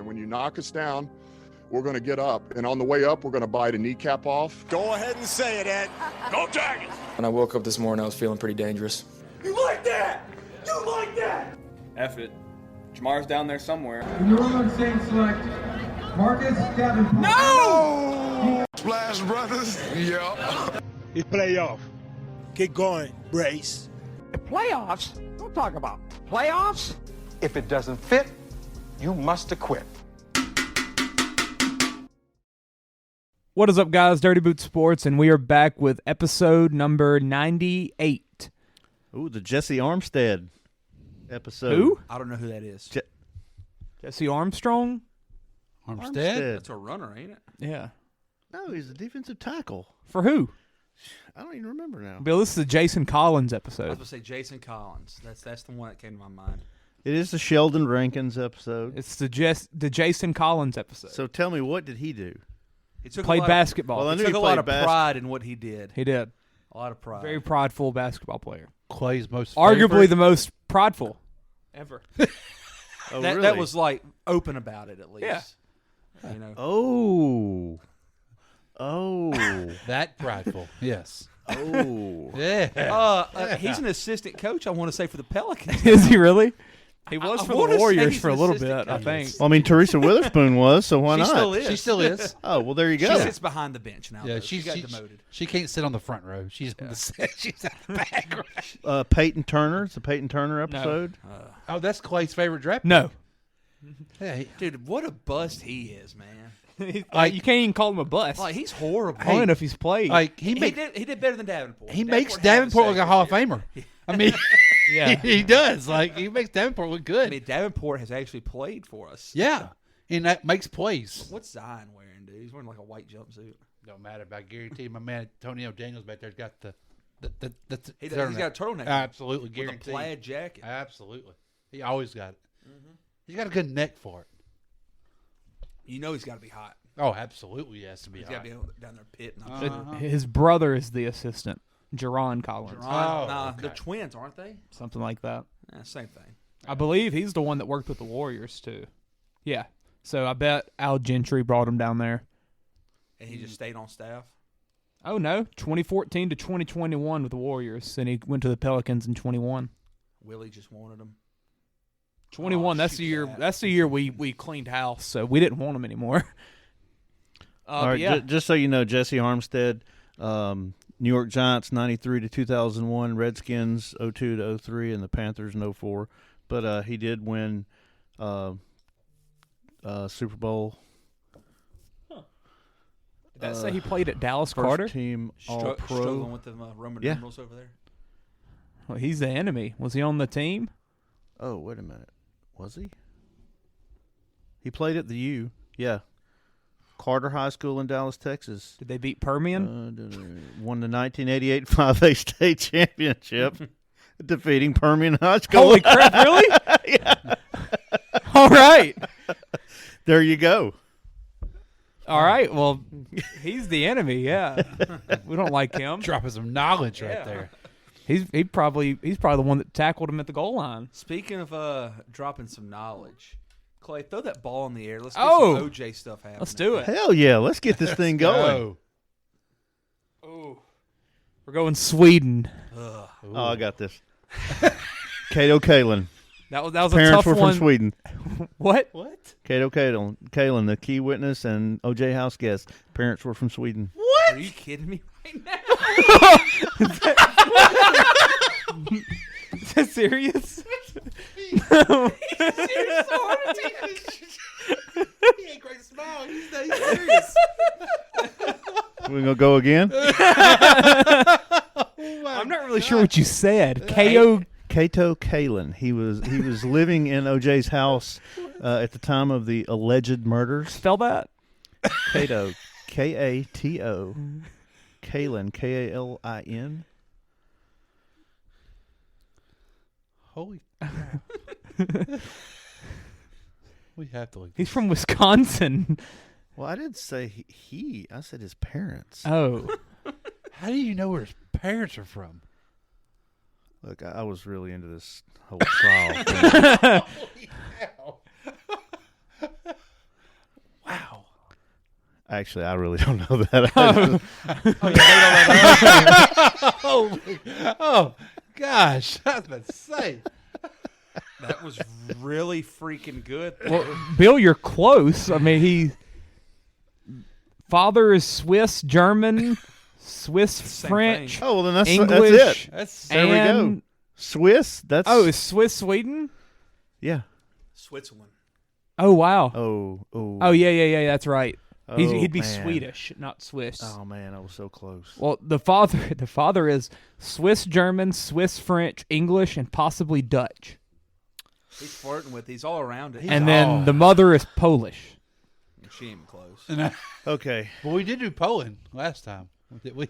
And when you knock us down, we're going to get up. And on the way up, we're going to bite a kneecap off. Go ahead and say it, Ed. Go Tigers! When I woke up this morning, I was feeling pretty dangerous. You like that? You like that? F it. Jamar's down there somewhere. In the Roman Saints select Marcus Davenport. No! Splash Brothers. Yeah. It's playoff. Keep going, Brace. Playoffs? Don't talk about playoffs. If it doesn't fit, you must acquit. What is up, guys? Dirty Boot Sports, and we are back with episode number 98. Ooh, the Jesse Armstead episode. Who? I don't know who that is. Jesse Armstrong? Armstead? That's a runner, ain't it? Yeah. No, he's a defensive tackle. For who? I don't even remember now. Bill, this is the Jason Collins I episode. was going to say Jason Collins. That's the one that came to my mind. It is the Sheldon Rankins episode. It's the Jason Collins episode. So tell me, what did he do? He took Played basketball. Well, I He knew took he a lot played of bas- pride in what he did. He did. A lot of pride. Very prideful basketball player. Clay's most Arguably favorite. the most prideful ever. Oh, that really? was like open about it, at least. Yeah. You know. Oh. That prideful. Yes. Oh. Yeah. He's an assistant coach, I want to say, for the Pelicans. Is he really? He was I for wanna the say Warriors he's for a an little assistant bit, I coach. think. Well, I mean, Teresa Witherspoon was, so why She not? still is. She still is. Oh, well, there you She go. sits behind the bench now. Yeah, though. she got demoted. She can't sit on the front row. She's in the she's at the back row. Peyton Turner. It's a Peyton Turner episode. Oh, that's Clay's favorite draft. No. Hey, Dude, what a bust he is, man. You can't even call him a bust. Like, he's horrible. I don't know if he's played. like he did better than Davenport. he makes had Davenport to look say a Hall of this year. Famer. I mean, yeah. he does. Like he makes Davenport look good. I mean, Davenport has actually played for us. Yeah, and that makes plays. What's Zion wearing, dude? He's wearing like a white jumpsuit. Don't matter. But I guarantee my man Antonio Daniels back there's got the He's got a turtleneck. Absolutely With a guaranteed. plaid jacket. Absolutely, he always got it. He's got a good neck for it. You know he's got to be hot. Oh, absolutely, he has to be. He's got to be down there pitting. His brother is the assistant, Jerron Collins. okay. They're twins, aren't they? Something like that. Yeah, same thing. I believe he's the one that worked with the Warriors, too. Yeah. So I bet Al Gentry brought him down there. And he just stayed on staff. Oh, no. 2014 to 2021 with the Warriors, and he went to the Pelicans in 21. Willie just wanted him. 21, that's shoot the year. that. That's the year we cleaned house, so we didn't want him anymore. All right, yeah. just so you know, Jesse Armstead, New York Giants 93 to 2001, Redskins 02 to 03, and the Panthers in 04. But he did win Super Bowl. Did that say he played at Dallas First Carter? team All-Pro. Struggling with the Roman Yeah. numerals over there. Well, he's the enemy. Was he on the team? Oh, wait a minute. Was he? He played at the U. Yeah. Carter High School in Dallas, Texas. Did they beat Permian? Won the 1988 5A state championship, defeating Permian High School. Holy crap, really? Yeah. All right. There you go. All right. Well, he's the enemy, yeah. We don't like him. Dropping some knowledge right there. He's probably the one that tackled him at the goal line. Speaking of dropping some knowledge, Clay, throw that ball in the air. Let's get Oh! some OJ stuff happening. Let's do it. Hell yeah. Let's get this thing going. Oh. We're going Sweden. Oh, I got this. Cato Kalin. That was a Parents tough were one. from Sweden. What? Cato Kalin, the key witness and OJ house guest. Parents were from Sweden. What? Are you kidding me right now? Is that serious? No. He ain't great to smile. He's serious. We're going to go again? I'm not really sure what you said. Cato Kalin. He was living in OJ's house at the time of the alleged murders. Spell that. Cato, Kato, Kalin, Kalin. Holy we have to look. He's from Wisconsin. Well, I didn't say he. I said his parents. Oh. How do you know where his parents are from? Look, I was really into this whole trial thing. Holy hell. Actually, I really don't know that. Oh, gosh. I was about to say. That was really freaking good. Well, Bill, you're close. I mean, father is Swiss, German, Swiss, French. Oh, well, then English. That's it. There we go. Swiss. That's is Swiss Sweden? Yeah. Switzerland. Oh wow. Oh, yeah. That's right. Oh, He'd be man. Swedish, not Swiss. Oh man, I was so close. Well, the father is Swiss, German, Swiss, French, English, and possibly Dutch. He's flirting with. He's all around it. And then the mother is Polish. She ain't close. Okay. Well, we did do Poland last time. Did we?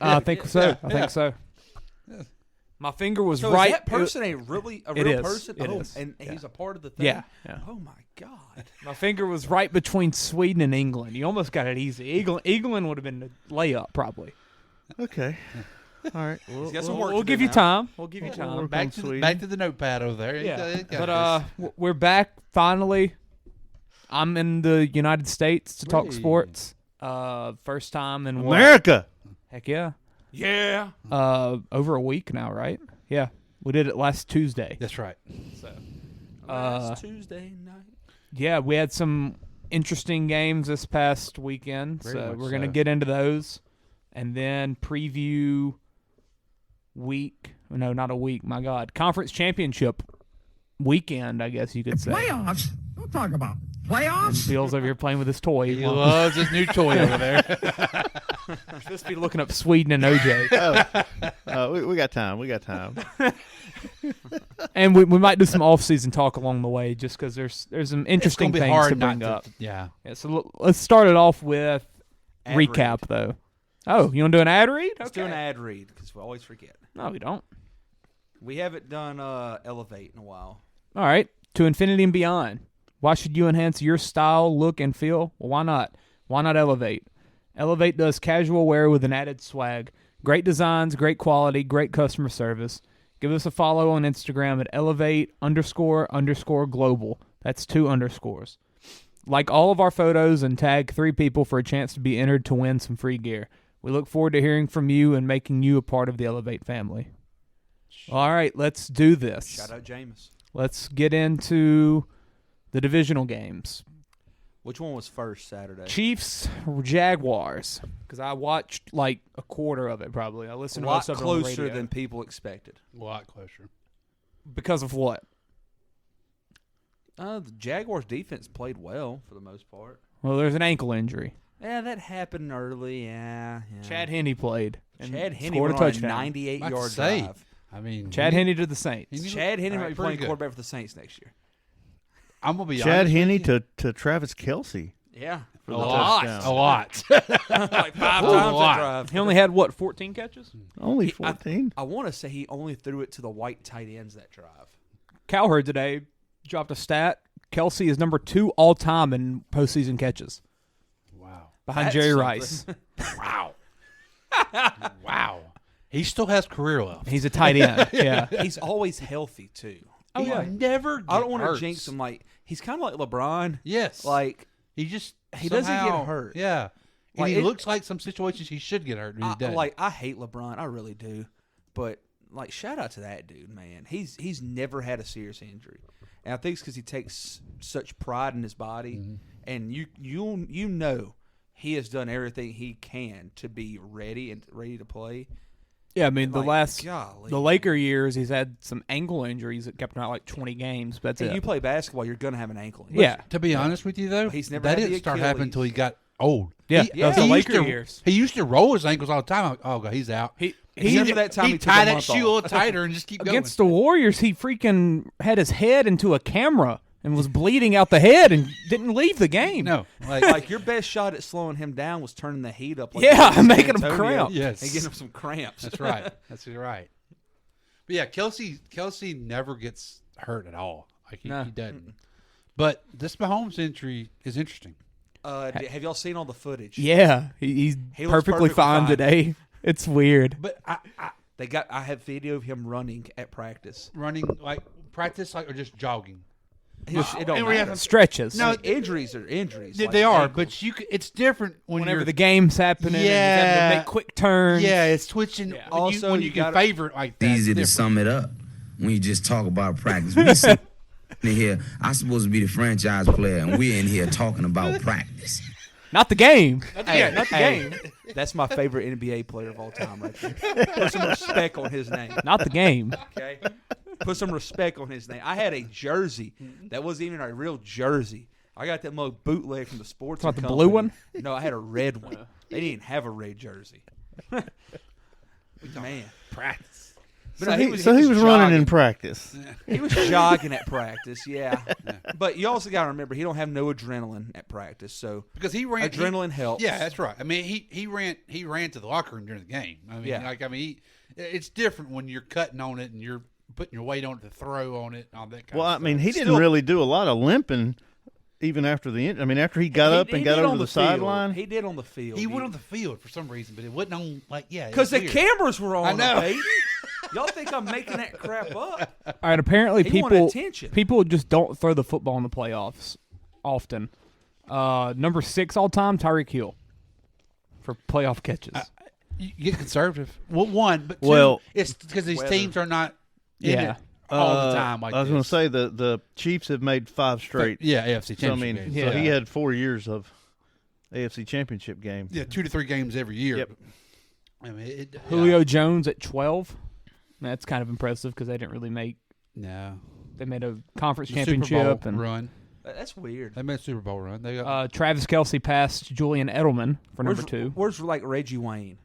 I think so. Yeah, I think so. My finger was so right. Is that person a real person? It is. And he's a part of the thing? Yeah. Oh, my God. My finger was right between Sweden and England. You almost got it easy. England would have been the layup, probably. Okay. All right. We'll give you time. We'll give you time. Back to the notepad over there. Yeah. But we're back finally. I'm in the United States to talk sports. First time in America. Heck yeah. Yeah. Over a week now, right? Yeah. We did it last Tuesday. That's right. So, last Tuesday night. Yeah, we had some interesting games this past weekend. So we're going to get into those and then preview conference championship weekend, I guess you could say. Playoffs? Don't talk about playoffs. Bill's over here playing with his toy. He loves his new toy over there. We're supposed to be looking up Sweden and OJ. We got time. We got time. And we might do some off-season talk along the way, just because there's some interesting things to bring up. Yeah. So let's start it off with Ad recap, read. though. Oh, you want to do an ad read? Let's do an ad read because we always forget. No, we don't. We haven't done Elevate in a while. All right. To infinity and beyond. Why should you enhance your style, look, and feel? Well, why not? Why not Elevate? Elevate does casual wear with an added swag. Great designs, great quality, great customer service. Give us a follow on Instagram at elevate__global. That's 2 underscores. Like all of our photos and tag 3 people for a chance to be entered to win some free gear. We look forward to hearing from you and making you a part of the Elevate family. All right, let's do this. Shout out Jameis. Let's get into the divisional games. Which one was first Saturday? Chiefs, Jaguars. Because I watched like a quarter of it probably. I listened a to lot most of it on the closer radio. than people expected. A lot closer. Because of what? The Jaguars' defense played well for the most part. Well, there's an ankle injury. Yeah, that happened early. Yeah. Chad Henne played. Chad Henne scored a went on touchdown. 98-yard drive. I mean, Chad Henne to the Saints. Chad Henne might be playing good. quarterback for the Saints next year. I'm gonna be Chad honest Henne with you. to Travis Kelce. Yeah. For A the lot. touchdown. A lot. Like 5 times that drive. He only had, 14 catches? Only 14. I want to say he only threw it to the white tight ends that drive. Cowherd today dropped a stat. Kelsey is number 2 all-time in postseason catches. Wow. Behind That's Jerry something. Rice. Wow. Wow. He still has career left. He's a tight end. Yeah. He's always healthy, too. Oh, yeah. Never. I don't want to hurts. jinx him. Like, he's kind of like LeBron. Yes. Like, he just he doesn't somehow- get hurt. Yeah. And Like, he it- looks like some situations he should get hurt, and he doesn't. I hate LeBron. I really do. But, like, shout out to that dude, man. He's never had a serious injury. And I think it's because he takes such pride in his body. Mm-hmm. And you know he has done everything he can to be ready to play. Yeah, I mean, the Laker years, he's had some ankle injuries that kept him out like 20 games. But that's Hey, it. you play basketball, you're going to have an ankle injury. Yeah. To be honest with you, though, He's never that had the didn't start happening until he Achilles. got old. Yeah, Yeah. those are He used Laker to- years. He used to roll his ankles all the time. Oh, God, he's out. Except for that time he took tie a that month shoe off. a little tighter and just keep going. Against the Warriors, he freaking had his head into a camera and was bleeding out the head and didn't leave the game. No, Like your best shot at slowing him down was turning the heat up. Like Yeah, you did in making him San Antonio cramp. Yes. and getting him some cramps. That's right. That's right. But yeah, Kelsey never gets hurt at all. Like he doesn't. But this Mahomes injury is interesting. Have y'all seen all the footage? Yeah, he's He looks perfectly perfectly fine fine. today. It's weird. But I have video of him running at practice. running like practice, like or just jogging. It don't matter. Stretches. No, injuries are injuries. They are, but it's different whenever the game's happening. And you have to make quick turns. Yeah, it's twitching. Yeah. Also, when you can favor it like that. It's easy to sum it up when you just talk about practice. We sit in here. I'm supposed to be the franchise player, and we're in here talking about practice. Not the game. Not the game. That's my favorite NBA player of all time, right there. Put some respect on his name. Not the game. Okay. Put some respect on his name. I had a jersey that wasn't even a real jersey. I got that mug bootleg from the sports. What, the blue one? No, I had a red one. They didn't have a red jersey. Man, practice. But he was running in practice. He was jogging at practice, yeah. But you also got to remember he don't have no adrenaline at practice, so because he ran, adrenaline helps. Yeah, that's right. I mean, he ran to the locker room during the game. I mean, it's different when you're cutting on it and you're putting your weight on it to throw on it and all that kind of stuff. Well, I mean, he didn't really do a lot of limping even after the – I mean, after he got up and got over to the sideline. He did on the field. He went on the field for some reason, but it wasn't on, like, yeah. Because the cameras were on. I know. Y'all think I'm making that crap up? All right, apparently attention. people just don't throw the football in the playoffs often. Number 6 all-time, Tyreek Hill for playoff catches. You get conservative. Well, one, but two, it's because these teams are not in it all the time. Like I was going to say the Chiefs have made 5 straight. AFC Championship games. So he had 4 years of AFC Championship games. Yeah, 2 to 3 games every year. Yep. I mean, Julio Jones at 12. That's kind of impressive because they didn't really make. No. They made a conference Super championship Bowl run. That's weird. They made a Super Bowl run. They got Travis Kelce passed Julian Edelman for number 2. Where's like Reggie Wayne?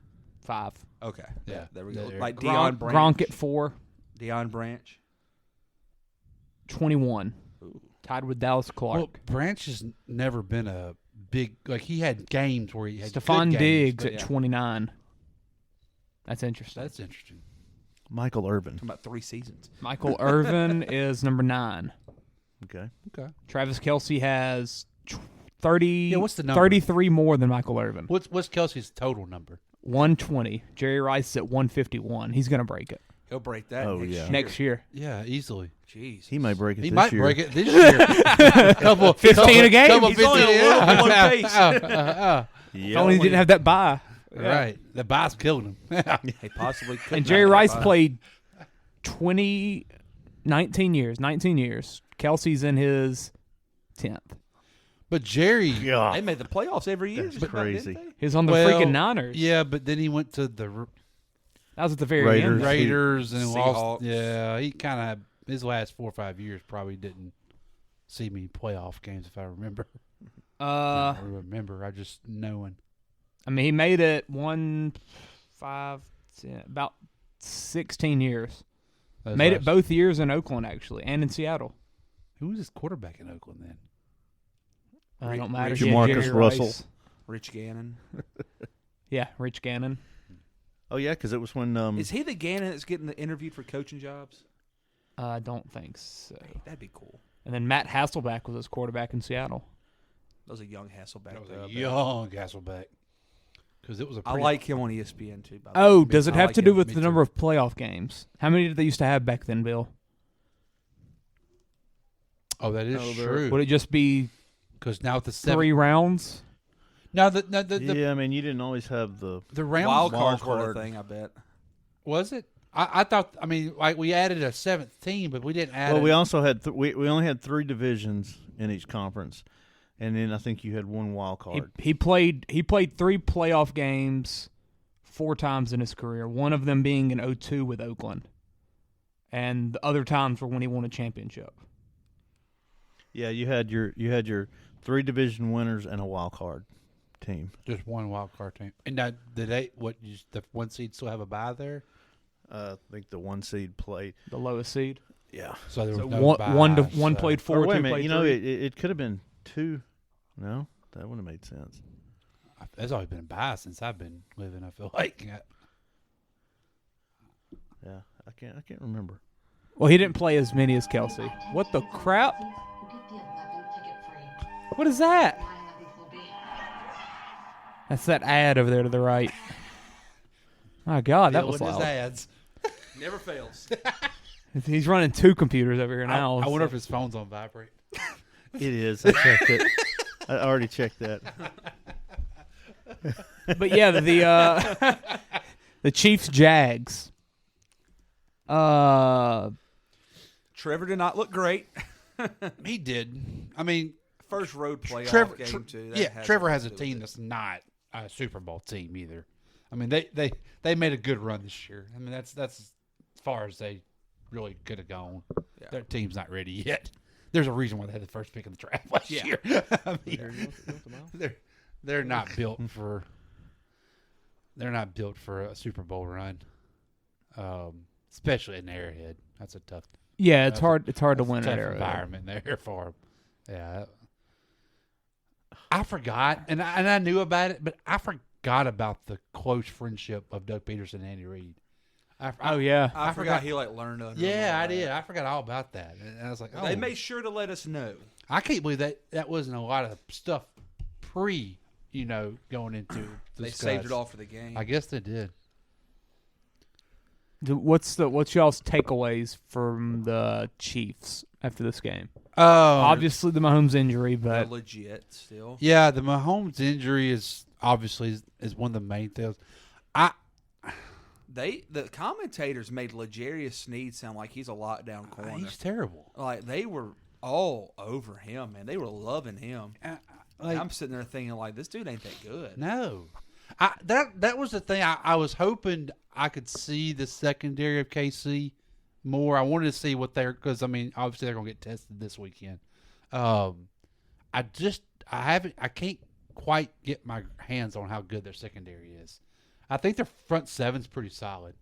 5. Okay. Yeah. There we go. There. Like Deion Branch. Gronk at 4. Deion Branch. 21. Ooh. Tied with Dallas Clark. Well, Branch has never been a big – like he had games where he had Stephon good Diggs games, at 29. That's interesting. That's interesting. Michael Irvin. Talking about 3 seasons. Michael Irvin is number 9. Okay. Travis Kelce has 30. Yeah, what's the number? 33 more than Michael Irvin. What's Kelsey's total number? 120. Jerry Rice is at 151. He's going to break it. He'll break that next year. Yeah, easily. Jeez. He might break it He this might year. break it this year. couple 15 a game. Couple He's 15 only a little below pace. If only he didn't have that bye. Right. The bye's killed him. He possibly could. And Jerry Rice played 19 years. Kelsey's in his 10th. But Jerry, they made the playoffs every year. That's crazy. He's on the freaking Niners. Yeah, but then he went to the That was at the very end. Raiders and Seahawks. lost. Yeah, he kind of his last 4 or 5 years probably didn't see many playoff games if I remember. I remember. I just knowing. I mean, he made it about 16 years. Made it both years in Oakland, actually, and in Seattle. Who was his quarterback in Oakland then? Don't matter. Jamarcus Russell. Rice. Rich Gannon. Yeah, Rich Gannon. Oh, yeah, because it was when Is he the Gannon that's getting interviewed for coaching jobs? I don't think so. Hey, that'd be cool. And then Matt Hasselbeck was his quarterback in Seattle. That was a young Hasselbeck. That was a young Hasselbeck. Because it was I like him on ESPN, too. By the Oh, way. does it I have like to do him. with the number of playoff games? How many did they used to have back then, Bill? Oh, that is true. Would it just be because now with the 3 rounds? Now I mean, you didn't always have the round wild cards were a thing. I bet. Was it? I thought. I mean, like we added a 7th team, but we didn't add. Well, we also had we only had 3 divisions in each conference, and then I think you had 1 wild card. He played 3 playoff games 4 times in his career. One of them being in 2002 with Oakland, and the other times were when he won a championship. Yeah, you had your 3 division winners and a wild card team. Just 1 wild card team. And now, the 1 seed still have a bye there? I think the 1 seed played the lowest seed. Yeah. So there was no bye, one played 4. Wait a 2 minute. played You know, 3. it could have been 2. No, that wouldn't have made sense. There's always been a bye since I've been living. I feel like. Yeah, I can't remember. Well, he didn't play as many as Kelsey. What the crap? What is that? That's that ad over there to the right. My God, that was loud. His ads. Never fails. He's running 2 computers over here now. I wonder if his phone's on vibrate. It is. I checked it. I already checked that. But yeah, the Chiefs Jags. Trevor did not look great. He did. I mean, first road playoff game too. Trevor has a team that's not a Super Bowl team either. I mean, they made a good run this year. I mean, that's as far as they really could have gone. Yeah. Their team's not ready yet. There's a reason why they had the first pick in the draft last year. I mean, they're not built for a Super Bowl run, especially in Arrowhead. That's a tough. Yeah, it's hard. It's hard to win an environment there for them. Yeah, I forgot, and I knew about it, but I forgot about the close friendship of Doug Peterson and Andy Reid. I forgot he learned under him. Yeah, I did. I forgot all about that, and I was like, they made sure to let us know. I can't believe that wasn't a lot of stuff going into. They saved it all for the game. I guess they did. What's y'all's takeaways from the Chiefs after this game? Obviously the Mahomes injury, but they're legit still. Yeah, the Mahomes injury is obviously one of the main things. The commentators made L'Jarius Sneed sound like he's a lockdown corner. He's terrible. Like they were all over him, man. They were loving him. I'm sitting there thinking, like, this dude ain't that good. No, that was the thing. I was hoping I could see the secondary of KC more. I wanted to see what because I mean, obviously they're gonna get tested this weekend. I can't quite get my hands on how good their secondary is. I think their front seven's pretty solid.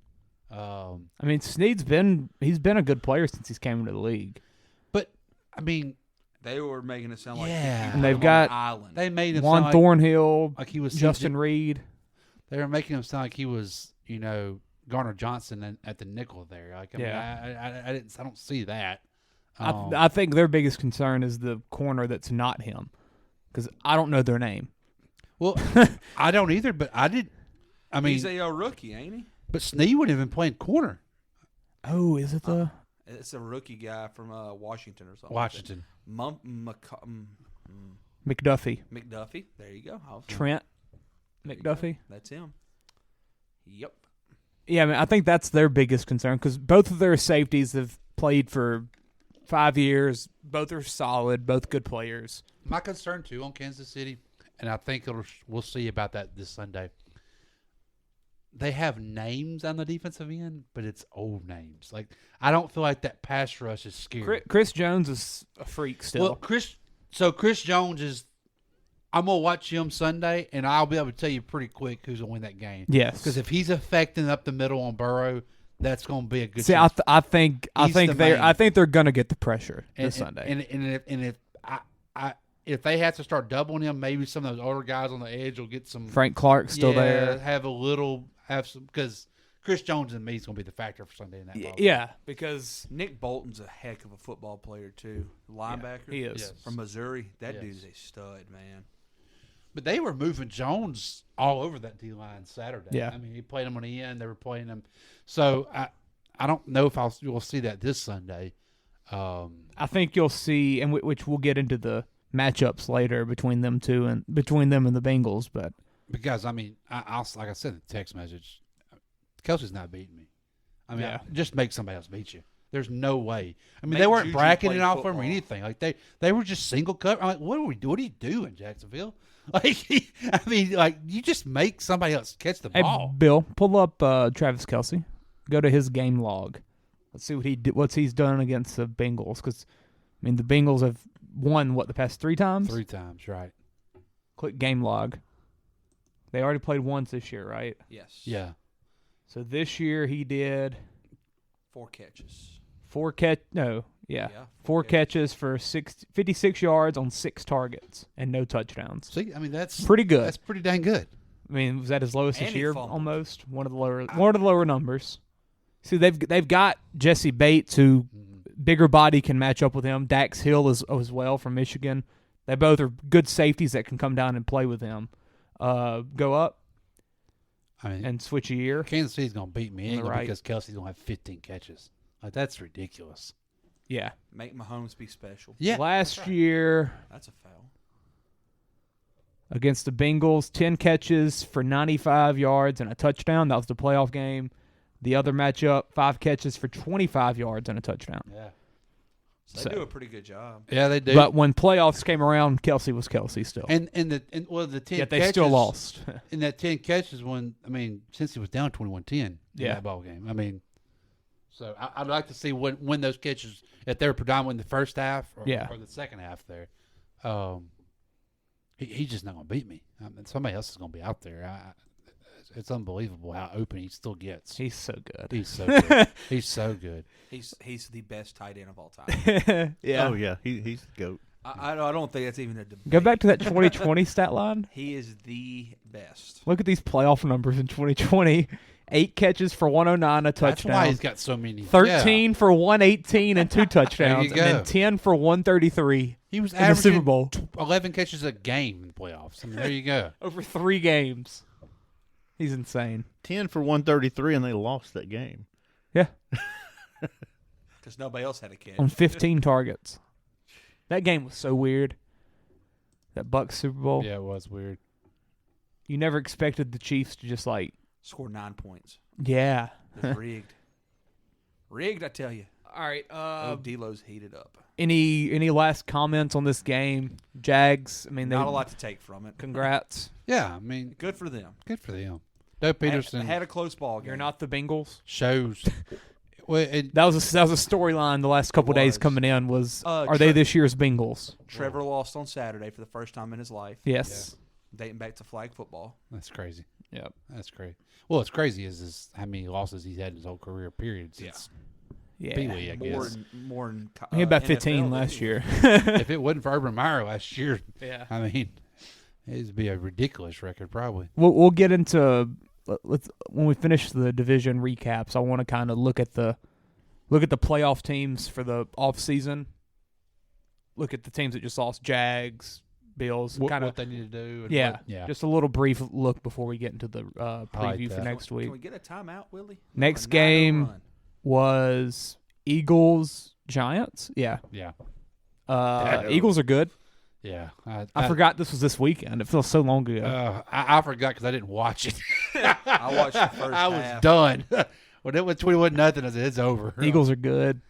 I mean, Sneed's been a good player since he's came into the league. But I mean, they were making it sound like and they've got island. They made him Juan sound Thornhill, like he was Justin Reed. They were making him sound like he was, Garner Johnson at the nickel there. Like, I don't see that. I think their biggest concern is the corner that's not him, because I don't know their name. Well, I don't either, but I did. I mean, he's a rookie, ain't he? But Sneed wouldn't have been playing corner. Oh, is it the? It's a rookie guy from Washington or something. Washington. McDuffie. McDuffie. There you go. Trent McDuffie. That's him. Yep. Yeah, I mean, I think that's their biggest concern because both of their safeties have played for 5 years. Both are solid. Both good players. My concern too on Kansas City, and I think we'll see about that this Sunday. They have names on the defensive end, but it's old names. Like, I don't feel like that pass rush is scary. Chris Jones is a freak still. Well, Chris Jones is. I'm gonna watch him Sunday, and I'll be able to tell you pretty quick who's gonna win that game. Yes, because if he's affecting up the middle on Burrow, that's gonna be a good. See, I think they're gonna get the pressure this Sunday. And if they have to start doubling him, maybe some of those older guys on the edge will get some. Frank Clark still there. Have some because Chris Jones and me is going to be the factor for Sunday in that ball. Yeah, because Nick Bolton's a heck of a football player too. Linebacker, he is from Missouri. That dude's a stud, man. But they were moving Jones all over that D line Saturday. Yeah, I mean he played him on the end. They were playing him. So I don't know if you'll see that this Sunday. I think you'll see, and which we'll get into the matchups later between them two and between them and the Bengals, but. Because, I mean, I'll like I said in the text message, Kelsey's not beating me. I mean, just make somebody else beat you. There's no way. I mean, they weren't bracketing off him or anything. Like they were just single cover. I'm like, what are you doing, Jacksonville? Like, I mean, like you just make somebody else catch the ball. Hey, Bill, pull up Travis Kelce. Go to his game log. Let's see what he's done against the Bengals. Because, I mean, the Bengals have won the past 3 times. 3 times, right? Click game log. They already played once this year, right? Yes. Yeah. So this year he did 4 catches. 4 catches for 56 yards on 6 targets and no touchdowns. See, I mean that's pretty good. That's pretty dang good. I mean, was that his lowest this year? Almost one of the lower numbers. See, they've got Jesse Bates, who bigger body can match up with him. Dax Hill as well from Michigan. They both are good safeties that can come down and play with him. Go up. I mean, and switch a year. Kansas City's gonna beat me anyway because Kelsey's gonna have 15 catches. Like that's ridiculous. Yeah. Make Mahomes be special. Yeah. Last year That's a foul. against the Bengals, 10 catches for 95 yards and a touchdown. That was the playoff game. The other matchup, 5 catches for 25 yards and a touchdown. Yeah. So they do a pretty good job. Yeah, they do. But when playoffs came around, Kelsey was Kelsey still. And the 10 Yet they catches, still lost. in that 10 catches since he was down 21-10 in Yeah. that ball game. I mean, so I'd like to see when those catches, if they were predominant in the first half or the second half there. He's just not going to beat me. I mean, somebody else is going to be out there. It's unbelievable how open he still gets. He's so good. He's so good. He's so good. He's the best tight end of all time. Yeah. Oh, yeah. He's the GOAT. I don't think that's even a debate. Go back to that 2020 stat line. He is the best. Look at these playoff numbers in 2020. 8 catches for 109, a touchdown. That's why he's got so many. 13 for 118 and 2 touchdowns. There you And go. then 10 for 133 He was in the averaging Super Bowl. 11 catches a game in the playoffs. I mean, there you go. Over 3 games. He's insane. 10 for 133, and they lost that game. Yeah. Because nobody else had a catch. On 15 targets. That game was so weird. That Bucs Super Bowl. Yeah, it was weird. You never expected the Chiefs to just Score 9 points. Yeah. It's rigged. Rigged, I tell you. All right. D-Lo's heated up. Any last comments on this game? Jags, I mean, Not a lot to take from it. Congrats. Yeah, I mean, good for them. Good for them. Doug Peterson had a close ball game. You're not the Bengals. Shows. Well, that was a storyline the last couple days coming in. Are they this year's Bengals? Trevor lost on Saturday for the first time in his life. Yes. Yeah. Dating back to flag football. That's crazy. Yep. That's crazy. Well, what's crazy is how many losses he's had in his whole career. Period. Since Pee-wee, I guess. More than he had about NFL 15 last year. If it wasn't for Urban Meyer last year, I mean, it'd be a ridiculous record probably. We'll get into when we finish the division recaps. I want to kind of look at the playoff teams for the offseason. Look at the teams that just lost: Jags, Bills. What they need to do. And just a little brief look before we get into the preview for next week. Can we get a timeout, Willie? Next game was Eagles Giants. Yeah. Eagles are good. Yeah, I forgot this was this weekend. It feels so long ago. I forgot because I didn't watch it. I watched the first I was half. done. When it was 21-0, I said it's over. Eagles are good.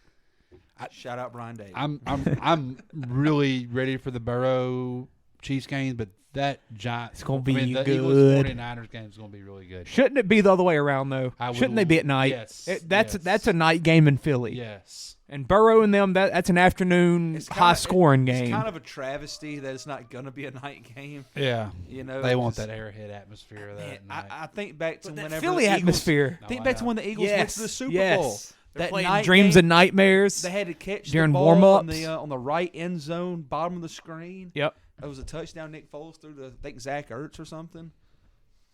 Shout out Brian Davis. I'm really ready for the Burrow Chiefs game, but that Giants, it's gonna be the good. Eagles 49ers game is gonna be really good. Shouldn't it be the other way around though? Shouldn't they be at night? Yes. That's a night game in Philly. Yes. And Burrow and them, that's an afternoon high-scoring game. It's kind of a travesty that it's not going to be a night game. Yeah. You know, they want that Arrowhead atmosphere of man, that. I think back to whenever Philly the Eagles, atmosphere. Think back to when the Eagles went to the Super Bowl. That That night Dreams game, and Nightmares. They had to catch during the ball warm-ups on the right end zone, bottom of the screen. Yep. That was a touchdown. Nick Foles threw to, I think, Zach Ertz or something.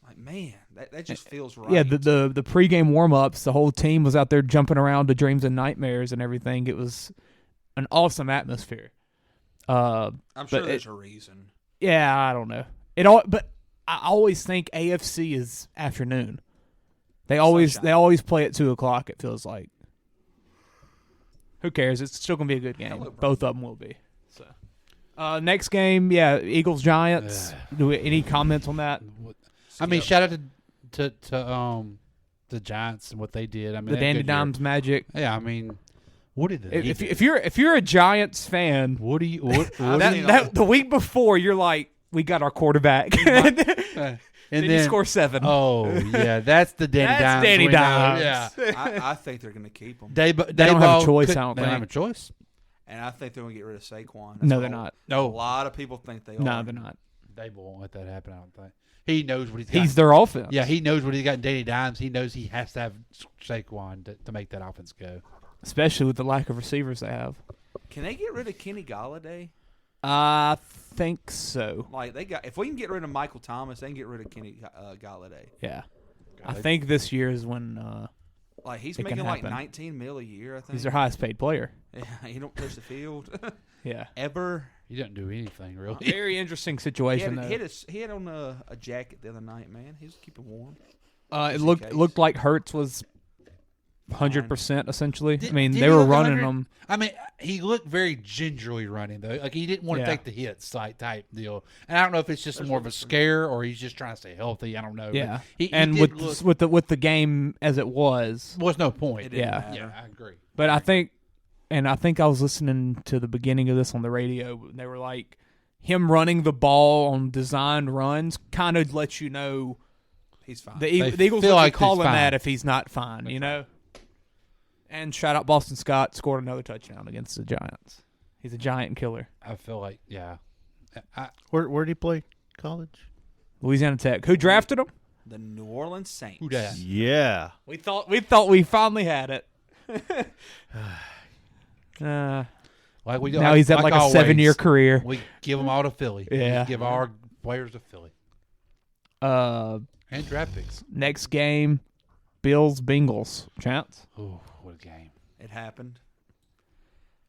Like, man, that just feels right. Yeah, the pregame warm-ups, the whole team was out there jumping around to Dreams and Nightmares and everything. It was an awesome atmosphere. I'm sure there's a reason. Yeah, I don't know. But I always think AFC is afternoon. They always play at 2:00. It feels like. Who cares? It's still gonna be a good game. Both of them will be. So, next game, Eagles Giants. Any comments on that? I mean, shout out to the Giants and what they did. I mean, the Dandy Dimes magic. Yeah, I mean, what did they? If you're a Giants fan, what do you? The week before, you're like, we got our quarterback. And then you score 7. Oh, yeah. That's the Danny Dimes. That's Danny Dimes. Yeah. I think they're going to keep him. They don't have a choice, I don't think. They don't have a choice. And I think they're going to get rid of Saquon. No, they're not. No. A lot of people think they are. No, they're not. They won't let that happen, I don't think. He knows what he's got. He's their offense. Yeah, he knows what he's got in Danny Dimes. He knows he has to have Saquon to make that offense go. Especially with the lack of receivers they have. Can they get rid of Kenny Golladay? I think so. Like if we can get rid of Michael Thomas, they can get rid of Kenny Golladay. Yeah, I think this year is when. Like he's making like $19 million a year. I think he's their highest paid player. Yeah, he don't touch the field. Yeah, ever. He doesn't do anything really. Very interesting situation. He had on a jacket the other night. Man, he was keeping warm. It looked like Hurts was 100% essentially. Did they he were look running 100? them. He looked very gingerly running though. Like he didn't want to Yeah. take the hits type deal. And I don't know if it's just more of a scare or he's just trying to stay healthy. I don't know. Yeah, He and did with the game as it was no point. Yeah, I agree. But I think I was listening to the beginning of this on the radio. And they were like, him running the ball on designed runs kind of lets you know he's fine. The Eagles will like call him that if he's not fine, you know. And shout out Boston Scott, scored another touchdown against the Giants. He's a giant killer. I feel like, yeah. Where did he play college? Louisiana Tech. Who drafted him? The New Orleans Saints. Who dat? Yeah. We thought we finally had it. Now he's at like a 7-year career. We give them all to Philly. Yeah. We give our players to Philly. And draft picks. Next game, Bills-Bengals. Chance? Oh, what a game. It happened.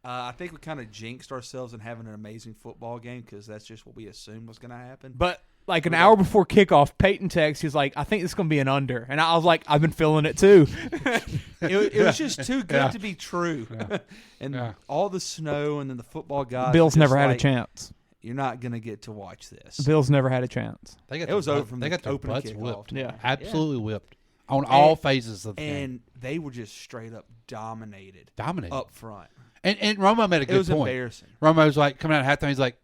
I think we kind of jinxed ourselves in having an amazing football game because that's just what we assumed was going to happen. But like an hour before kickoff, Peyton texts, he's like, I think it's going to be an under. And I was like, I've been feeling it too. It was just too good to be true. And all the snow and then the football guys. Bills never had like, a chance. You're not going to get to watch this. Bills never had a chance. It was over from they the got their opening butts kickoff. whipped. Yeah. Absolutely whipped. On all phases of the game. And they were just straight up dominated. Dominated. Up front. And Romo made a good It was point. embarrassing. Romo was like, coming out at halftime, he's like,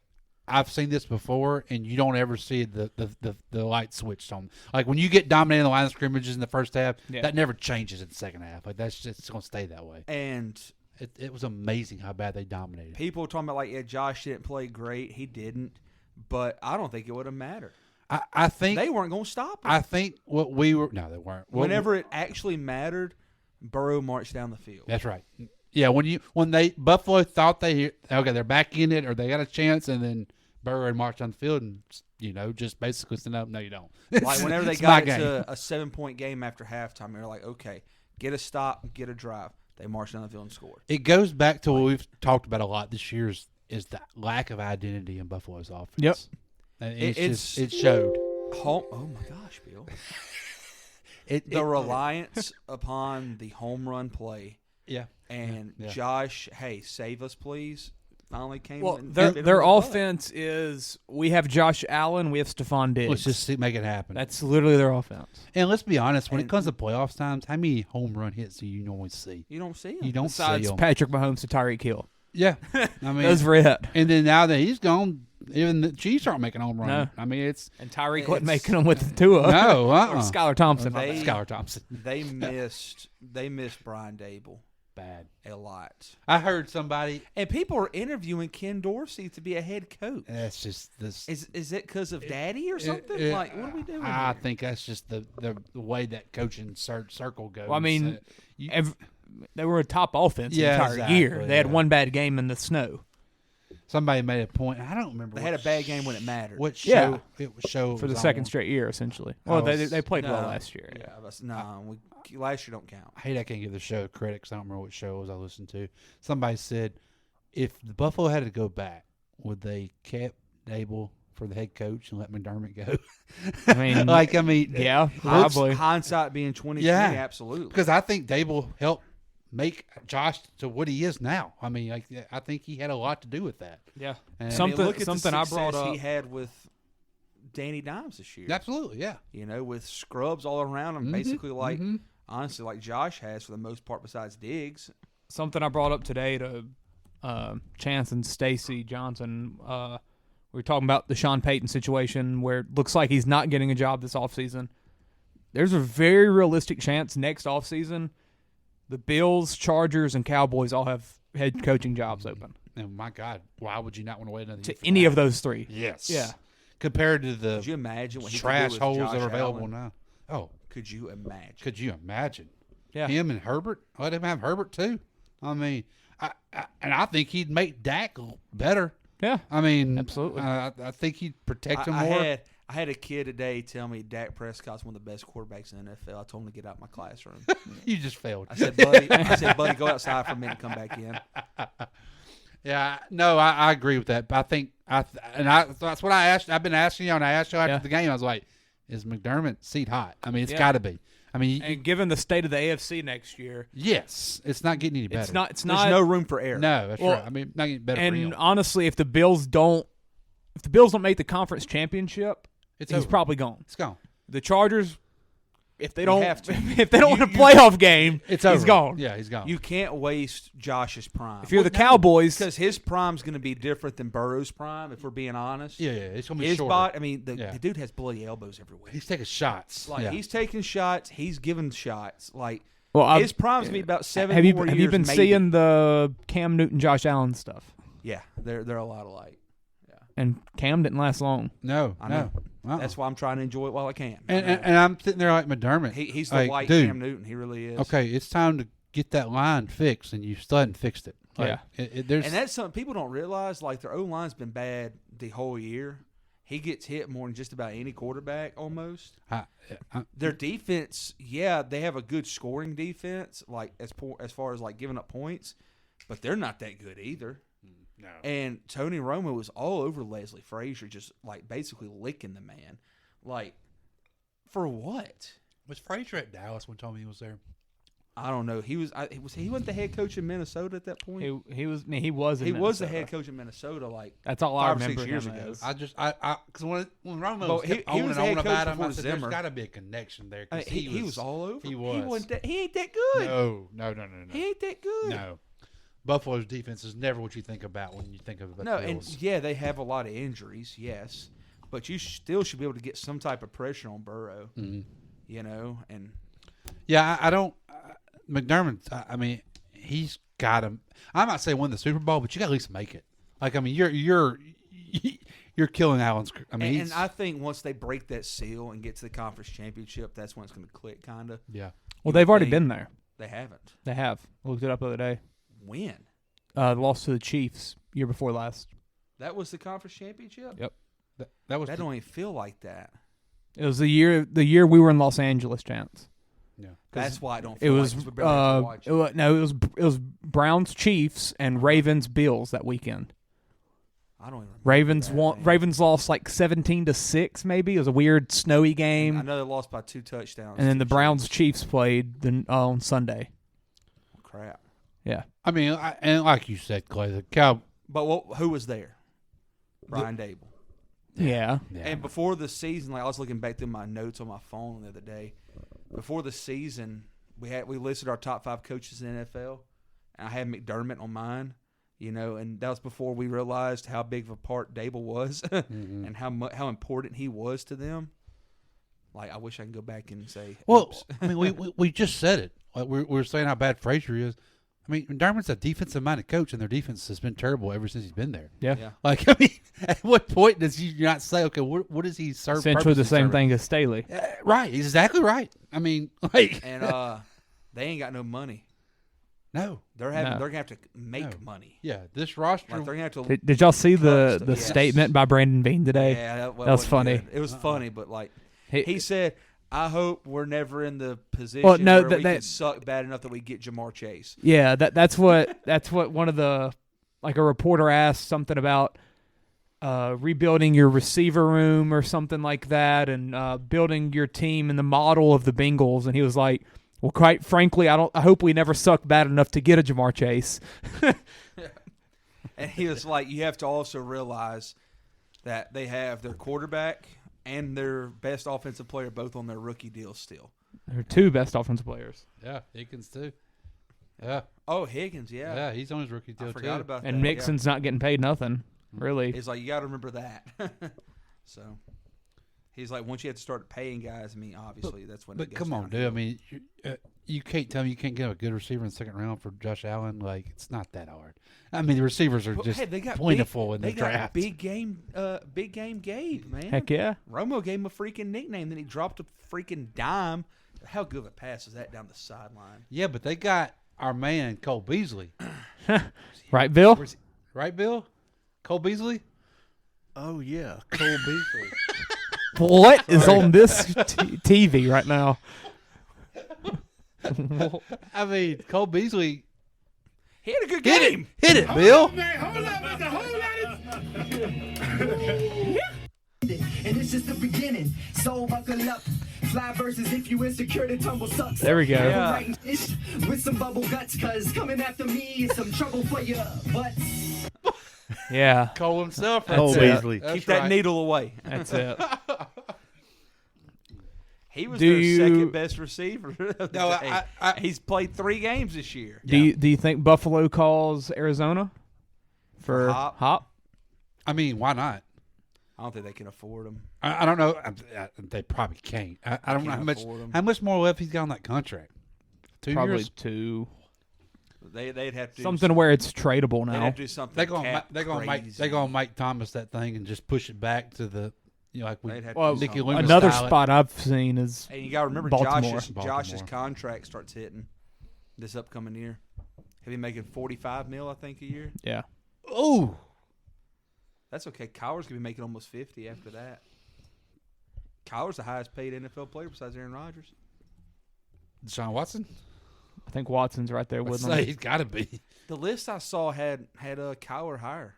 I've seen this before, and you don't ever see the light switched on. Like, when you get dominated in the line of scrimmages in the first half, that never changes in the second half. Like, that's just going to stay that way. And it was amazing how bad they dominated. People were talking about, like, Josh didn't play great. He didn't. But I don't think it would have mattered. I think they weren't going to stop him. I think what we were – no, they weren't. Whenever it actually mattered, Burrow marched down the field. That's right. Yeah, when Buffalo thought they're back in it or they got a chance, and then Burrow had marched on the field and just basically said no, you don't. Like whenever they got into a 7-point game after halftime, they were like, okay, get a stop, get a drive. They marched down the field and scored. It goes back to what we've talked about a lot this year is the lack of identity in Buffalo's offense. Yep, it showed. Oh my gosh, Bill! The reliance upon the home run play. Yeah. And Josh, hey, save us, please. Finally came. Well, their offense is we have Josh Allen, we have Stephon Diggs. Let's just make it happen. That's literally their offense. And let's be honest, when it comes to playoffs times, how many home run hits do you normally see? You don't see them. You don't Besides see them. Patrick Mahomes to Tyreek Hill. Yeah, I mean those were it. And then now that he's gone, even the Chiefs aren't making home runs. No. I mean and Tyreek wasn't making them with Tua. No, or Skylar Thompson. Skylar Thompson. They missed Brian Dable. Bad. A lot. I heard somebody, and people are interviewing Ken Dorsey to be a head coach. That's just this. Is it because of Daddy or something? Like, what are we doing? I think that's just the way that coaching circle goes. Well, I mean, they were a top offense the entire year. They had one bad game in the snow. Somebody made a point. I don't remember. They had a bad game when it mattered. What show? It was show for the second straight year, essentially. Well, they played well last year. Last year don't count. I hate I can't give the show credit because I don't remember what show it was I listened to. Somebody said if the Buffalo had to go back, would they kept Dable for the head coach and let McDermott go? I mean, yeah, probably. Hindsight being 2020, absolutely. Because I think Dable helped make Josh to what he is now. I mean, I think he had a lot to do with that. Yeah, and something I brought up he had with Danny Dimes this year. Absolutely, yeah. With scrubs all around him, basically honestly, like Josh has for the most part, besides Diggs. Something I brought up today to Chance and Stacy Johnson. We were talking about the Sean Payton situation where it looks like he's not getting a job this offseason. There's a very realistic chance next offseason the Bills, Chargers, and Cowboys all have head coaching jobs open. And my God, why would you not want to wait another year to any of those three? Yes. Yeah. Compared to the could you imagine what trash he holes Josh that are available Allen? now. Oh. Could you imagine? Could you imagine? Yeah. Him and Herbert? Let him have Herbert too. I mean, I think he'd make Dak better. Yeah. I mean, absolutely. I think he'd protect him more. I had a kid today tell me Dak Prescott's one of the best quarterbacks in the NFL. I told him to get out of my classroom. You just failed. I said, buddy, go outside for a minute and come back in. Yeah, no, I agree with that. But I think that's what I asked. I've been asking you, and I asked you after the game. I was like, "Is McDermott's seat hot?" I mean, it's got to be. I mean, and given the state of the AFC next year, yes, it's not getting any better. It's not. There's no room for error. No, that's right. I mean, not getting better. And for him. honestly, if the Bills don't make the conference championship, he's over. probably gone. It's gone. The Chargers, if they don't have to. if they don't win a playoff game, he's over. Gone. Yeah, he's gone. You can't waste Josh's prime. If you're the Cowboys, because his prime's going to be different than Burrow's prime. If we're being honest, yeah, it's going to be his shorter. body. I mean, the dude has bloody elbows everywhere. He's taking shots. Like he's taking shots. He's giving shots. Like his prime's going to be about 7 have more you, years. Have you been maybe. seeing the Cam Newton, Josh Allen stuff? Yeah, they're a lot alike. Yeah, and Cam didn't last long. No, I know. That's why I'm trying to enjoy it while I can. And I'm sitting there like McDermott. He's the like, white dude, Cam Newton. He really is. Okay, it's time to get that line fixed, and you still hadn't fixed it. Like, and that's something people don't realize. Like their O-line's been bad the whole year. He gets hit more than just about any quarterback almost. Their defense, they have a good scoring defense, like as far as like giving up points, but they're not that good either. No. And Tony Romo was all over Leslie Frazier, just like basically licking the man. Like, for what? Was Frazier at Dallas when Tommy was there? I don't know. He wasn't the head coach in Minnesota at that point. He was the head coach in Minnesota. Like that's all I 5 or remember 6 years him ago. as. Because when Romo he was the head coach about him, before I said, Zimmer. there's got to be a connection there. He was all over. He was. He ain't that good. No. He ain't that good. No. Buffalo's defense is never what you think about when you think of the Bills. And they have a lot of injuries, yes, but you still should be able to get some type of pressure on Burrow. Mm-hmm. You know, and I don't. McDermott. I mean, he's got him. I'm not saying win the Super Bowl, but you got to at least make it. Like, I mean, you're killing Allen's. I mean, and I think once they break that seal and get to the conference championship, that's when it's going to click, kind of. Yeah. Well, they've already been there. They haven't. They have. I looked it up the other day. When? Lost to the Chiefs year before last. That was the conference championship? Yep. That don't even feel like that. It was the year we were in Los Angeles, Chance. Yeah. That's why I don't feel like it was Browns Chiefs and Ravens Bills that weekend. I don't even remember Ravens lost like 17-6 maybe. It was a weird snowy game. I know they lost by 2 touchdowns. And then the Browns Chiefs played on Sunday. Crap. Yeah. I mean, and like you said, Clay, the Cow. But who was there? Brian Dable. Yeah. And before the season, like I was looking back through my notes on my phone the other day. Before the season, we listed our top 5 coaches in the NFL, and I had McDermott on mine. You know, and that was before we realized how big of a part Dable was and how important he was to them. Like, I wish I could go back and say, oops. I mean, we just said it. Like we're saying how bad Frazier is. I mean, McDermott's a defensive-minded coach, and their defense has been terrible ever since he's been there. Yeah. Like, I mean, at what point does he not say, okay, what does he serve? Essentially the same thing as Staley. Right. He's exactly right. I mean, like. And they ain't got no money. No. They're gonna have to make money. Yeah, this roster. Like they're gonna have to did y'all see the statement by Brandon Beane today? Yeah, that was funny. Good. It was funny, but like he said, I hope we're never in the position where we can suck bad enough that we get Jamar Chase. Yeah, that's what one of the, like, a reporter asked something about rebuilding your receiver room or something like that, and building your team in the model of the Bengals, and he was like, well, quite frankly, I hope we never suck bad enough to get a Jamar Chase. And he was like, you have to also realize that they have their quarterback and their best offensive player both on their rookie deals still. They're 2 best offensive players. Yeah, Higgins too. Yeah. Oh, Higgins, yeah. Yeah, he's on his rookie deal I forgot too. about that. And Mixon's not getting paid nothing, really. He's like, you got to remember that. So he's like, once you have to start paying guys, I mean, obviously that's when. But come on, dude. I mean, you can't tell me you can't get a good receiver in the second round for Josh Allen. Like, it's not that hard. I mean, the receivers are just plentiful in the draft. Big game Gabe, man. Heck yeah. Romo gave him a freaking nickname, then he dropped a freaking dime. How good of a pass is that down the sideline? Yeah, but they got our man Cole Beasley. Right, Bill? Right, Bill? Cole Beasley? Oh, yeah, Cole Beasley. What is on this TV right now? I mean, Cole Beasley. He had a good game. Hit it, Bill. Hold up, man. and it's just the beginning. So buckle up. Fly versus if you insecure, the tumble sucks. There we go. Yeah. With some bubble guts, cause coming after me is some trouble for your butts. Yeah. Cole himself. Cole Beasley. Keep that needle away. That's it. He was their second best receiver. No, he's played 3 games this year. Do you think Buffalo calls Arizona for Hop? I mean, why not? I don't think they can afford him. I don't know. They probably can't. I don't know how much more left he's got on that contract. 2 Probably years? 2. They'd have to do something where it's tradable now. They'd have to do something. They're gonna Mike Thomas that thing and just push it back to the like we. Nicky Loomis another style spot I've seen is and you got to remember Baltimore. Josh's contract starts hitting this upcoming year. He'll be making $45 million, I think, a year. Yeah. Oh. That's okay. Kyler's gonna be making almost 50 after that. Kyler's the highest paid NFL player besides Aaron Rodgers. Deshaun Watson. I think Watson's right there with him. He's got to be. The list I saw had Kyler higher.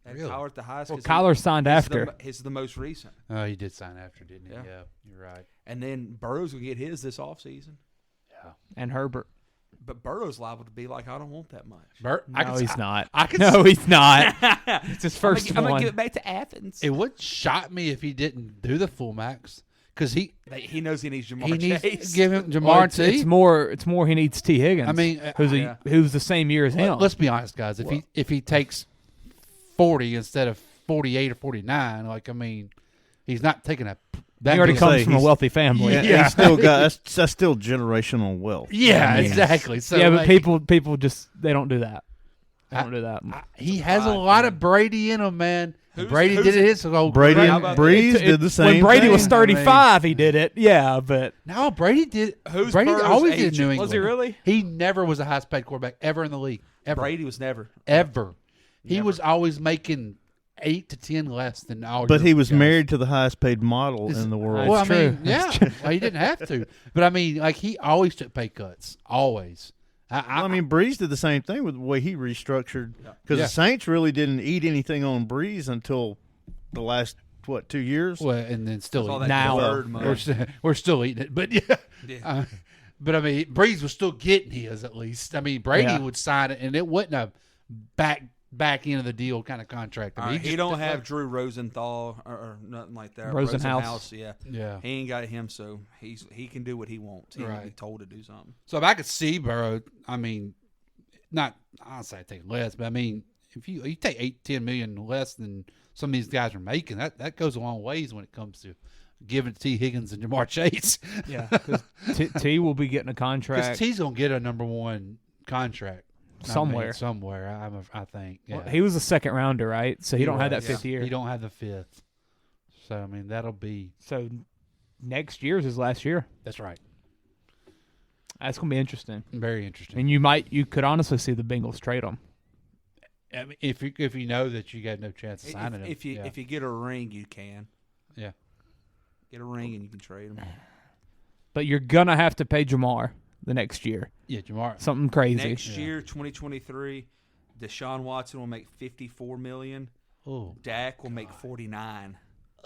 Had really? Kyler at the highest. Well, Kyler signed after. His the most recent. Oh, he did sign after, didn't he? Yeah, you're right. And then Burrow's gonna get his this offseason. Yeah. And Herbert. But Burrow's liable to be like, I don't want that much. No, he's not. No, he's not. It's his first I'm one. gonna give it back to Athens. It would shock me if he didn't do the full max because he knows he needs Jamar he Chase. needs to give him Jamar T. It's more he needs T. Higgins. I mean, who's the same year as him. Let's be honest, guys. If he takes 40 instead of 48 or 49, like I mean, he's not taking a. He already comes from a wealthy family. Yeah. He's still got that's still generational wealth. Yeah, exactly. So yeah, but people just they don't do that. They don't do that. He has a lot of Brady in him, man. Brady did it his old Brady and Breeze did the same. When Brady thing. was 35, he did it. Yeah, but no, Brady did. Who's Brady Burrow's always did agent? New England. Was he really? He never was the highest paid quarterback ever in the league. Ever. Brady was never. Ever. He was always making 8 to 10 less than all. But he was married to the highest paid model in the world. Well, I mean, yeah, well, he didn't have to. But I mean, like he always took pay cuts. Always. I mean, Breeze did the same thing with the way he restructured because the Saints really didn't eat anything on Breeze until the last 2 years. Well, and then still now we're still eating it, but yeah. But I mean, Breeze was still getting his at least. I mean, Brady would sign it, and it wasn't a back end of the deal kind of contract. I mean, he don't have Drew Rosenthal or nothing like that. Rosenhaus. Yeah. He ain't got him, so he can do what he wants. He can be told to do something. So if I could see Burrow, I mean, I'll say take less, but I mean, if you take 8-10 million less than some of these guys are making, that goes a long ways when it comes to giving to T. Higgins and Jamar Chase. Yeah, because T will be getting a contract. Because T's gonna get a number 1 contract. Somewhere. I think. Yeah. Well, he was a second rounder, right? So he don't have that 5th year. He don't have the 5th. So I mean, that'll be next year's his last year. That's right. That's gonna be interesting. Very interesting. And you could honestly see the Bengals trade him. I mean, if you know that you got no chance of signing him. If you get a ring, you can. Yeah. Get a ring and you can trade him. But you're gonna have to pay Jamar the next year. Yeah, Jamar. Something crazy. Next year, 2023, Deshaun Watson will make $54 million. Oh, Dak will make $49.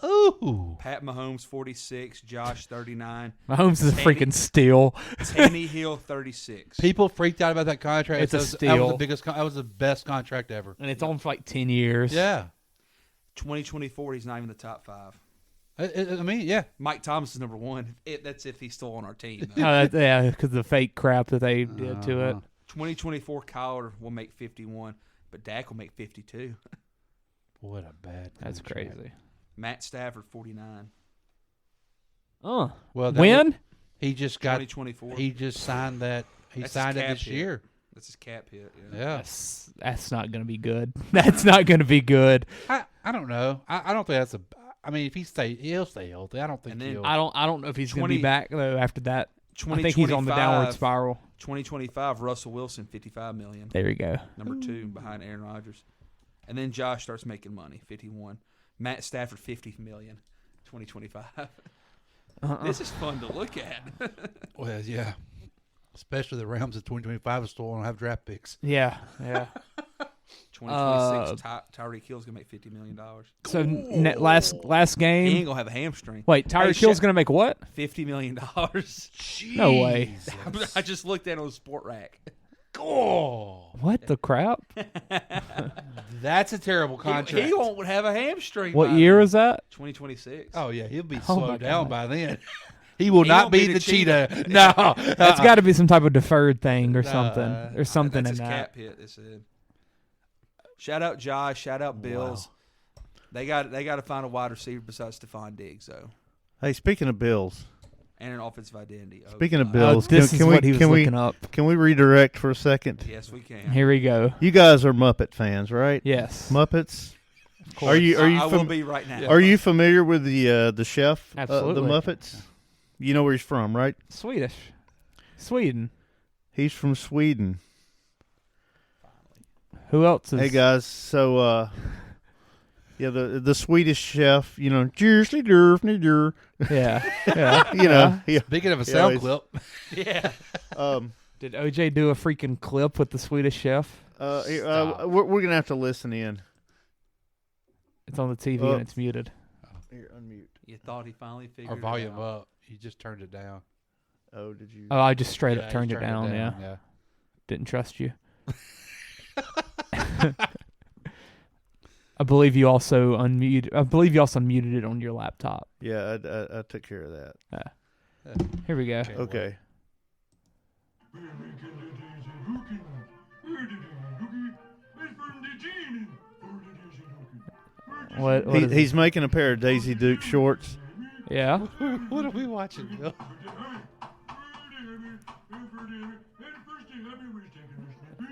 Ooh. Pat Mahomes 46, Josh 39. Mahomes is a freaking steal. Tannehill 36. People freaked out about that contract. It's a steal. That was the best contract ever. And it's on for like 10 years. Yeah. 2024, he's not even the top 5. I mean, yeah. Mike Thomas is number 1. That's if he's still on our team. Yeah, because the fake crap that they did to it. 2024, Kyler will make 51, but Dak will make 52. What a bad contract. That's crazy. Matt Stafford 49. Oh, well, when he just got 2024. He just signed that. He signed it this year. That's his cap hit. Yeah. That's not going to be good. That's not going to be good. I don't know. I don't think that's a. I mean, if he'll stay healthy. I don't think. I don't know if he's going to be back though after that. I think he's on the downward spiral. 2025, Russell Wilson $55 million. There you go. Number 2 behind Aaron Rodgers, and then Josh starts making money. 51. Matt Stafford $50 million. 2025. This is fun to look at. Well, yeah. Especially the Rams of 2025 still don't have draft picks. Yeah. 2026, Tyreek Hill's gonna make $50 million. So last game, he ain't gonna have a hamstring. Wait, Tyreek Hill's gonna make what? $50 million. No way. I just looked at it on the Sport Rack. Oh, what the crap? That's a terrible contract. He won't have a hamstring. What year is that? 2026. Oh yeah, he'll be slowed down by then. He will not be the cheetah. No, that's got to be some type of deferred thing or something. There's something that's in his that. cap hit. They said. Shout out Josh. Shout out Bills. Wow. They got to find a wide receiver besides Stephon Diggs though. Hey, speaking of Bills. And an offensive identity. Speaking of Bills, this is what he was looking up. Can we redirect for a second? Yes, we can. Here we go. You guys are Muppet fans, right? Yes. Muppets. Are you? I will be right now. Are you familiar with the chef? Absolutely. The Muppets. You know where he's from, right? Sweden. He's from Sweden. Who else is? Hey guys, so yeah, the Swedish chef, you know, yeah, you know. Speaking of a sound clip, yeah. Did OJ do a freaking clip with the Swedish chef? We're gonna have to listen in. It's on the TV and it's muted. Here, unmute. You thought he finally figured or volume it out. up. He just turned it down. Oh, did you? Oh, I just straight up turned it down. Yeah. Didn't trust you. I believe you also unmuted it on your laptop. Yeah, I took care of that. Here we go. Okay. He's making a pair of Daisy Duke shorts. Yeah. What are we watching, Bill?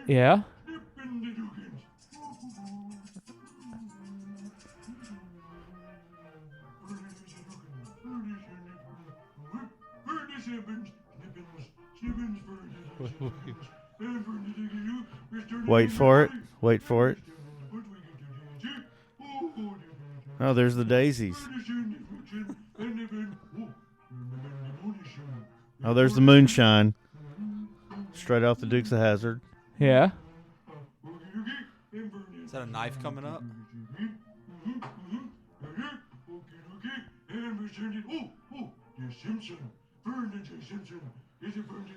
Yeah. Wait for it. Wait for it. Oh, there's the daisies. Oh, there's the moonshine. Straight off the Dukes of Hazzard. Yeah. Is that a knife coming up?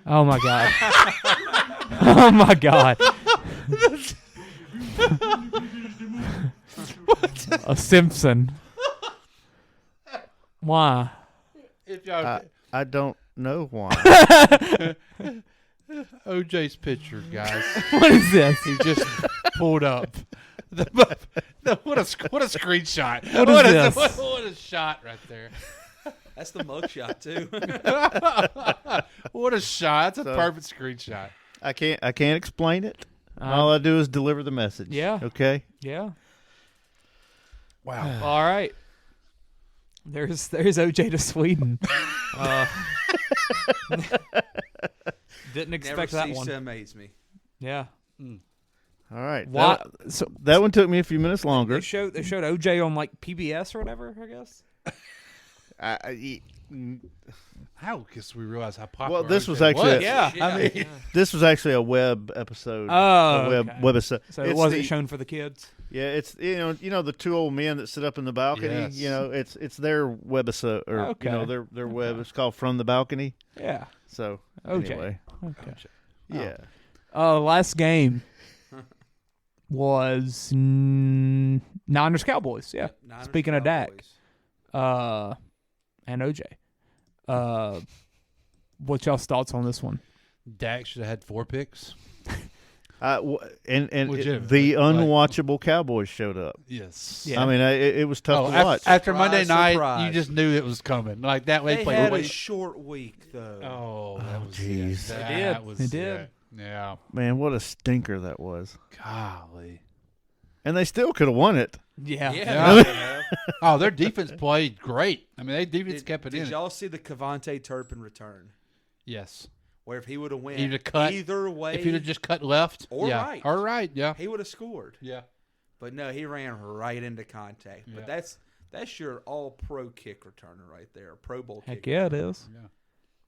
Oh my god. Oh my god. A Simpson. Why? If y'all, I don't know why. OJ's picture, guys. What is this? He just pulled up. What a screenshot. What is this? What a shot right there. That's the mug shot too. What a shot. That's a perfect screenshot. I can't explain it. All I do is deliver the message. Yeah. Okay? Yeah. Wow. All right. There's OJ to Sweden. Didn't expect that one. To amaze me. Yeah. All right. So that one took me a few minutes longer. They showed OJ on like PBS or whatever, I guess. How? Because we realize how popular. Well, this was OJ actually I mean, this was actually a web episode. Oh, a webisode. So it wasn't shown for the kids. Yeah, it's you know the two old men that sit up in the balcony. Yes. You know, it's their webisode or you know their web. It's called From the Balcony. Yeah. So OJ. anyway, Okay. yeah. Last game was Niners Cowboys. Yeah. Niners, Speaking of Dak, Cowboys. and OJ, what's y'all's thoughts on this one? Dak should have had 4 picks. And Legitimate, the unwatchable Cowboys showed up. Yes. Yeah. I mean, it was tough to watch. After Monday night, surprise. you just knew it was coming. Like that way. They had a short week though. Oh, that was jeez. It did. Yeah. Man, what a stinker that was. Golly. And they still could have won it. Yeah. Oh, their defense played great. I mean, their defense kept it in. Did y'all see the Cavante Turpin return? Yes. Where if he would have went either way, if he'd have just cut left or yeah. right, or right, yeah, he would have scored. Yeah. But no, he ran right into contact. But that's your all-pro kick returner right there, Pro Bowl kick. Heck yeah, it is. Yeah.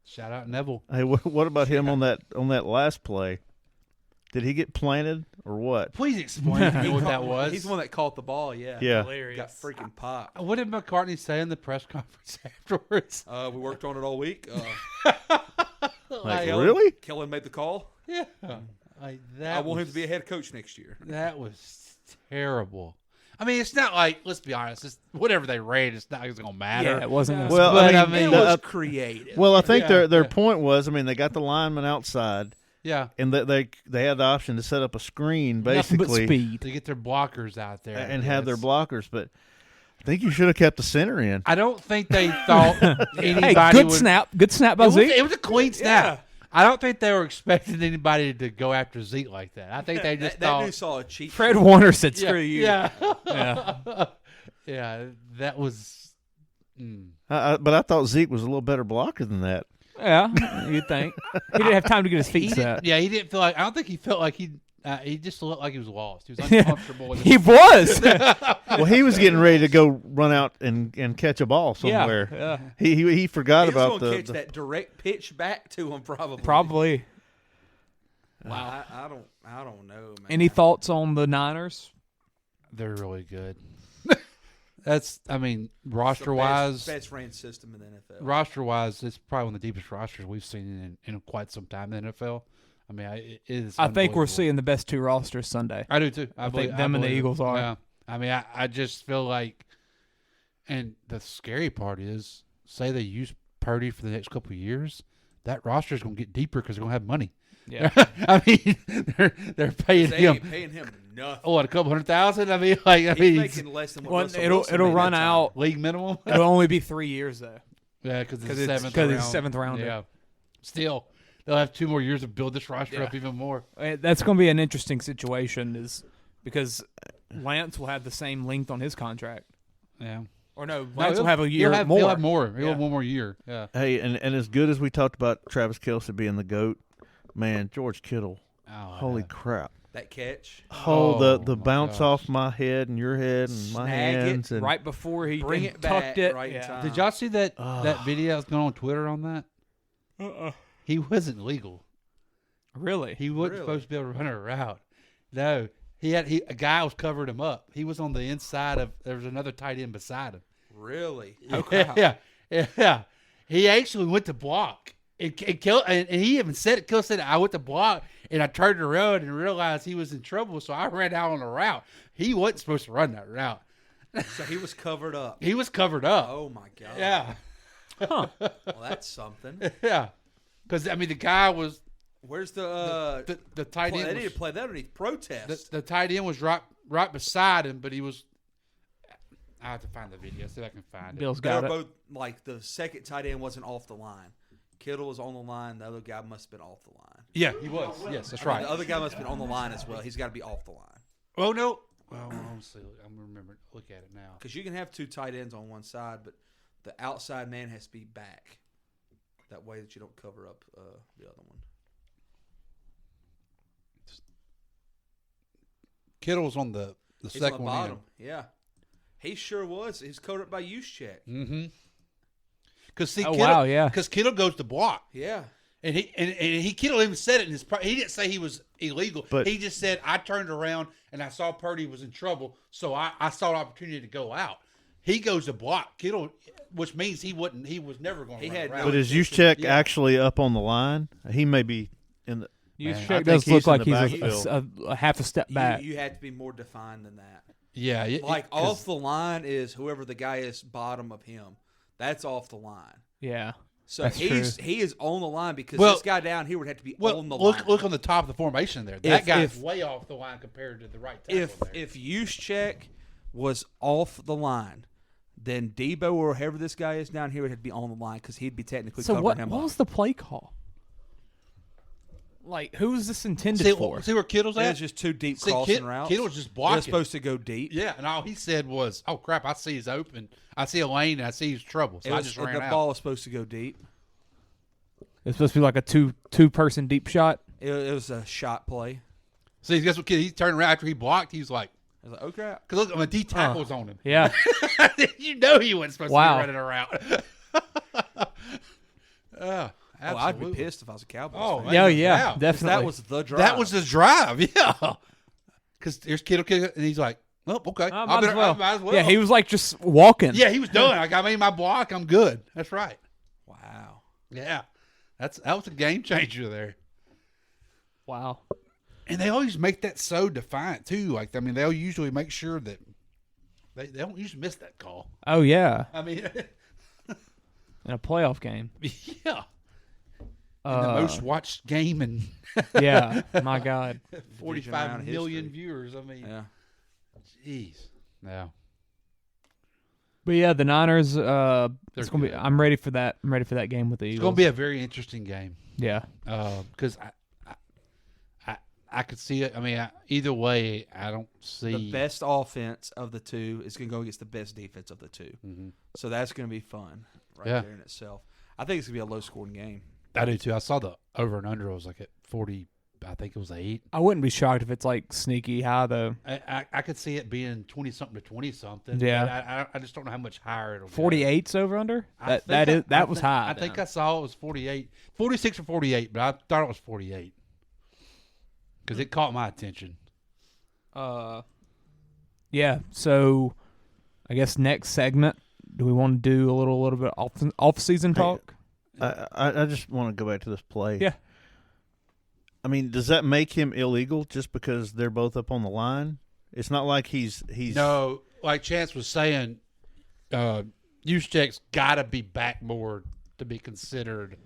Shout out Neville. Hey, what about him on that last play? Did he get planted or what? Please explain to me what that was. He's the one that caught the ball. Yeah. Yeah. Hilarious. Got freaking popped. What did McCartney say in the press conference afterwards? We worked on it all week. Like, really? Kellen made the call. Yeah. I want him to be a head coach next year. That was terrible. I mean, it's not like, let's be honest, it's whatever they rate, it's not going to matter. Yeah, it wasn't. Well, I mean, it was creative. Well, I think their point was, I mean, they got the lineman outside. Yeah. And they had the option to set up a screen, Nothing but basically. speed. To get their blockers out there. And have their blockers, but I think you should have kept the center in. I don't think they thought anybody good would. snap. Good snap by Zeke. It was a clean snap. I don't think they were expecting anybody to go after Zeke like that. I think they just thought. That dude saw a cheat. Fred Warner said, "Screw you." Yeah. Yeah. Yeah. That was. But I thought Zeke was a little better blocker than that. Yeah, you'd think. He didn't have time to get his feet set. Yeah, he didn't feel like. I don't think he felt like he just looked like he was lost. He was uncomfortable. He was. Well, he was getting ready to go run out and catch a ball somewhere. Yeah. He forgot He was about gonna catch that direct pitch back to him, probably. Probably. Wow. I don't know, man. Any thoughts on the Niners? They're really good. That's, I mean, roster-wise. Best ran system in the NFL. Roster-wise, it's probably one of the deepest rosters we've seen in quite some time in the NFL. I mean, it is. I think we're seeing the best two rosters Sunday. I do too. I think them and the Eagles are. Yeah. I mean, I just feel like, and the scary part is, say they use Purdy for the next couple of years, that roster is going to get deeper because they're going to have money. Yeah. I mean, they're paying They him. ain't paying him nothing. What, a couple $100,000? I mean, like, He's making less than what Russell Wilson it'll made run that time. out league minimum. It'll only be 3 years though. Yeah, because it's seventh round. Yeah. Still, they'll have 2 more years to build this roster up even more. That's going to be an interesting situation, is because Lance will have the same length on his contract. Yeah. Or no, Lance will have a year more. He'll have more. He'll have one more year. Yeah. Hey, and as good as we talked about Travis Kelce being the GOAT, man, George Kittle, holy crap. That catch. The bounce off my head and your head and my hands. And right before he bring it tucked back it. right in time. Did y'all see that video that's going on Twitter on that? He wasn't legal. Really? He wasn't supposed to be able to run a route. No. A guy was covering him up. He was on the inside of, there was another tight end beside him. Really? Oh, crap. Yeah. He actually went to block. And he even said it. Kill said, I went to block, and I turned around and realized he was in trouble, so I ran out on the route. He wasn't supposed to run that route. So he was covered up. He was covered up. Oh, my God. Yeah. Huh. Well, that's something. Yeah. Because, I mean, the guy was. Where's the tight end? They need to play that underneath protest. The tight end was right beside him, but he was. I have to find the video. See if I can find Bill's it. got They were it. both, like, the second tight end wasn't off the line. Kittle was on the line. The other guy must have been off the line. Yeah, he was. Yes, that's right. The other guy must have been on the line as well. He's got to be off the line. Oh, no. Well, honestly, I'm remembering. Look at it now. Because you can have 2 tight ends on one side, but the outside man has to be back. That way that you don't cover up the other one. Kittle was on the He's second on the one bottom. Yeah. He sure was. He's covered up by use check. Mm-hmm. Because Because Kittle goes to block. Yeah. And Kittle even said it in his. He didn't say he was illegal. But he just said, I turned around and I saw Purdy was in trouble, so I saw an opportunity to go out. He goes to block Kittle, which means he was never going to run around. But is Juszczyk actually up on the line? He may be in the. Juszczyk does look like he's a half a step back. You have to be more defined than that. Yeah. Off the line is whoever the guy is bottom of him. That's off the line. Yeah. So he is on the line because this guy down here would have to be on the line. Look on the top of the formation there. That guy's way off the line compared to the right tackle. If Juszczyk was off the line, then Debo or whoever this guy is down here would have to be on the line because he'd be technically covering him up. What was the play call? Like, who is this intended for? See where Kittle's at? It's just 2 deep crossing routes. Kittle's just blocking. They're supposed to go deep. Yeah, and all he said was, "Oh crap! I see he's open. I see a lane. And I see he's trouble." So I just ran out. The ball is supposed to go deep. It's supposed to be like a two-person deep shot. It was a shot play. See, guess what? He turned around after he blocked. He was like, I was like, "Oh crap!" Because look, D tackle was on him. Yeah, you know he wasn't supposed to be running around. Oh, I'd be pissed if I was a Cowboys fan. Yeah, definitely. That was the drive. That was the drive, yeah. Because there's Kittle, and he's like, "Oh, okay, might as well." Yeah, he was like just walking. Yeah, he was done. Like, I made my block. I'm good. That's right. Wow. Yeah, that was a game changer there. Wow. And they always make that so defiant too. Like, I mean, they'll usually make sure that they don't usually miss that call. Oh yeah. I mean, in a playoff game. Yeah. In the most watched game in yeah, my God. 45 million viewers. I mean, yeah. Jeez. Yeah. But yeah, the Niners. It's gonna be. I'm ready for that. I'm ready for that game with the Eagles. It's gonna be a very interesting game. Yeah. Because I could see it. I mean, either way, I don't see the best offense of the two is going to go against the best defense of the two. Mm-hmm. So that's going to be fun there in itself. I think it's going to be a low-scoring game. I do too. I saw the over and under was like at 40. I think it was 8. I wouldn't be shocked if it's like sneaky high though. I could see it being 20-something to 20-something. Yeah. I just don't know how much higher it'll be. 48's over under. That was high. I think I saw it was 48, 46 or 48, but I thought it was 48 because it caught my attention. Yeah. So, I guess next segment, do we want to do a little bit off-season talk? I just want to go back to this play. Yeah. I mean, does that make him illegal just because they're both up on the line? It's not like he's no. Like Chance was saying, Juszczyk's got to be back more to be considered.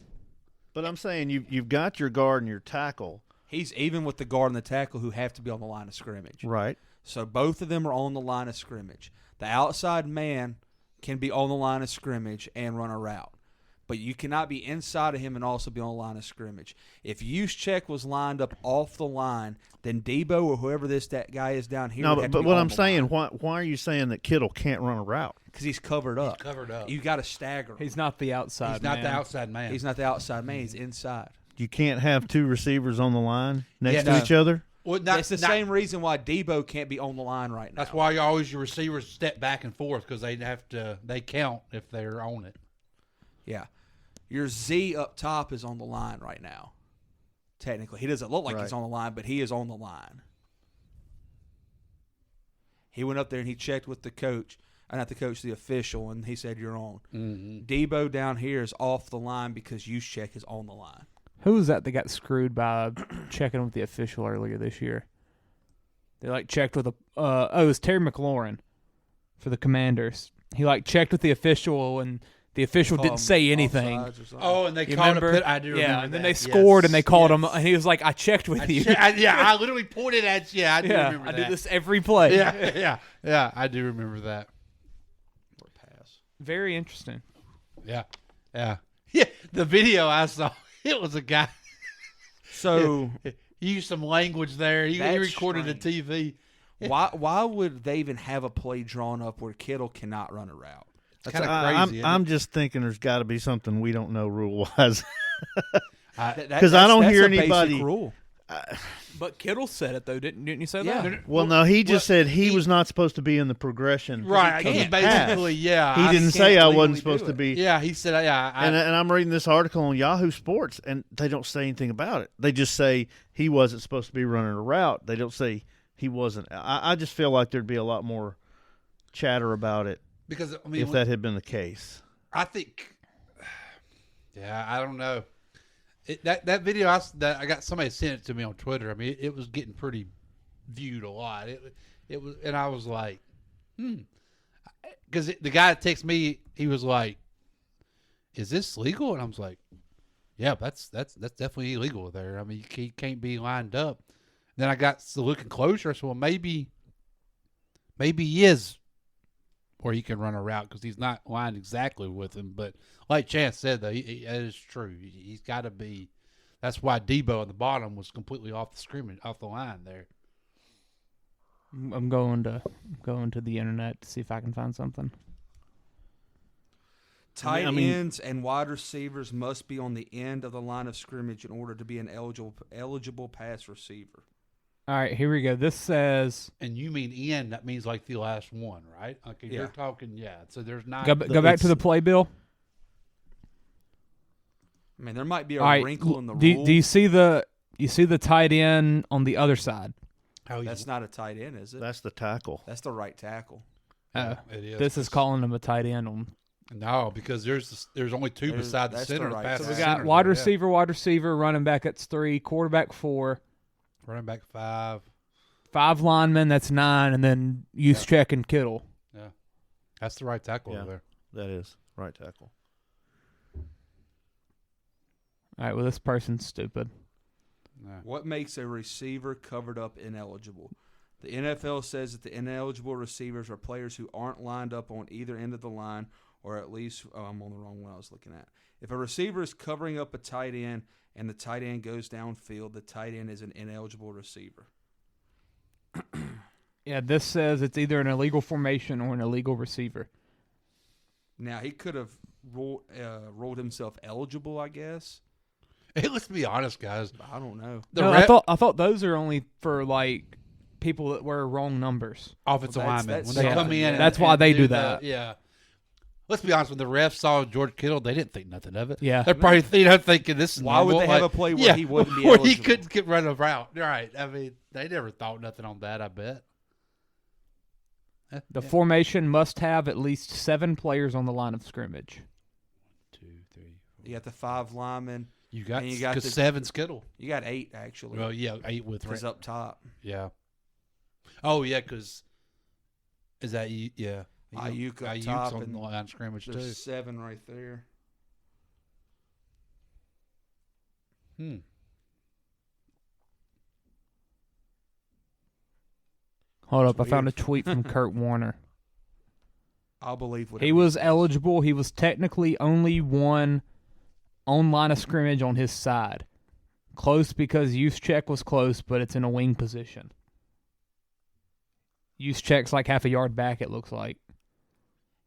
But I'm saying you've got your guard and your tackle. He's even with the guard and the tackle who have to be on the line of scrimmage. Right. So both of them are on the line of scrimmage. The outside man can be on the line of scrimmage and run a route. But you cannot be inside of him and also be on the line of scrimmage. If Juszczyk was lined up off the line, then Debo or whoever that guy is down here. No, but what I'm saying, why are you saying that Kittle can't run a route? Because he's covered up. He's covered up. You got to stagger him. He's not the outside. He's not the outside man. He's not the outside man. He's inside. You can't have two receivers on the line next to each other. Well, it's the same reason why Debo can't be on the line right now. That's why your receivers step back and forth because they count if they're on it. Yeah. Your Z up top is on the line right now. Technically. He doesn't look like he's on the line, but he is on the line. He went up there and he checked with the coach. Not the coach, the official, and he said, you're on. Mm-hmm. Debo down here is off the line because Juszczyk is on the line. Who was that got screwed by checking with the official earlier this year? They checked with it was Terry McLaurin for the Commanders. He checked with the official and the official didn't say anything. Oh, and they called him. I do remember and that. then they scored and they called him, and he was like, I checked with you. I literally pointed at you. I do remember that. I do this every play. Yeah, I do remember that. Very interesting. Yeah. The video I saw, it was a guy. So he used some language there. He recorded a TV. Why would they even have a play drawn up where Kittle cannot run a route? That's kind of crazy. I'm just thinking there's got to be something we don't know rule wise. Because I don't hear anybody. Basic rule. But Kittle said it though, didn't you say that? Well, no, he just said he was not supposed to be in the progression. Right. He basically, he didn't say I wasn't supposed to be. Yeah, he said, and I'm reading this article on Yahoo Sports, and they don't say anything about it. They just say he wasn't supposed to be running a route. They don't say he wasn't. I just feel like there'd be a lot more chatter about it because if that had been the case. I think. Yeah, I don't know. That video I got somebody sent it to me on Twitter. I mean, it was getting pretty viewed a lot. It was, and I was like, because the guy that texted me, he was like, "Is this legal?" And I was like, "Yeah, that's definitely illegal there. I mean, he can't be lined up." And then I got to looking closer. I said, "Well, maybe he is." Or he can run a route because he's not lined exactly with him. But like Chance said, though, that is true. He's got to be. That's why Debo at the bottom was completely off the line there. I'm going to the internet to see if I can find something. Tight ends and wide receivers must be on the end of the line of scrimmage in order to be an eligible pass receiver. All right, here we go. This says, and you mean end? That means like the last one, right? Okay, you're talking, So there's not. Go back to the playbill. I mean, there might be a All right, wrinkle in the do rule. you see the tight end on the other side? That's not a tight end, is it? That's the tackle. That's the right tackle. It is. This is calling him a tight end on. No, because there's only two beside the that's center. the right Past side. the We got center wide there, receiver, running back. That's 3, quarterback 4, running back 5. 5 linemen. That's 9, and then Juszczyk and Kittle. Yeah, that's the right tackle over there. That is right tackle. All right, well, this person's stupid. What makes a receiver covered up ineligible? The NFL says that the ineligible receivers are players who aren't lined up on either end of the line, or at least I'm on the wrong one I was looking at. If a receiver is covering up a tight end and the tight end goes downfield, the tight end is an ineligible receiver. Yeah, this says it's either an illegal formation or an illegal receiver. Now, he could have ruled himself eligible, I guess. Hey, let's be honest, guys. I don't know. I thought those are only for like people that wear wrong numbers. Offensive linemen when they come in. That's why they do that. Yeah. Let's be honest. When the refs saw George Kittle, they didn't think nothing of it. Yeah, they're probably thinking this is why normal. would they have a play where he wouldn't be eligible? Where he couldn't get run a route. Right. I mean, they never thought nothing on that. I bet. The formation must have at least 7 players on the line of scrimmage. 1, 2, 3, 4. You got the 5 linemen. You got the 7's Kittle. You got 8 actually. Well, yeah, 8 with because up top. Yeah. Oh yeah, because is that yeah? Ayuk up Ayuk's top on and the line of scrimmage too. There's 7 right there. Hold up, I found a tweet from Kurt Warner. I'll believe what he was eligible. He was technically only one on line of scrimmage on his side. Close because Juszczyk was close, but it's in a wing position. Juszczyk's like half a yard back, it looks like.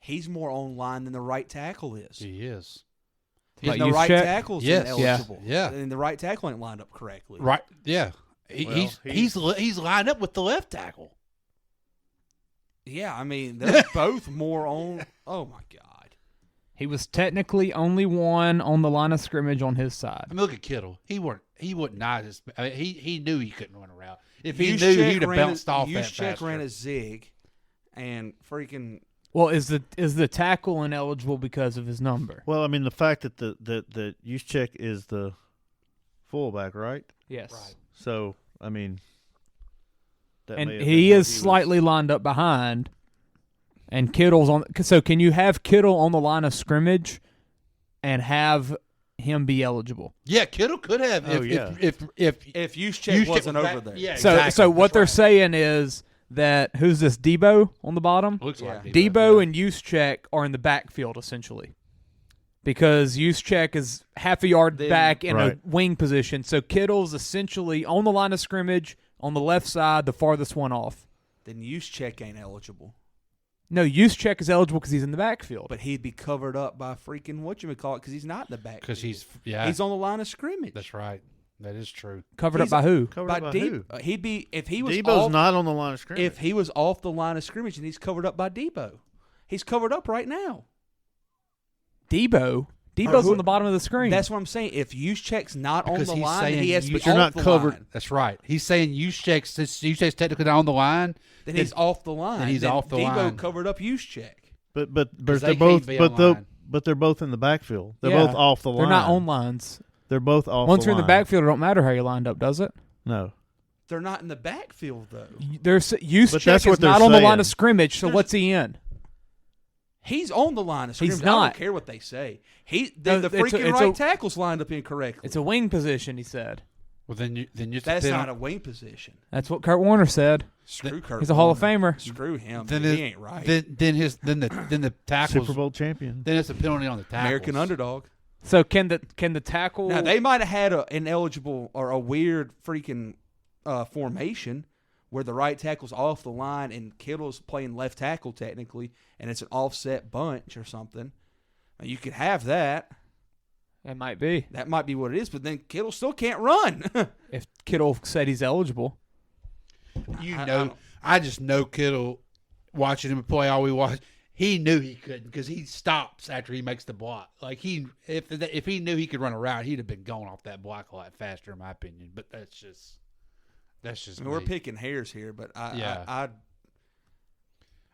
He's more on line than the right tackle is. He is. But the right tackle's ineligible. Yeah. And the right tackle ain't lined up correctly. Right. Yeah. He's lined up with the left tackle. Yeah, I mean, they're both more on. Oh, my God. He was technically only one on the line of scrimmage on his side. I mean, look at Kittle. He wouldn't not just. I mean, he knew he couldn't run a route. If he knew, he'd have bounced off that faster. Juszczyk ran a zig, and freaking. Well, is the tackle ineligible because of his number? Well, I mean, the fact that the Juszczyk is the fullback, right? Yes. Right. So, I mean. And he is slightly lined up behind, and Kittle's on. So can you have Kittle on the line of scrimmage and have him be eligible? Yeah, Kittle could have if Juszczyk wasn't over there. Yeah, so exactly. So what they're saying is that who's this Debo on the bottom? Looks like Debo and Juszczyk are in the backfield essentially, because Juszczyk is half a yard back in a wing position. So Kittle's essentially on the line of scrimmage. On the left side, the farthest one off. Then Juszczyk ain't eligible. No, Juszczyk is eligible because he's in the backfield. But he'd be covered up by freaking whatchamacallit because he's not in the backfield. Because he's on the line of scrimmage. That's right. That is true. Covered up by who? Covered up by who? He'd be if he was. Debo's not on the line of scrimmage. If he was off the line of scrimmage, and he's covered up by Debo. He's covered up right now. Debo's on the bottom of the screen. That's what I'm saying. If Juszczyk's not on the line, saying he has to be you're off not the covered. line. That's right. He's saying Juszczyk's technically not on the line. Then he's off the line. Then he's off the Debo line. covered up Juszczyk. But they they're both can't be online. but they're both in the backfield. They're both off the line. They're not on lines. They're both off. Once the you're in line. the backfield, it don't matter how you're lined up, does it? No. They're not in the backfield though. Juszczyk is not on the line of scrimmage. So what's he in? He's on the line of scrimmage. He's not. I don't care what they say. The freaking right tackle's lined up incorrectly. It's a wing position, he said. Well, then you that's not a wing position. That's what Kurt Warner said. Screw Kurt. He's a Hall of Famer. Screw him. Then he ain't right. Then the tackles Super Bowl champion. Then it's a penalty on the tackles. American underdog. So can the tackle? Now they might have had an ineligible or a weird freaking formation where the right tackle's off the line and Kittle's playing left tackle technically, and it's an offset bunch or something. Now, you could have that. It might be. That might be what it is, but then Kittle still can't run. If Kittle said he's eligible. I just know Kittle, watching him play all we watch. he knew he couldn't because he stops after he makes the block. Like if he knew he could run a route, he'd have been going off that block a lot faster, in my opinion. But that's just. I mean, we're picking hairs here, but I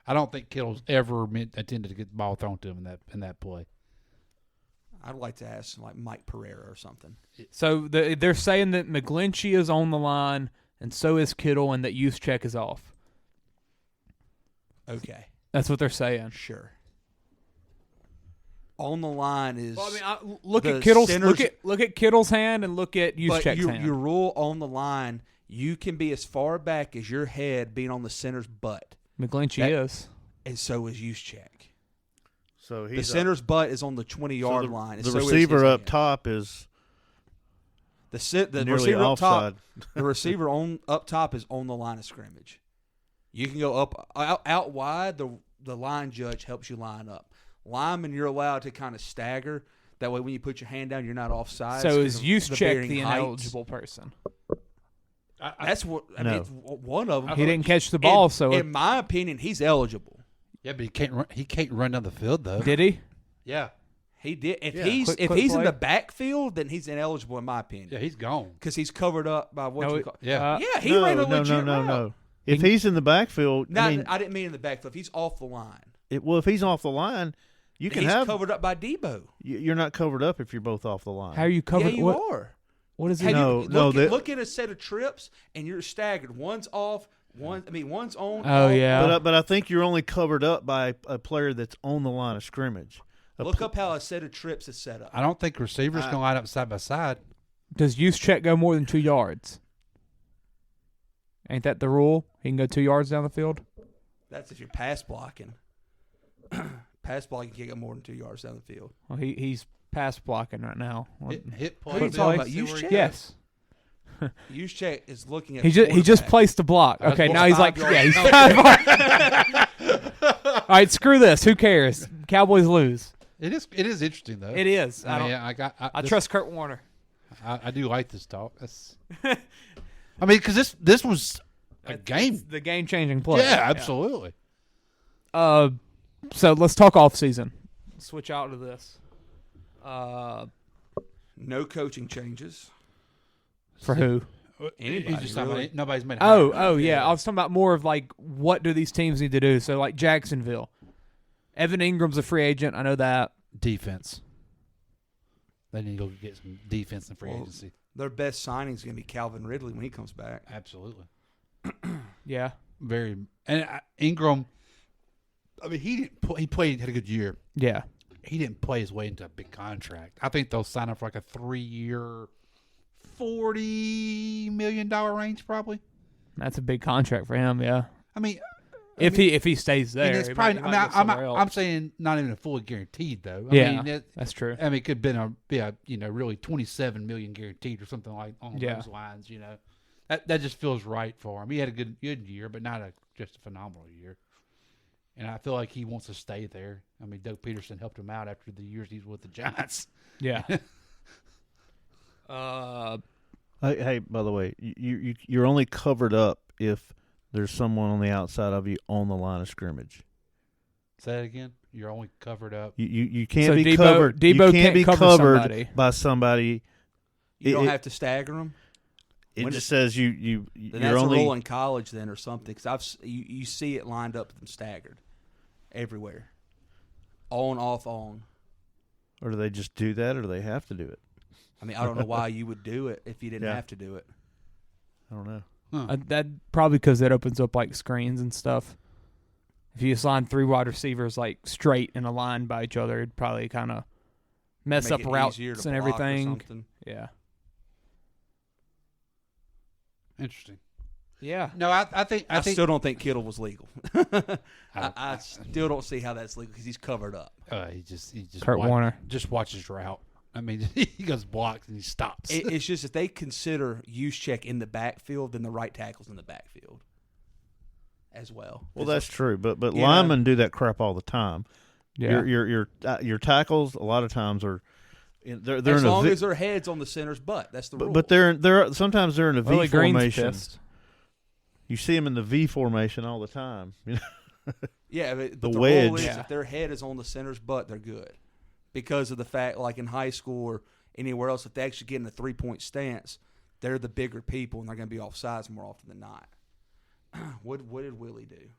don't think Kittle's ever intended to get the ball thrown to him in that play. I'd like to ask like Mike Pereira or something. So they're saying that McGlinchey is on the line, and so is Kittle, and that Juszczyk is off. Okay, that's what they're saying. Sure. On the line is. Well, I mean, look at Kittle's. Look at Kittle's hand, and look at Juszczyk's hand. Your rule on the line. You can be as far back as your head being on the center's butt. McGlinchey is. And so is Juszczyk. So the center's butt is on the 20-yard line. The receiver up top is the receiver offside. Up top. The receiver up top is on the line of scrimmage. You can go out wide. The line judge helps you line up. Lineman, you're allowed to kind of stagger. That way, when you put your hand down, you're not offside. So is Juszczyk the ineligible person? That's what I mean. One of them. He didn't catch the ball, so in my opinion, he's eligible. Yeah, but he can't run down the field though. Did he? Yeah, he did. If he's in the backfield, then he's ineligible in my opinion. Yeah, he's gone because he's covered up by what you call. Yeah, he ran a legit route. No. If he's in the backfield, I didn't mean in the backfield. If he's off the line. If he's off the line, he's covered up by Debo. You're not covered up if you're both off the line. How are you covered? Yeah, you are. What is it? Look at a set of trips, and you're staggered. One's off. One's on. Oh yeah. But I think you're only covered up by a player that's on the line of scrimmage. Look up how a set of trips is set up. I don't think receivers can line up side by side. Does Juszczyk go more than 2 yards? Ain't that the rule? He can go 2 yards down the field. That's if you're pass blocking. Pass blocking can't go more than 2 yards down the field. Well, he's pass blocking right now. Hit play. What are you talking about? Juszczyk? Yes. Juszczyk is looking at. He just placed the block. Okay, now he's like, yeah, he's. All right, screw this. Who cares? Cowboys lose. It is interesting though. It is. I trust Kurt Warner. I do like this talk. I mean, because this was a game. The game-changing play. Yeah, absolutely. So let's talk off-season. Switch out to this. No coaching changes. For who? Anybody. Really. Nobody's made. Yeah. I was talking about more of like what do these teams need to do? So like Jacksonville, Evan Ingram's a free agent. I know that. Defense. They need to go get some defense in free agency. Their best signing is going to be Calvin Ridley when he comes back. Absolutely. Yeah. Very. And Ingram. I mean, he had a good year. Yeah. He didn't play his way into a big contract. I think they'll sign up for like a 3-year, $40 million range, probably. That's a big contract for him. Yeah. I mean, if he stays there, it's probably. I'm saying not even a fully guaranteed though. I mean, that's true. I mean, it could have been really $27 million guaranteed or something like on those lines. You know, that just feels right for him. He had a good year, but not just a phenomenal year. And I feel like he wants to stay there. I mean, Doug Peterson helped him out after the years he's with the Giants. Yeah. Hey, by the way, you're only covered up if there's someone on the outside of you on the line of scrimmage. Say that again. You're only covered up. You can't be covered. Debo you can't be cover covered somebody. by somebody. You don't have to stagger them. It just says you're that's only a rule in college then or something because you see it lined up and staggered everywhere, on, off, on. Or do they just do that, or do they have to do it? I mean, I don't know why you would do it if you didn't have to do it. I don't know. That probably because that opens up like screens and stuff. If you assign 3 wide receivers like straight in a line by each other, it'd probably kind of mess up routes and everything. Yeah. Interesting. Yeah. No, I think I still don't think Kittle was legal. I still don't see how that's legal because he's covered up. He just Kurt Warner just watches route. I mean, he goes blocks and he stops. It's just if they consider Juszczyk in the backfield, then the right tackle's in the backfield as well. Well, that's true, but linemen do that crap all the time. Yeah. Your tackles a lot of times are. They're as long as their head's on the center's butt, that's the rule. But they're sometimes they're in a V formation. Pissed. You see them in the V formation all the time. You know? Yeah, but The the wedge. rule is Yeah. if their head is on the center's butt, they're good. Because of the fact, like in high school or anywhere else, if they actually get in a 3-point stance, they're the bigger people, and they're going to be offsides more often than not. What did Willie do?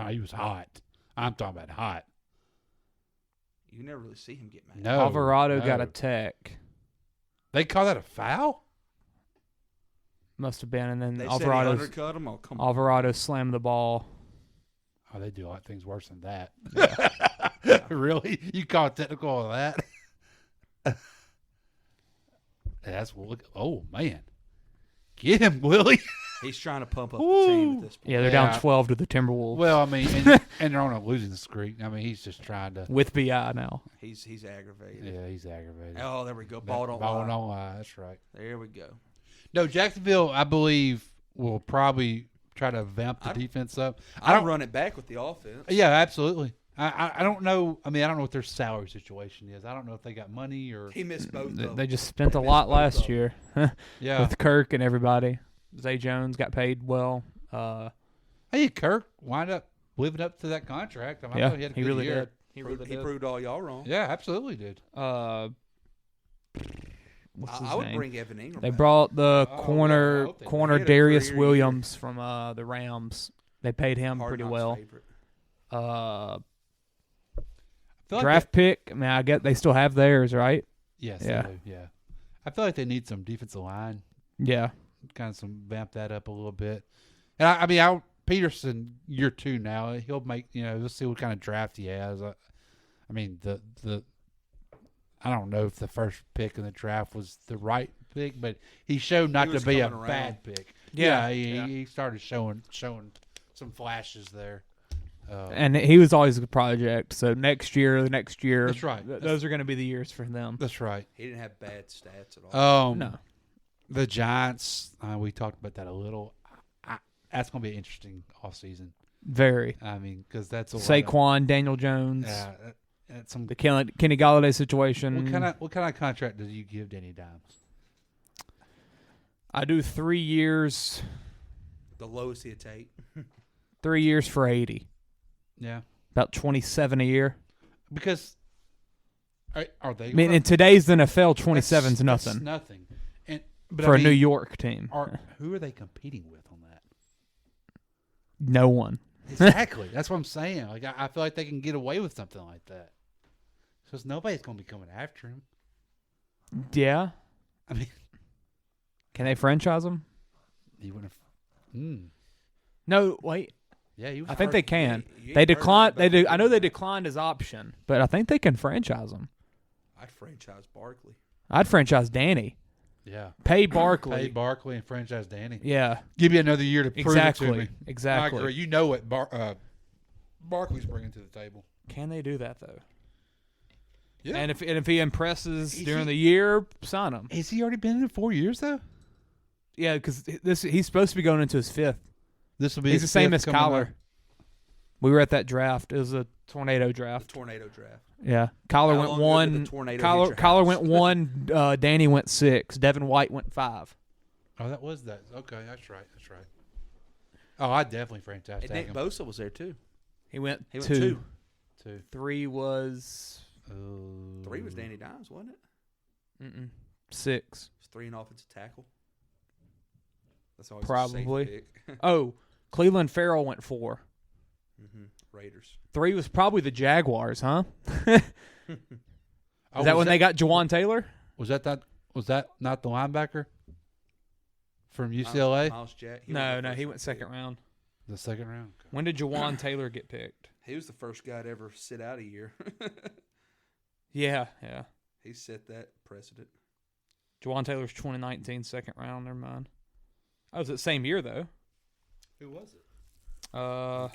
He was hot. I'm talking about hot. You never really see him get mad. No, Alvarado no. got a tech. They call that a foul? Must have been, and then They Alvarado said he undercut him? Oh, come on. Alvarado slammed the ball. Oh, they do a lot of things worse than that. Really? You call it technical on that? That's oh man, get him, Willie. He's trying to pump up the team at this point. Yeah, they're down 12 to the Timberwolves. Well, I mean, and they're on a losing streak. I mean, he's just trying to with BI now. He's aggravated. Yeah, he's aggravated. Oh, there we go. Ball don't Ball lie. don't lie. That's right. There we go. No, Jacksonville, I believe, will probably try to vamp the defense up. I don't run it back with the offense. Yeah, absolutely. I don't know. I mean, I don't know what their salary situation is. I don't know if they got money or he missed both. They just spent a lot last year. Yeah, with Kirk and everybody. Zay Jones got paid well. Hey, Kirk wound up living up to that contract. I mean, I thought he had a good really year. did. He really did. Proved all y'all wrong. Yeah, absolutely did. What's his I would name? bring Evan Ingram. They back. brought the I corner hope they do. He had a Darius career Williams from the Rams. They paid him Hard pretty Knocks well. favorite. I feel like Draft pick. I mean, I get they still have theirs, right? Yes, Yeah. they do. Yeah. I feel like they need some defensive line. Yeah. Kind of vamp that up a little bit. And I mean, Peterson year 2 now. He'll make we'll see what kind of draft he has. I mean the I don't know if the first pick in the draft was the right pick, but he showed not to be a bad pick. Yeah. He started showing some flashes there. And he was always a project. So next year, the next year, That's right. Those are going to be the years for them. That's right. He didn't have bad stats at all. No. The Giants, we talked about that a little. That's going to be an interesting offseason. Very. I mean, because that's a Saquon, Daniel Jones. The Kenny Galladay situation. What kind of contract do you give Danny Dimes? I do 3 years. The lowest he'd take. 3 years for 80. Yeah. About 27 a year. Because are they? I mean, in today's NFL, 27 is that's nothing. nothing. For a New York team. Who are they competing with on that? No one. Exactly. That's what I'm saying. Like I feel like they can get away with something like that. Because nobody's going to be coming after him. Yeah. I mean, can they franchise him? He wouldn't No, wait. Yeah, I think they can. They declined. They do. I know they declined his option, but I think they can franchise him. I'd franchise Barkley. I'd franchise Danny. Yeah. Pay Barkley. Pay Barkley and franchise Danny. Yeah. Give me another year to prove it to me. Exactly. I agree. You know what Barkley's bringing to the table. Can they do that though? Yeah. And if he impresses during the year, sign him. Has he already been in 4 years though? Yeah, because he's supposed to be going into his 5th. This will be. He's the same as Kyler. We were at that draft. It was a tornado draft. The tornado draft. Yeah, Kyler went 1. Kyler went 1. Danny went 6. Devin White went 5. Oh, that was that. Okay, that's right. That's right. Oh, I definitely franchise And tag Nick him. Bosa was there too. He went 2. 2. 3 was. 3 was Danny Dimes, wasn't it? 6. It's 3 an offensive tackle. That's always Probably. A safe pick. Oh, Cleveland Farrell went 4. Raiders. 3 was probably the Jaguars, huh? Is that when they got Jawan Taylor? Was that not the linebacker from UCLA? Miles Jack. No, he went second round. The second round. Okay. When did Jawan Taylor get picked? He was the first guy to ever sit out a year. Yeah. He set that precedent. Jawan Taylor's 2019 second round. Never mind. Oh, it was the same year though. Who was it?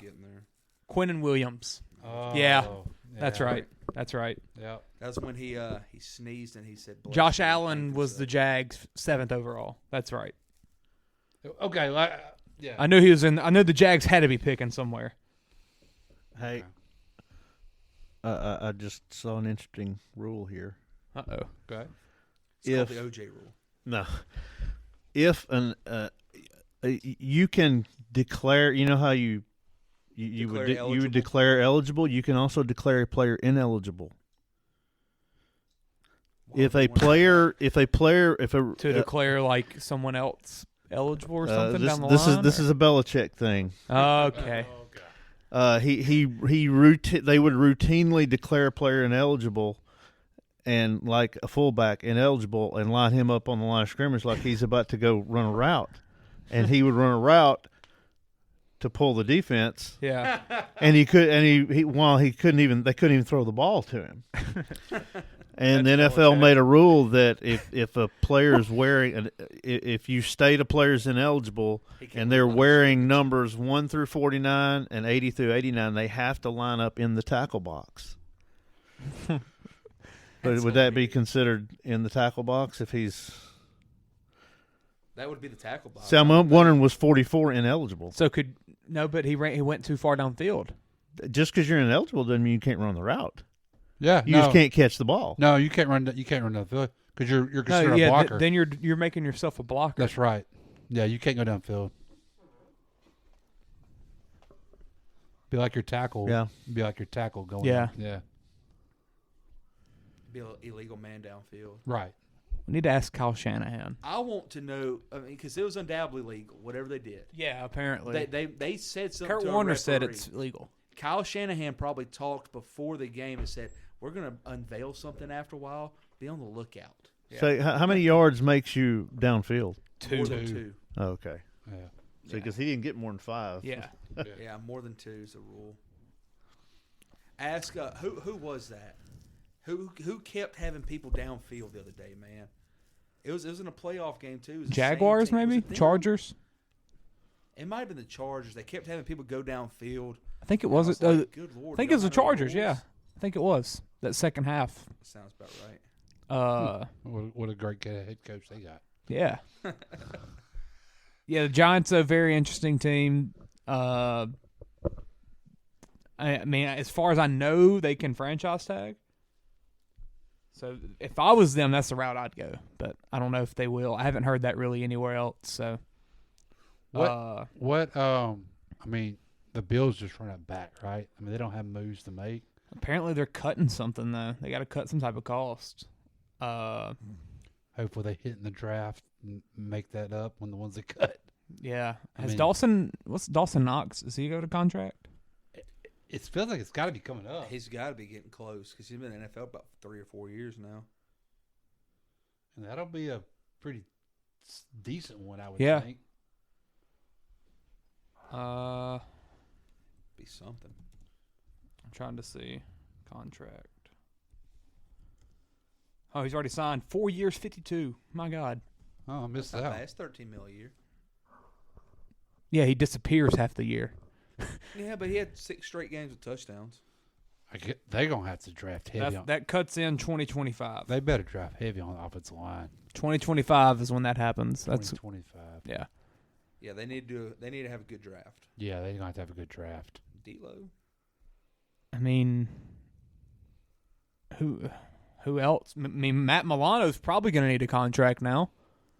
Getting there. Quinnen Williams. Oh, yeah, that's right. That's right. Yeah, that's when he sneezed and he said. Josh Allen was the Jags' 7th overall. That's right. Okay, yeah. I knew he was in. I knew the Jags had to be picking somewhere. Hey, I just saw an interesting rule here. Go ahead. It's called the OJ rule. No, if you can declare, you know how you you would declare eligible. You can also declare a player ineligible. If a player to declare like someone else eligible or something down the line. This is a Belichick thing. Okay. They would routinely declare a player ineligible, and like a fullback ineligible, and line him up on the line of scrimmage like he's about to go run a route, and he would run a route to pull the defense. Yeah. And they couldn't even throw the ball to him. And the NFL made a rule that if a player is wearing, if you state a player's ineligible and they're wearing numbers 1 through 49 and 80 through 89, they have to line up in the tackle box. But would that be considered in the tackle box if he's? That would be the tackle box. See, I'm wondering, was 44 ineligible? So but he went too far downfield. Just because you're ineligible doesn't mean you can't run the route. Yeah, you just can't catch the ball. No, you can't run. You can't run downfield because you're considered a blocker. Then you're making yourself a blocker. That's right. Yeah, you can't go downfield. Be like your tackle. Yeah. Be like your tackle going. Yeah. Yeah. Be an illegal man downfield. Right. We need to ask Kyle Shanahan. I want to know. I mean, because it was undoubtedly legal, whatever they did. Yeah, apparently they said something. Kurt to Warner a said referee. it's legal. Kyle Shanahan probably talked before the game and said, "We're going to unveil something after a while. Be on the lookout." Yeah. So, how many yards makes you downfield? More than 2. Oh, okay. Yeah. So, because he didn't get more than 5. Yeah. Yeah, more than 2 is the rule. Ask who was that? Who kept having people downfield the other day, man? It was in a playoff game too. Jaguars, maybe Chargers. It might have been the Chargers. They kept having people go downfield. I think it was. Good Lord, I think it was the Chargers. Yeah, I think it was that second half. That sounds about right. What a great head coach they got. Yeah. Yeah, the Giants are a very interesting team. I mean, as far as I know, they can franchise tag. So if I was them, that's the route I'd go. But I don't know if they will. I haven't heard that really anywhere else. So I mean, the Bills just run it back, right? I mean, they don't have moves to make. Apparently, they're cutting something though. They got to cut some type of cost. Hopefully, they hit in the draft and make that up when the ones that cut. Yeah. What's Dawson Knox? Is he go to contract? It feels like it's got to be coming up. He's got to be getting close because he's been in the NFL about 3 or 4 years now. And that'll be a pretty decent one, I would think. Be something. I'm trying to see contract. Oh, he's already signed 4 years, 52. My God. Oh, I missed That's that. not bad. It's $13 million a year. Yeah, he disappears half the year. Yeah, but he had 6 straight games with touchdowns. They're going to have to draft heavy on. That cuts in 2025. They better draft heavy on the offensive line. 2025 is when that happens. 2025. Yeah. Yeah, they need to have a good draft. Yeah, they're going to have a good draft. D-Lo. I mean, who else? I mean, Matt Milano's probably going to need a contract now.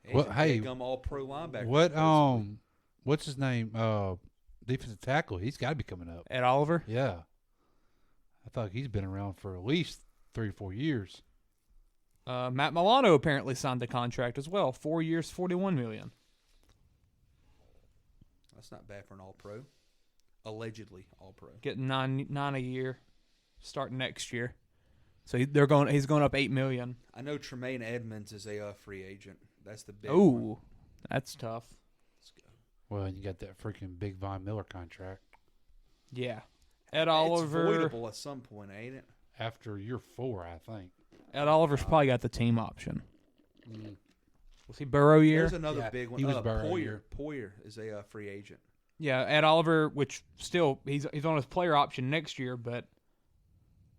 Hey, all-pro linebacker. What's his name? Defensive tackle. He's got to be coming up. Ed Oliver? Yeah. I thought he's been around for at least 3 or 4 years. Matt Milano apparently signed a contract as well. 4 years, $41 million. That's not bad for an all-pro. Allegedly all-pro. Getting nine a year, starting next year. So he's going up $8 million. I know Tremaine Edmonds is a free agent. That's the big one. Ooh, that's tough. Let's go. Well, you got that freaking big Von Miller contract. Yeah. Ed Oliver. It's voidable at some point, ain't it? After year 4, I think. Ed Oliver's probably got the team option. Was he Burrow year? There's another big one. He was Burrow year. Poyer is a free agent. Yeah, Ed Oliver, which still he's on his player option next year, but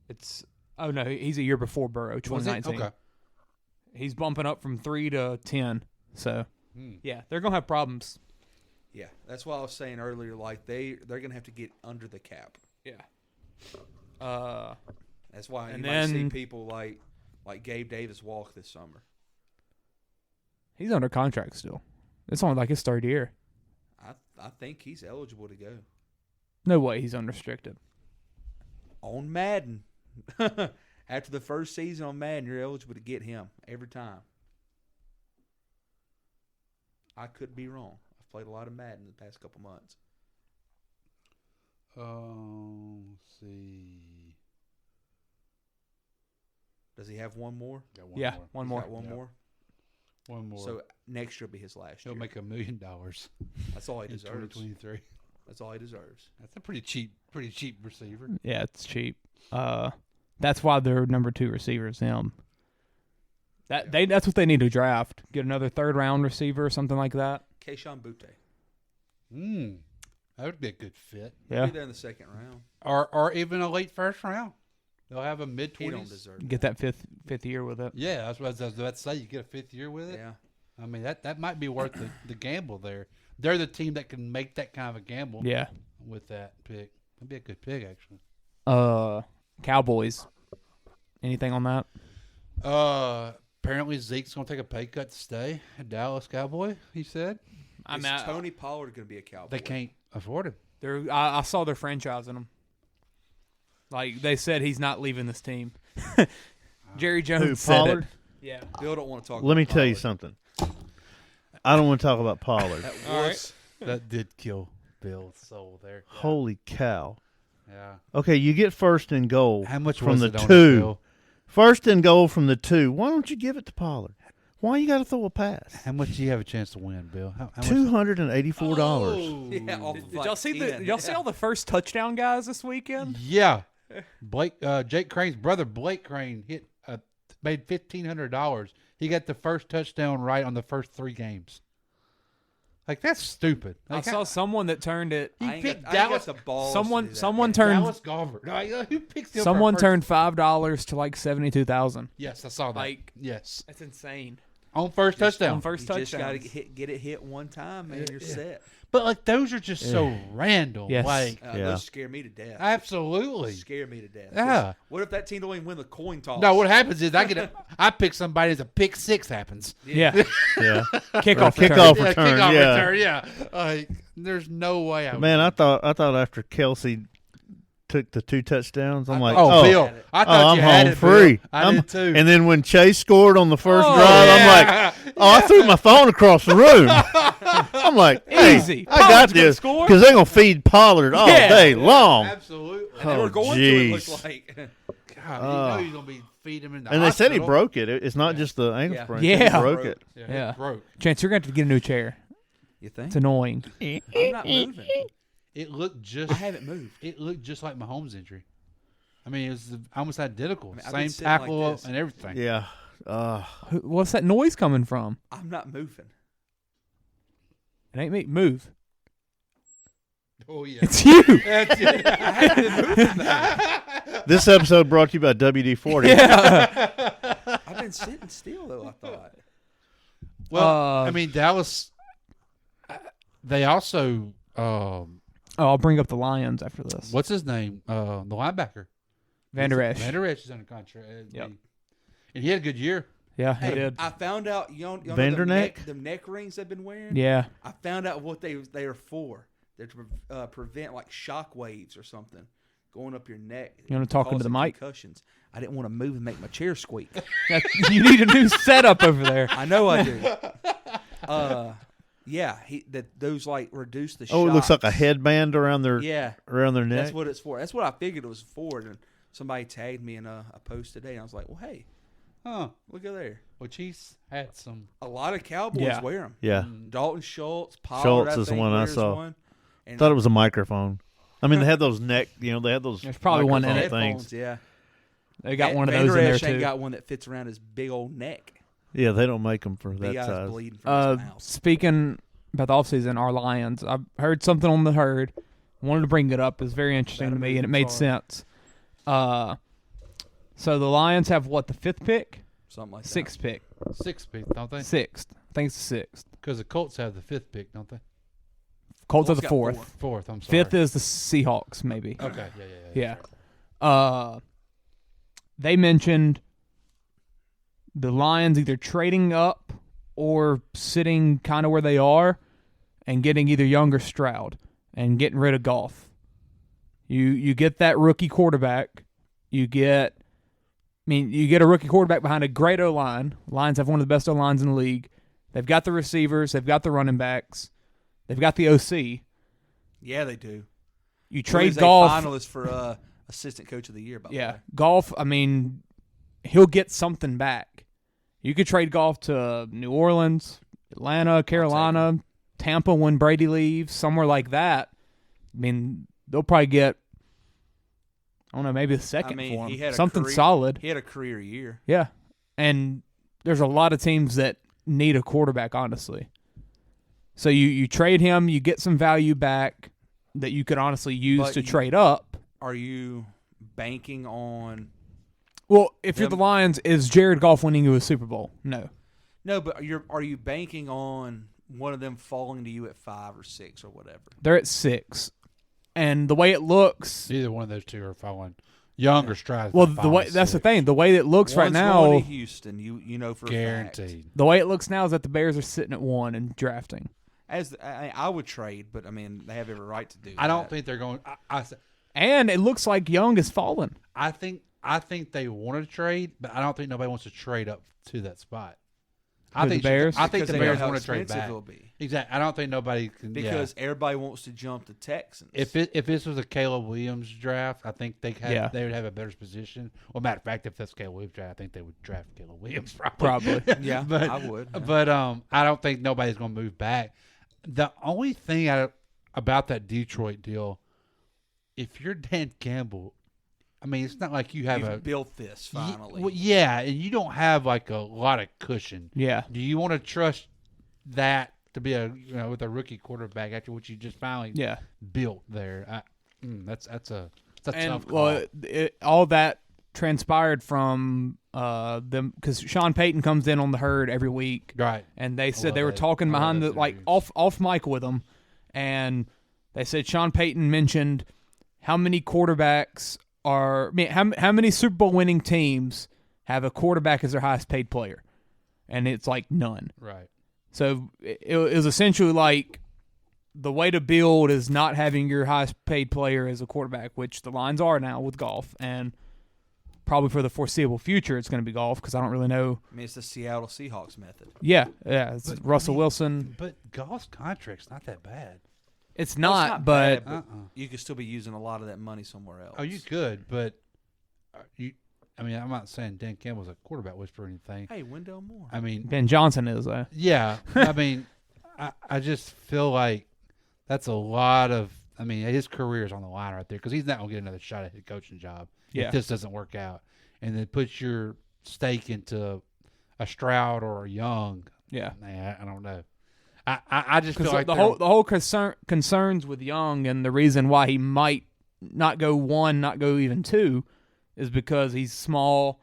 it's he's a year before Burrow, 2019. Okay. He's bumping up from 3 to 10. So yeah, they're gonna have problems. Yeah, that's why I was saying earlier. Like they're gonna have to get under the cap. Yeah. That's why you might see people like Gabe Davis walk this summer. He's under contract still. It's only like his 3rd year. I think he's eligible to go. No way he's unrestricted. On Madden. After the first season on Madden, you're eligible to get him every time. I could be wrong. I've played a lot of Madden in the past couple months. Let's see. Does he have one more? Got one more. One more. Got one more. One more. So next year will be his last year. He'll make $1 million. That's all he in deserves. 2023. That's all he deserves. That's a pretty cheap receiver. Yeah, it's cheap. That's why their number 2 receiver is him. That's what they need to draft. Get another 3rd round receiver or something like that. Keyshawn Butte. That would be a good fit. Yeah. Be there in the 2nd round. Or even a late 1st round. They'll have a mid-20s. He don't deserve Get that fifth year with it. Yeah, that's what I was about to say. You get a 5th year with it. Yeah. I mean, that might be worth the gamble there. They're the team that can make that kind of a gamble. Yeah. With that pick. That'd be a good pick, actually. Cowboys. Anything on that? Apparently Zeke's going to take a pay cut to stay a Dallas Cowboy, he said. Is Tony Pollard going to be a Cowboy? They can't afford him. I saw they're franchising him. Like, they said he's not leaving this team. Jerry Jones said Pollard? it. Yeah. Bill don't want to talk Let me about tell you Pollard. something. I don't want to talk about Pollard. That did kill Bill's soul there. Yeah. Holy cow. Yeah. Okay, you get 1st and goal. How much from was the it on 2? it, Bill? 1st and goal from the 2. Why don't you give it to Pollard? Why you got to throw a pass? How much do you have a chance to win, Bill? How much? $284. Yeah, off Did of y'all see see all the first touchdown guys this weekend? Yeah. Jake Crane's brother, Blake Crane, made $1,500. He got the first touchdown right on the first 3 games. Like, that's stupid. Like, I saw someone that turned it. He picked Dallas. Someone turned. Dallas Garver. Who picked him? Someone turned $5 to like 72,000. Yes, I saw that. Like, yes, that's insane. On first touchdown. On first touchdown. Just got to get it hit one time, man. You're set. But like those are just so random. Yes. Like those scare me to death. Absolutely. Scare me to death. Yeah. What if that team don't even win the coin toss? No, what happens is I pick somebody as a pick 6 happens. Yeah. Yeah. Kickoff return. Return. Yeah. There's no way I would. Man, I thought after Kelsey took the 2 touchdowns, I'm like, Bill, I thought you I'm had home it, free. Bill. I did too. And then when Chase scored on the first drive, I'm like, I threw my phone across the room. I'm like, hey, easy. I got this score? because they're gonna feed Pollard all day long. Absolutely. And they were going to. It looked like. God, you know you're gonna be feeding him in the And they said he hospital. broke it. It's not just the ankle sprain. Yeah. He broke it. Yeah. It broke. Chance, you're going to have to get a new chair. You think? It's annoying. I'm not moving. It looked just. I haven't moved. It looked just like Mahomes' injury. I mean, it was almost identical. I've been Same sitting like tackle this. and everything. Yeah. What's that noise coming from? I'm not moving. It ain't me. Move. Oh yeah, It's you. That's it. I haven't been moving though. This episode brought to you by WD-40. Yeah. I've been sitting still though. I thought. Well, I mean, Dallas. They also. I'll bring up the Lions after this. What's his name? The linebacker. Van Der Esch. Van Der Esch is under contract. Yep. And he had a good year. Yeah, he did. I found out. You know Vanderneck? the neck rings they've been wearing. Yeah. I found out what they are for. They're to prevent like shock waves or something going up your neck. You want to talk into the causing mic? Concussions. I didn't want to move and make my chair squeak. You need a new setup over there. I know I do. Yeah, those like reduce the. Oh, it looks shocks. like a headband around their around their neck. That's what it's for. That's what I figured it was for. And somebody tagged me in a post today, and I was like, "Well, hey, look at there." Well, Chiefs had some. A lot of Cowboys wear them. Yeah. Dalton Schultz, Pollard, Schultz I is the think, one I wears saw. one. And Thought it was a microphone. I mean, they had those neck. You know, they had those. There's probably one in it. Things. Yeah. They got one of Van those Der in there Esch ain't too. got one that fits around his big old neck. Yeah, they don't make them for that The guy's size. bleeding from his mouth. Speaking about the offseason, our Lions, I heard something on the herd. Wanted to bring it up. It was very interesting to me, and it made sense. So the Lions have what, the 5th pick? Something like that. 6th pick. 6th pick, don't they? 6th. I think it's the 6th. Because the Colts have the 5th pick, don't they? Colts are the got 4th. 4th, I'm sorry. 5th is the Seahawks, maybe. Okay, Yeah. They mentioned the Lions either trading up or sitting kind of where they are and getting either Young or Stroud and getting rid of Goff. You get that rookie quarterback. You get a rookie quarterback behind a great O-line. Lions have one of the best O-lines in the league. They've got the receivers. They've got the running backs. They've got the OC. Yeah, they do. You trade Golf. Finalist for assistant coach of the year, by the way. Golf, he'll get something back. You could trade Golf to New Orleans, Atlanta, Carolina, Tampa when Brady leaves, somewhere like that. They'll probably get, I don't know, maybe a second for him. He had something solid. He had a career year. Yeah. And there's a lot of teams that need a quarterback, honestly. So you trade him, you get some value back that you could honestly use to trade up. Are you banking on? Well, if you're the Lions, is Jared Goff winning you a Super Bowl? No. No, but are you banking on one of them falling to you at 5 or 6 or whatever? They're at 6. And the way it looks, either one of those two are falling. Young or Stroud. Well, that's the thing. The way it looks right now, going to Houston, you know for guaranteed. A fact. The way it looks now is that the Bears are sitting at 1 and drafting. I would trade, but they have every right to do. I don't think they're going. And it looks like Young is falling. I think they want to trade, but I don't think nobody wants to trade up to that spot. I think the Bears. I think the Because Bears they know want to how trade expensive back. it'll be. Exactly. I don't think nobody can because everybody wants to jump the Texans. If this was a Caleb Williams draft, I think they would have a better position. Well, matter of fact, if that's Caleb Williams draft, I think they would draft Caleb Williams probably. Yeah, but, I would. Yeah. But I don't think nobody's going to move back. The only thing about that Detroit deal, if you're Dan Campbell, it's not like you've built this finally. And you don't have like a lot of cushion. Yeah. Do you want to trust that to be with a rookie quarterback after what you just finally built there? That's a tough call. Well, all that transpired from them because Sean Payton comes in on the herd every week, right? And they said they were talking behind the off mic with him, and they said Sean Payton mentioned how many quarterbacks how many Super Bowl winning teams have a quarterback as their highest paid player, and it's like none. Right. So it was essentially like the way to build is not having your highest paid player as a quarterback, which the Lions are now with Goff, and probably for the foreseeable future it's going to be Goff because I don't really know. It's the Seattle Seahawks method. Yeah, it's Russell Wilson. But Goff's contract's not that bad. It's not but you could still be using a lot of that money somewhere else. Oh, you could, but I'm not saying Dan Campbell's a quarterback whisperer or anything. Hey, Wendell Moore. Ben Johnson is though. Yeah, I just feel like that's a lot of. His career is on the line right there because he's not gonna get another shot at the coaching job if this doesn't work out, and then put your stake into a Stroud or a Young. Yeah, I don't know. I just feel like the whole concerns with Young and the reason why he might not go 1, not go even 2, is because he's small.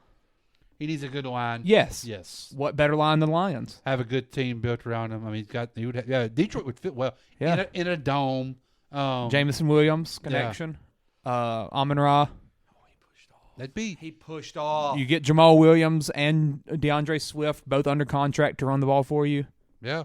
He needs a good line. Yes. What better line than Lions? Have a good team built around him. Detroit would fit well. Yeah. In a dome. Jameson Williams connection. Amon-Ra. He pushed off. You get Jamal Williams and DeAndre Swift both under contract to run the ball for you. Yeah.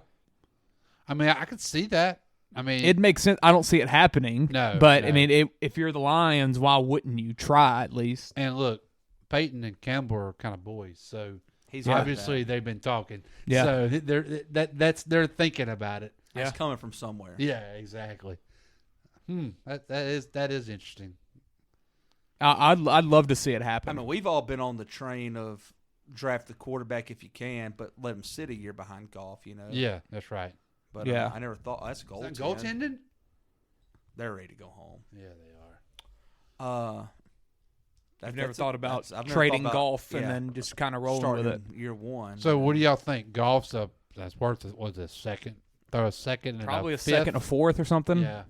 I could see that. It makes sense. I don't see it happening. No. But, if you're the Lions, why wouldn't you try at least? And look, Peyton and Campbell are kind of boys, so obviously they've been talking. Yeah. So they're thinking about it. That's coming from somewhere. Yeah, exactly. That is interesting. I'd love to see it happen. We've all been on the train of draft the quarterback if you can, but let him sit a year behind Goff. Yeah, that's right. But I never thought that's goaltending. Goaltending? They're ready to go home. Yeah, they are. I've never thought about trading Goff and then just kind of rolling with it. Year 1. So what do y'all think? Goff's that's worth a second. Throw a second and probably a fifth? Second, a fourth or something. Yeah.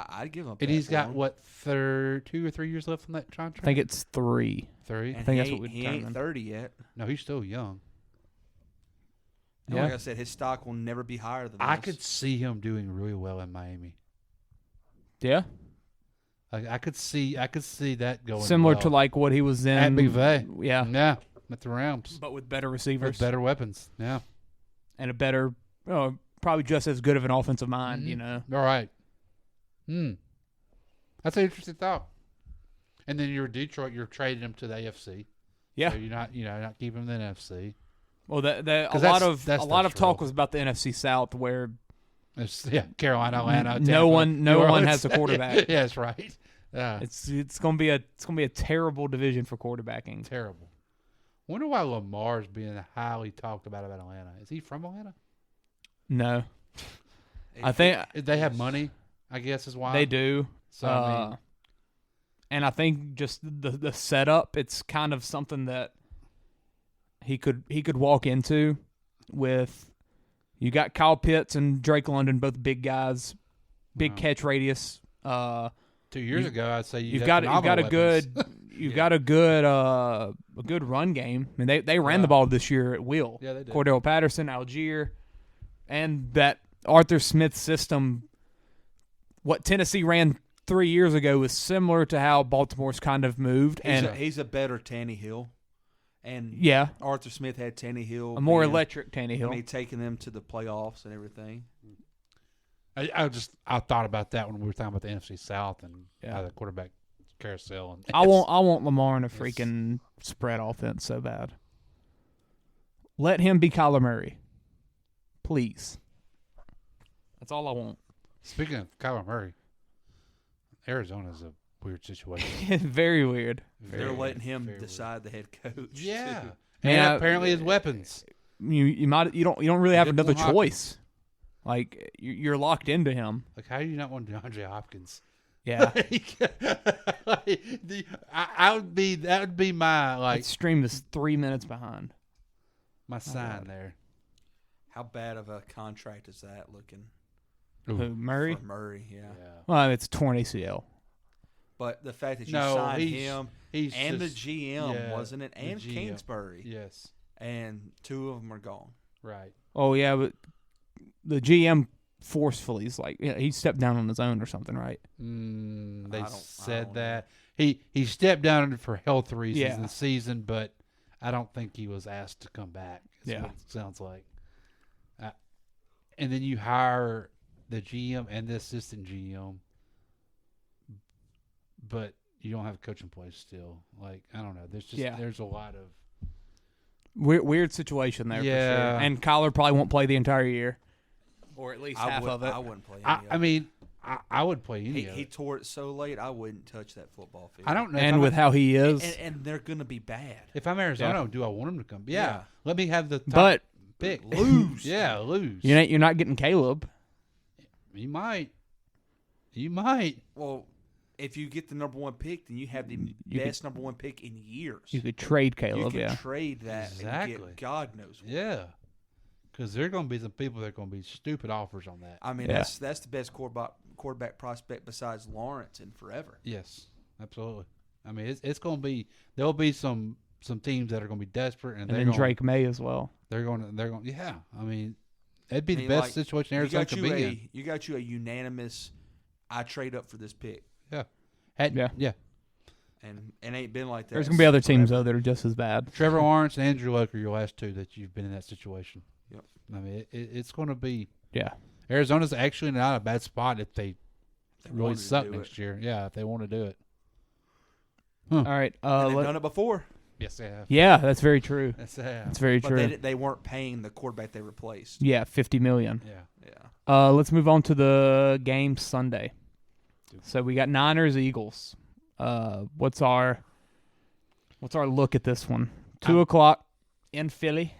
I'd give him. And he's got 2 or 3 years left on that contract. I think it's 3. 3. I think that's what he ain't 30 yet. No, he's still young. Yeah. Like I said, his stock will never be higher than this. I could see him doing really well in Miami. Yeah. I could see that going similar well. to like what he was in at McVay. Yeah, with the Rams, but with better receivers, with better weapons. Yeah, and a better, probably just as good of an offensive mind. All right. That's an interesting thought. And then you're Detroit. You're trading him to the AFC. Yeah. So you're not keeping him in the NFC. Well, a lot of talk was about the NFC South, where Carolina, Atlanta, Tampa, no one has a quarterback. Yeah, that's right. It's gonna be a terrible division for quarterbacking. Terrible. Wonder why Lamar's being highly talked about Atlanta. Is he from Atlanta? No. I think they have money, I guess is why. They do. So and I think just the setup, it's kind of something that he could walk into with. You got Kyle Pitts and Drake London, both big guys, big catch radius. 2 years ago, I'd say you've got a good run game. I mean, they ran the ball this year at will. Yeah, they did. Cordell Patterson, Algier, and that Arthur Smith system. What Tennessee ran 3 years ago was similar to how Baltimore's kind of moved. He's a better Tannehill. And Arthur Smith had Tannehill. A more electric Tannehill. And he taking them to the playoffs and everything. I thought about that when we were talking about the NFC South and the quarterback carousel. And I want Lamar in a freaking spread offense so bad. Let him be Kyler Murray, please. That's all I want. Speaking of Kyler Murray, Arizona's a weird situation. Very weird. They're letting him decide the head coach. Yeah, too. and apparently his weapons. You don't really have another choice. Like you're locked into him. Like how do you not want DeAndre Hopkins? Yeah, that would be my That stream is 3 minutes behind. My sign there. How bad of a contract is that looking? Who, Murray? For Murray, yeah. Well, it's torn ACL. But the fact that you signed him and the GM, wasn't it? And GM. Kingsbury. Yes. And two of them are gone. Right. Oh, yeah, but the GM forcefully is like, he stepped down on his own or something, right? They said that. He stepped down for health reasons in the season, but I don't think he was asked to come back. That's what it sounds like. And then you hire the GM and the assistant GM, but you don't have a coach in place still. Like, I don't know. There's a lot of weird situation there. Yeah. For sure. And Kyler probably won't play the entire year, or at least half of it. I wouldn't play any of it. I would play any of it. He tore it so late, I wouldn't touch that football field. I don't know. And with how he is. And they're going to be bad. If I'm Arizona, do I want him to come? Yeah. Let me have the top pick. Lose. Lose. You're not getting Caleb. You might. Well, if you get the number one pick, then you have the best number one pick in years. You could trade Caleb, You could trade that and get God knows what. Yeah. Because there are going to be some people that are going to be stupid offers on that. I mean, that's the best quarterback prospect besides Lawrence in forever. Yes, absolutely. I mean, it's going to be – there'll be some teams that are going to be desperate. And then Drake May as well. They're going – yeah. I mean, it'd be the best situation Arizona could be in. You got you a unanimous, I trade up for this pick. Yeah. Yeah. And it ain't been like that. There's going to be other teams, though, that are just as bad. Trevor Lawrence and Andrew Luck are your last two that you've been in that situation. Yep. I mean, it's going to be – yeah. Arizona's actually not a bad spot if they really suck next year. Yeah, if they want to do it. Huh. All right. They've done it before. Yes, they have. Yeah, that's very true. That's very true. But they weren't paying the quarterback they replaced. Yeah, $50 million. Yeah. Let's move on to the game Sunday. So we got Niners-Eagles. What's our look at this one? 2:00 in Philly.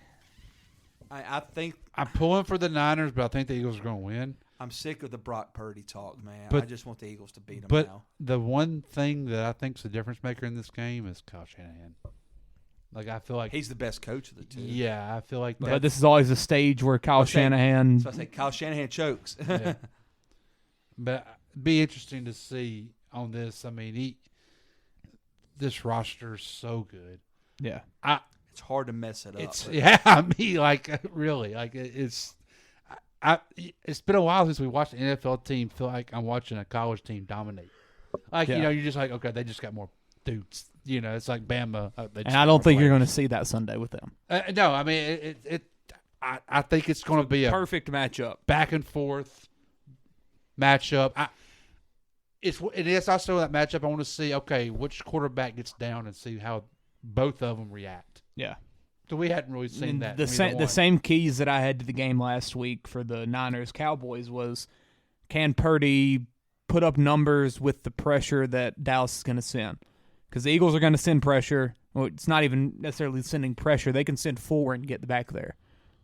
I think I'm pulling for the Niners, but I think the Eagles are going to win. I'm sick of the Brock Purdy talk, man. But, I just want the Eagles to beat them but now. The one thing that I think is the difference maker in this game is Kyle Shanahan. Like, I feel like he's the best coach of the two. Yeah, I feel like that. But this is always a stage where Kyle Shanahan. So I say Kyle Shanahan chokes. Yeah. But it'd be interesting to see on this. I mean, this roster is so good. Yeah. It's hard to mess it up. I mean, like, really. Like, it's been a while since we watched an NFL team feel like I'm watching a college team dominate. Like, you're just like, okay, they just got more dudes. It's like Bama. And I don't think you're going to see that Sunday with them. No, I mean, I think it's going to be a perfect matchup. Back and forth matchup. it's also that matchup. I want to see, okay, which quarterback gets down and see how both of them react. Yeah. So we hadn't really seen that. The same keys that I had to the game last week for the Niners-Cowboys was, can Purdy put up numbers with the pressure that Dallas is going to send? Because the Eagles are going to send pressure. Well, it's not even necessarily sending pressure. They can send 4 and get back there,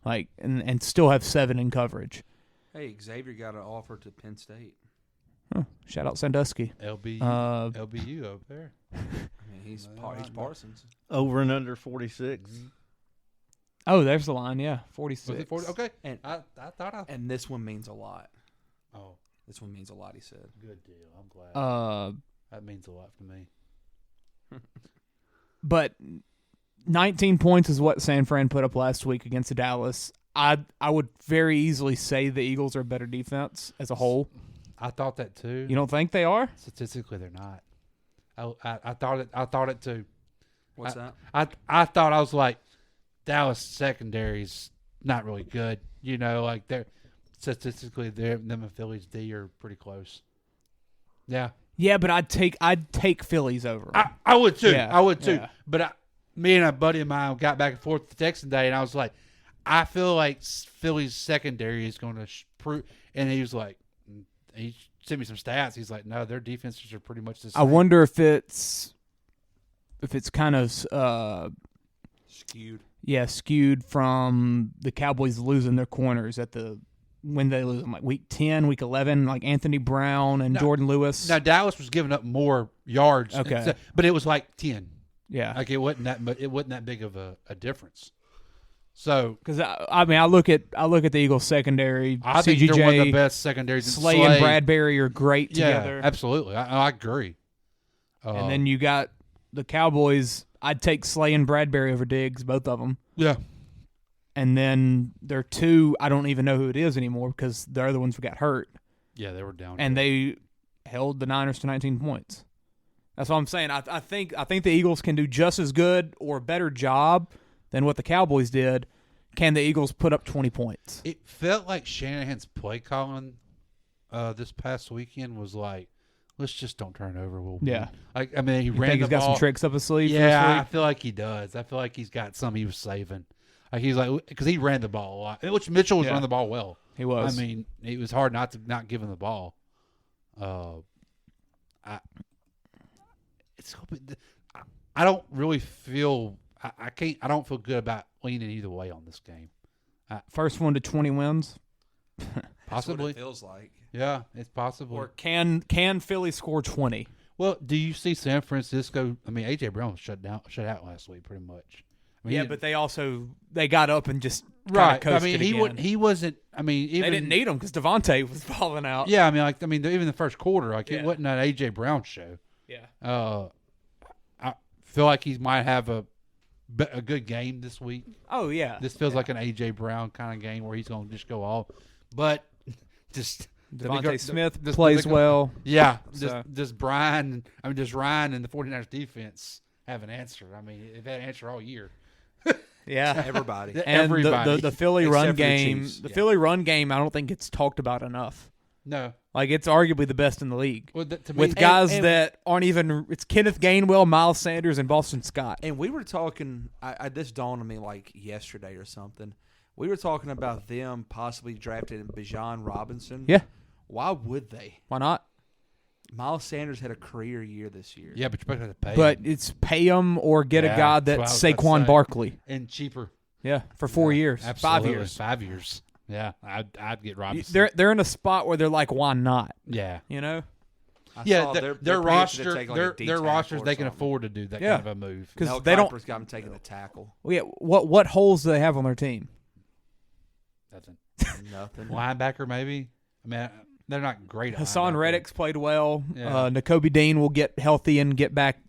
and still have 7 in coverage. Hey, Xavier got an offer to Penn State. Huh. Shout out Sandusky. LBU over there. I mean, he's Parsons. Over and under 46. Oh, there's the line. Yeah, 46. Was it 40? Okay. And I thought and this one means a lot. Oh, this one means a lot. He said. Good deal. I'm glad. That means a lot to me. But 19 points is what San Fran put up last week against the Dallas. I would very easily say the Eagles are a better defense as a whole. I thought that too. You don't think they are? Statistically, they're not. I thought it too. What's that? I thought, I was like, Dallas secondary's not really good. You know, like they're statistically, them and Phillies D are pretty close. Yeah. Yeah, but I'd take Phillies over. I would too. Yeah. I would too. Yeah. But me and a buddy of mine got back and forth the texting day, and I was like, I feel like Phillies secondary is going to prove. And he was like, he sent me some stats. He's like, no, their defenses are pretty much the same. I wonder if it's kind of skewed. Yeah, skewed from the Cowboys losing their corners when they lose them, like week 10, week 11, like Anthony Brown and Jordan Lewis. Now Dallas was giving up more yards, okay, but it was like 10. Yeah, like it wasn't that big of a difference. So, because I look at the Eagles secondary. I think they're one of the best secondaries. Slay and Bradbury are great together. Yeah, absolutely. I agree. And then you got the Cowboys. I'd take Slay and Bradbury over Diggs, both of them. Yeah. And then there are 2, I don't even know who it is anymore because the other ones got hurt. Yeah, they were down. And they held the Niners to 19 points. That's what I'm saying. I think the Eagles can do just as good or a better job than what the Cowboys did. Can the Eagles put up 20 points? It felt like Shanahan's play calling this past weekend was like, let's just don't turn over. Yeah. Like, I mean, he ran think the he's got ball. some tricks up his sleeve? Yeah, I feel like he does. I feel like he's got some he was saving. Like he's like, because he ran the ball a lot, which Mitchell was running the ball well. He was. I mean, it was hard not give him the ball. I don't really feel. I can't. I don't feel good about leaning either way on this game. First one to 20 wins. Possibly. That's what it feels like. Yeah, it's possible. Or can Philly score 20? Well, do you see San Francisco? I mean, A.J. Brown was shut out last week pretty much. I mean, yeah, but they got up and just right. I mean, he wasn't. I mean, even, they didn't need him because Devontae was falling out. Yeah, I mean, even the first quarter, it wasn't an A.J. Brown show. Yeah. I feel like he might have a good game this week. Oh yeah. This feels like an A.J. Brown kind of game where he's going to just go off, but just. Devontae Smith plays well. Yeah, does Ryan and the 49ers defense have an answer? I mean, they've had an answer all year. Yeah, everybody. And everybody. The Philly run game. The Philly run game. I don't think it's talked about enough. No, like it's arguably the best in the league. Well, to me, with guys that aren't even. It's Kenneth Gainwell, Miles Sanders, and Boston Scott. And we were talking. This dawned on me like yesterday or something. We were talking about them possibly drafting Bijan Robinson. Yeah. Why would they? Why not? Miles Sanders had a career year this year. Yeah, but you're supposed to pay him. But it's pay him or get a guy that's Saquon Barkley. And cheaper. Yeah, for 4 years. Absolutely. 5 years. 5 years. Yeah, I'd get Robinson. They're in a spot where they're like, why not? Yeah. You know? Their roster, their rosters, they can something. afford to do that kind of a move. Because they don't. Got them taking the tackle. Well, yeah, what holes do they have on their team? Nothing. Linebacker, maybe. I mean, they're not great. Hassan Reddick's played well. Yeah. N'Kobe Dean will get healthy and get back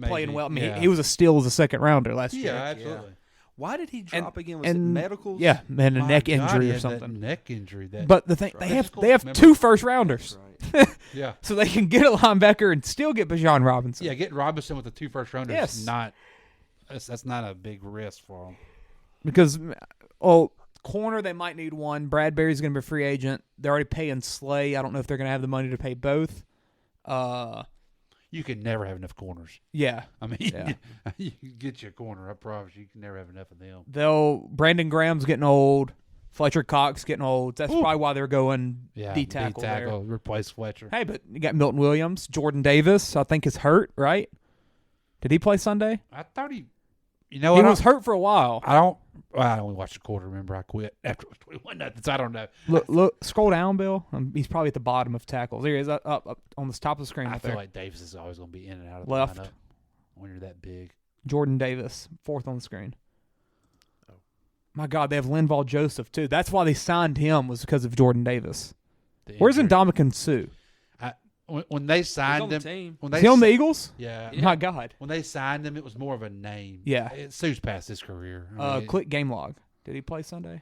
playing well. I mean, he was a steal as a second rounder last year. Yeah, absolutely. Why did he drop again? Was it medicals? Yeah, man, a neck injury or something. Neck injury. But the thing, they have 2 first rounders. Right. Yeah. So they can get a linebacker and still get Bijan Robinson. Yeah, getting Robinson with the 2 first rounders. Yes. That's not a big risk for them. Because corner, they might need one. Bradbury's going to be a free agent. They're already paying Slay. I don't know if they're going to have the money to pay both. You can never have enough corners. Yeah. I mean, Yeah. you can get you a corner. I promise you can never have enough of them. Brandon Graham's getting old. Fletcher Cox getting old. That's probably why they're going D-tackle there. Replace Fletcher. Hey, but you got Milton Williams. Jordan Davis, I think, is hurt, right? Did he play Sunday? I thought he He was hurt for a while. I only watched a quarter. Remember, I quit after it was 21-0, so I don't know. Look, scroll down, Bill. He's probably at the bottom of tackles. There he is, up on the top of the screen. I feel there. like Davis is always going to be in and out of Left. the lineup when you're that big. Jordan Davis, 4th on the screen. Oh. My God, they have Linval Joseph, too. That's why they signed him, was because of Jordan Davis. Where's Ndamukong Suh? When they signed him, is he on the Eagles? Yeah. My God. When they signed him, it was more of a name. Yeah. Sue's past his career. Click game log. Did he play Sunday?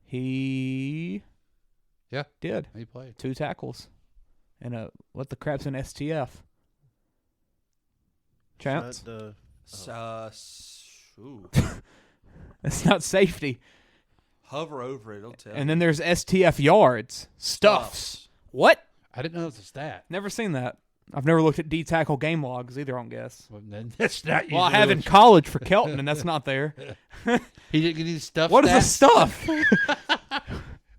He did. He played 2 tackles, and what the crap's an STF? Chance? That's not safety. Hover over it, it'll tell. And then there's STF yards. Stuffs. What? I didn't know it was a stat. Never seen that. I've never looked at D-tackle game logs either, I don't guess. Well, that's not. Well, I have in college for Kelton, and that's not there. He didn't get any stuff. What is the stuff?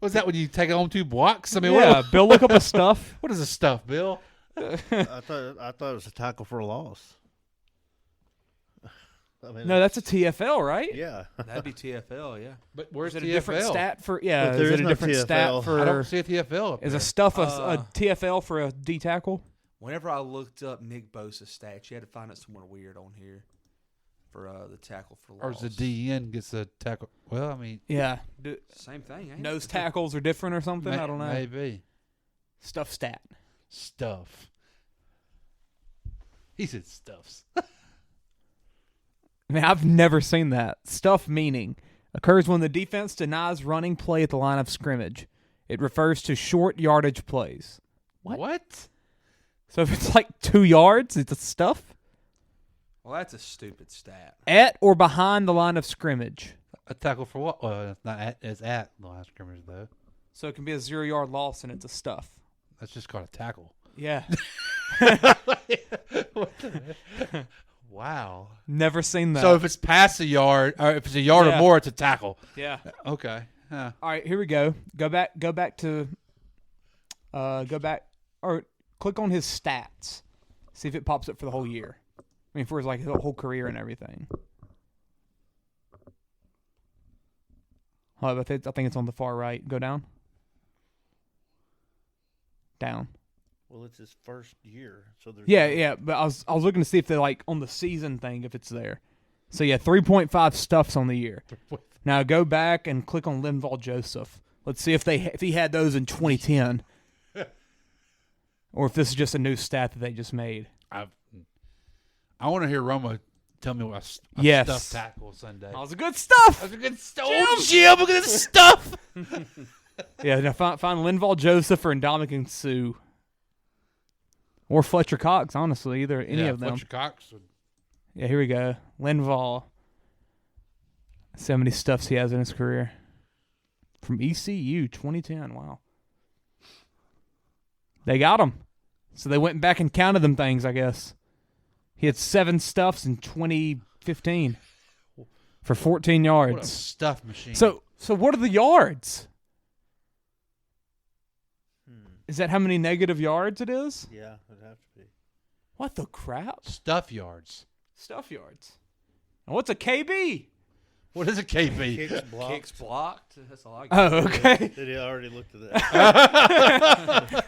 Was that when you take it home 2 blocks? I mean, yeah. Bill, look up a stuff. What is a stuff, Bill? I thought it was a tackle for a loss. I mean, no, that's a TFL, right? Yeah, that'd be TFL. Yeah, but where's it TFL? A different stat for? Yeah, is it a different stat for? I don't see a TFL. Up is there. a stuff a TFL for a D tackle? Whenever I looked up Nick Bosa's stats, you had to find it somewhere weird on here for the tackle for loss. Or is the DN gets a tackle? Well, I mean, yeah, same thing. Ain't nose tackles are different or something. I don't know. Maybe stuff stat. Stuff. He said stuffs. I mean, I've never seen that. Stuff meaning occurs when the defense denies running play at the line of scrimmage. It refers to short yardage plays. What? So if it's like 2 yards, it's a stuff? Well, that's a stupid stat. At or behind the line of scrimmage. A tackle for what? Well, it's not it's at the line of scrimmage, though. So it can be a 0-yard loss, and it's a stuff. That's just called a tackle. Yeah. Wow. Never seen that. So if it's past a yard, or if it's a yard or more, it's a tackle. Yeah. Okay. Huh. All right, here we go. Go back or click on his stats. See if it pops up for the whole year. I mean, for his like his whole career and everything. Oh, I think it's on the far right. Go down. Down. Well, it's his first year, so there's yeah. But I was looking to see if they're like on the season thing if it's there. So yeah, 3.5 stuffs on the year. Now go back and click on Linval Joseph. Let's see if he had those in 2010, or if this is just a new stat that they just made. I want to hear Roma tell me what a stuff tackle Sunday. That was a good stuff. That was a good stuff. Oh, Jim, look at this stuff. Yeah, now find Linval Joseph or Ndamukong Suh. Or Fletcher Cox, honestly, any of them. Fletcher Cox. Yeah, here we go. Linval. See how many stuffs he has in his career. From ECU, 2010. Wow. They got him. So they went back and counted them things, I guess. He had 7 stuffs in 2015 for 14 yards. What a stuff machine. So what are the yards? Is that how many negative yards it is? Yeah, it'd have to be. What the crap? Stuff yards. Stuff yards. And what's a KB? What is a KB? Kicks blocked. That's all I got. Oh, okay. Did he already looked at that?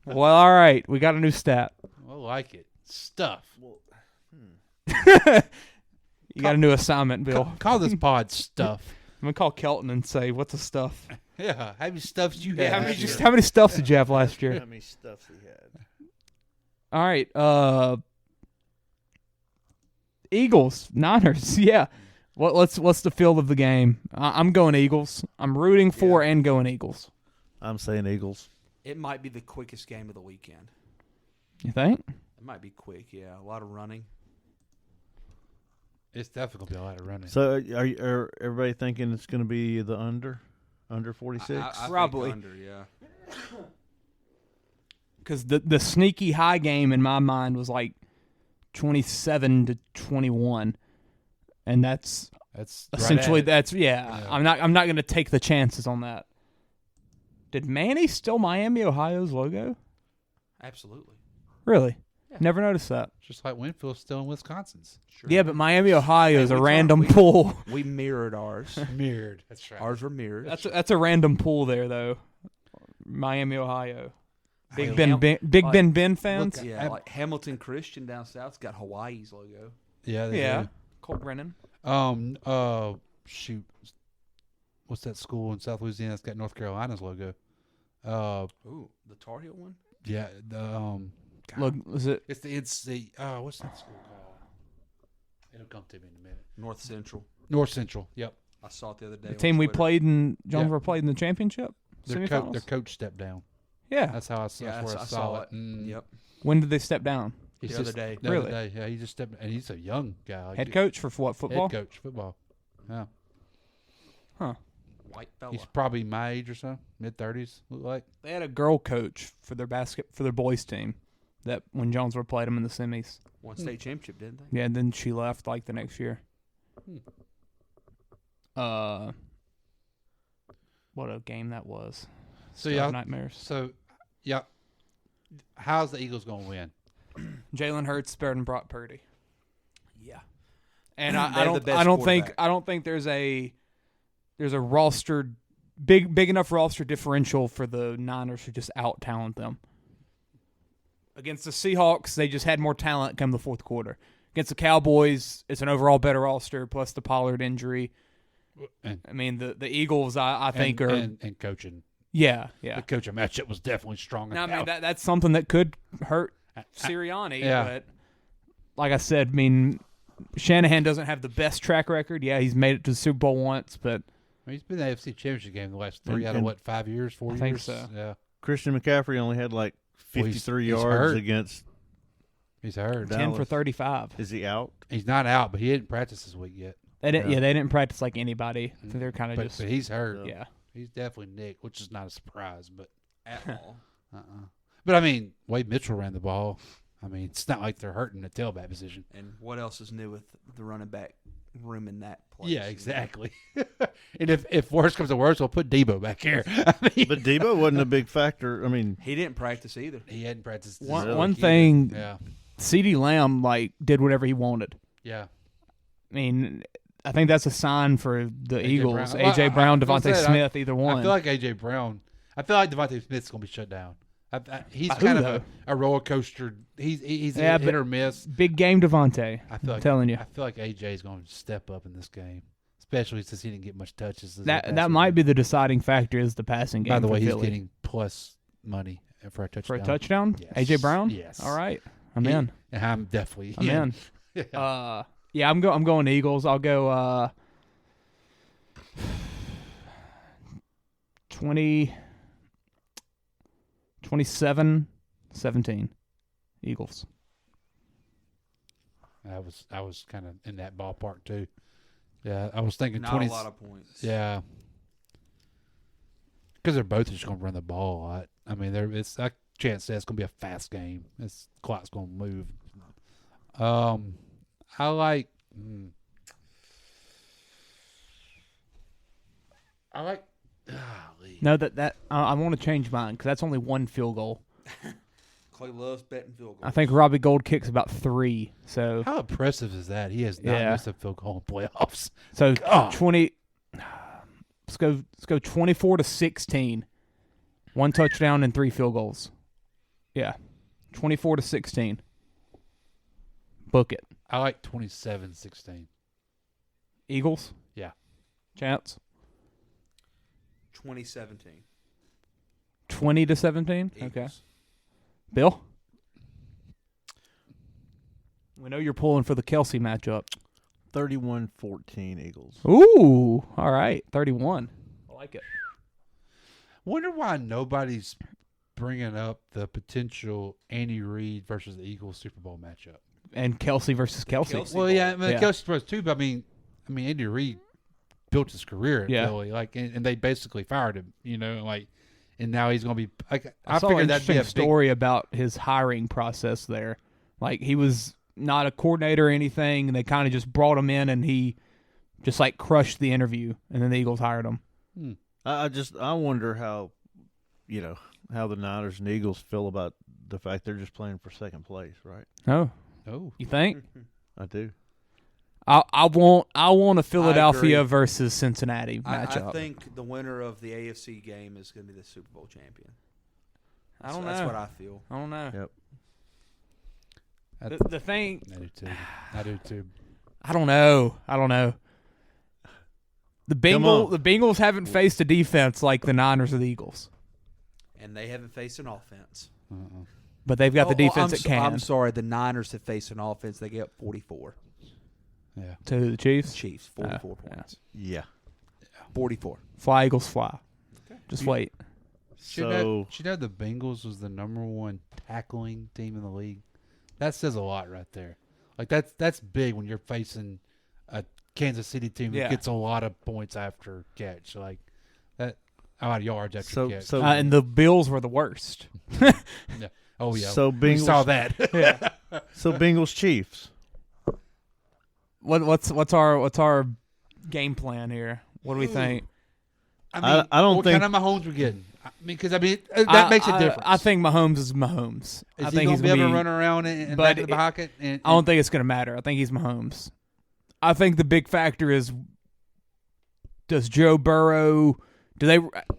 Well, all right. We got a new stat. I like it. Stuff. Well, You got a new assignment, Bill. Call this pod stuff. I'm going to call Kelton and say, what's a stuff? Yeah. How many stuffs you Yeah, had? how many stuffs did you have last year? How many stuffs he had? All right. Eagles, Niners. Yeah. What's the feel of the game? I'm going Eagles. I'm rooting for and going Eagles. I'm saying Eagles. It might be the quickest game of the weekend. You think? It might be quick, yeah. A lot of running. It's definitely going to be a lot of running. So are everybody thinking it's going to be the under? Under 46? I Probably. think under, yeah. Because the sneaky high game in my mind was like 27-21, and that's essentially right yeah. I'm not going to take the chances on that. Did Manny steal Miami, Ohio's logo? Absolutely. Really? Yeah. Never noticed that. Just like Winfield's still in Wisconsin's. Sure. Yeah, but Miami, Ohio is a random pool. We mirrored ours. Mirrored. That's right. Ours were mirrored. That's a random pool there, though. Miami, Ohio. Big Ben fans. Yeah, like Hamilton Christian down south's got Hawaii's logo. Yeah, they do. Colt Brennan. Shoot. What's that school in South Louisiana that's got North Carolina's logo? Ooh, the Tar Heel one? Yeah, Look, is it? It's the NC. What's that school called? It'll come to me in a minute. North Central. North Central. Yep. I saw it the other day. The team we played in Jonesboro Yeah. played in the championship. Their coach stepped down. Yeah, that's how I saw it. Yep. When did they step down? The other day. The other day. Yeah, he just stepped, and he's a young guy. Head coach for what, football? Head coach football. Yeah. Huh. White fella. He's probably my age or so, mid-30s. Look like They had a girl coach for their boys team. That when Jonesboro played them in the semis. Won state championship, didn't they? Yeah, and then she left like the next year. What a game that was. So yeah, nightmares. So yeah, how's the Eagles gonna win? Jalen Hurts better than Brock Purdy. Yeah, and I don't think there's a roster big enough roster differential for the Niners to just out talent them. Against the Seahawks, they just had more talent come the fourth quarter. Against the Cowboys, it's an overall better roster plus the Pollard injury. And, I mean, the Eagles, I think, are and coaching. Yeah. The coaching matchup was definitely strong. Now, I mean, that's something that could hurt Sirianni. But like I said, I mean, Shanahan doesn't have the best track record. Yeah, he's made it to the Super Bowl once, but he's been in the AFC Championship game the last 3 out of 5 years, 4 years. I think so. Yeah. Christian McCaffrey only had like 53 yards against. He's hurt. 10 for 35. Is he out? He's not out, but he didn't practice this week yet. They didn't. Yeah, they didn't practice like anybody. So they're kind of just. But he's hurt. Yeah. He's definitely nicked, which is not a surprise, but at all. But I mean, Wade Mitchell ran the ball. I mean, it's not like they're hurting the tailback position. And what else is new with the running back room in that place? Yeah, exactly. And if worse comes to worse, we'll put Debo back here. I mean, but Debo wasn't a big factor. I mean, he didn't practice either. He hadn't practiced. One thing. Yeah. CeeDee Lamb did whatever he wanted. Yeah. I mean, I think that's a sign for the Eagles. Brown. AJ Brown, Devontae Smith, either one. I feel like AJ Brown. I feel like Devontae Smith's going to be shut down. He's kind of a roller coaster. He's hit or miss. Big game Devontae. I'm telling you. I feel like AJ is going to step up in this game, especially since he didn't get much touches. That might be the deciding factor is the passing game. By the way, he's Philly. Getting plus money for a touchdown. For a touchdown? Yes. AJ Brown? Yes. All right. I'm in. I'm definitely I'm in. Yeah, I'm going Eagles. I'll go 27-17 Eagles. I was kind of in that ballpark too. Yeah, I was thinking not 20. A lot of points. Yeah, because they're both just going to run the ball a lot. I mean, it's a chance that it's going to be a fast game. This clock's going to move. I like. No, that I want to change mine because that's only one field goal. Clay loves betting field goals. I think Robbie Gould kicks about 3. So how impressive is that? He has not missed a field goal in playoffs. So 20. Let's go 24-16. 1 touchdown and 3 field goals. Yeah, 24-16. Book it. I like 27-16. Eagles? Yeah. Chance? 2017. 20-17? Okay. Bill? We know you're pulling for the Kelsey matchup. 31-14 Eagles. Ooh, all right. 31. I like it. Wonder why nobody's bringing up the potential Andy Reid versus the Eagles Super Bowl matchup. And Kelsey versus Kelsey. Well, yeah, I mean, Kelsey was too, but I mean, Andy Reid built his career at Yeah. Philly. Like, and they basically fired him. And now he's going to be. Like, I saw figured an that'd be interesting story about his hiring process there. Like, he was not a coordinator or anything, and they kind of just brought him in, and he just like crushed the interview, and then the Eagles hired him. I wonder how the Niners and Eagles feel about the fact they're just playing for second place, right? Oh, you think? I do. I want a Philadelphia versus Cincinnati matchup. I think the winner of the AFC game is going to be the Super Bowl champion. I don't know. That's what I feel. I don't know. Yep. The thing. I do too. I don't know. The Bengals haven't faced a defense like the Niners or the Eagles, and they haven't faced an offense. But they've got the defense that can. I'm sorry, the Niners have faced an offense. They get 44. Yeah. To the Chiefs? Chiefs, 44 points. Yeah. 44. Fly, Eagles, fly. Okay. Just wait. Should you know the Bengals was the #1 tackling team in the league? That says a lot right there. Like, that's big when you're facing a Kansas City team that gets a lot of points after catch. Like, that, a lot of yards after catch. And the Bills were the worst. Yeah. Oh, yeah. So Bengals, we saw that. Yeah. So Bengals Chiefs. What's our game plan here? What do we think? I don't think. What kind of Mahomes we're getting? Because that makes a difference. I think Mahomes is Mahomes. Is I he think going to be able to run around and back of the pocket? I don't think it's going to matter. I think he's Mahomes. I think the big factor is, does Joe Burrow? I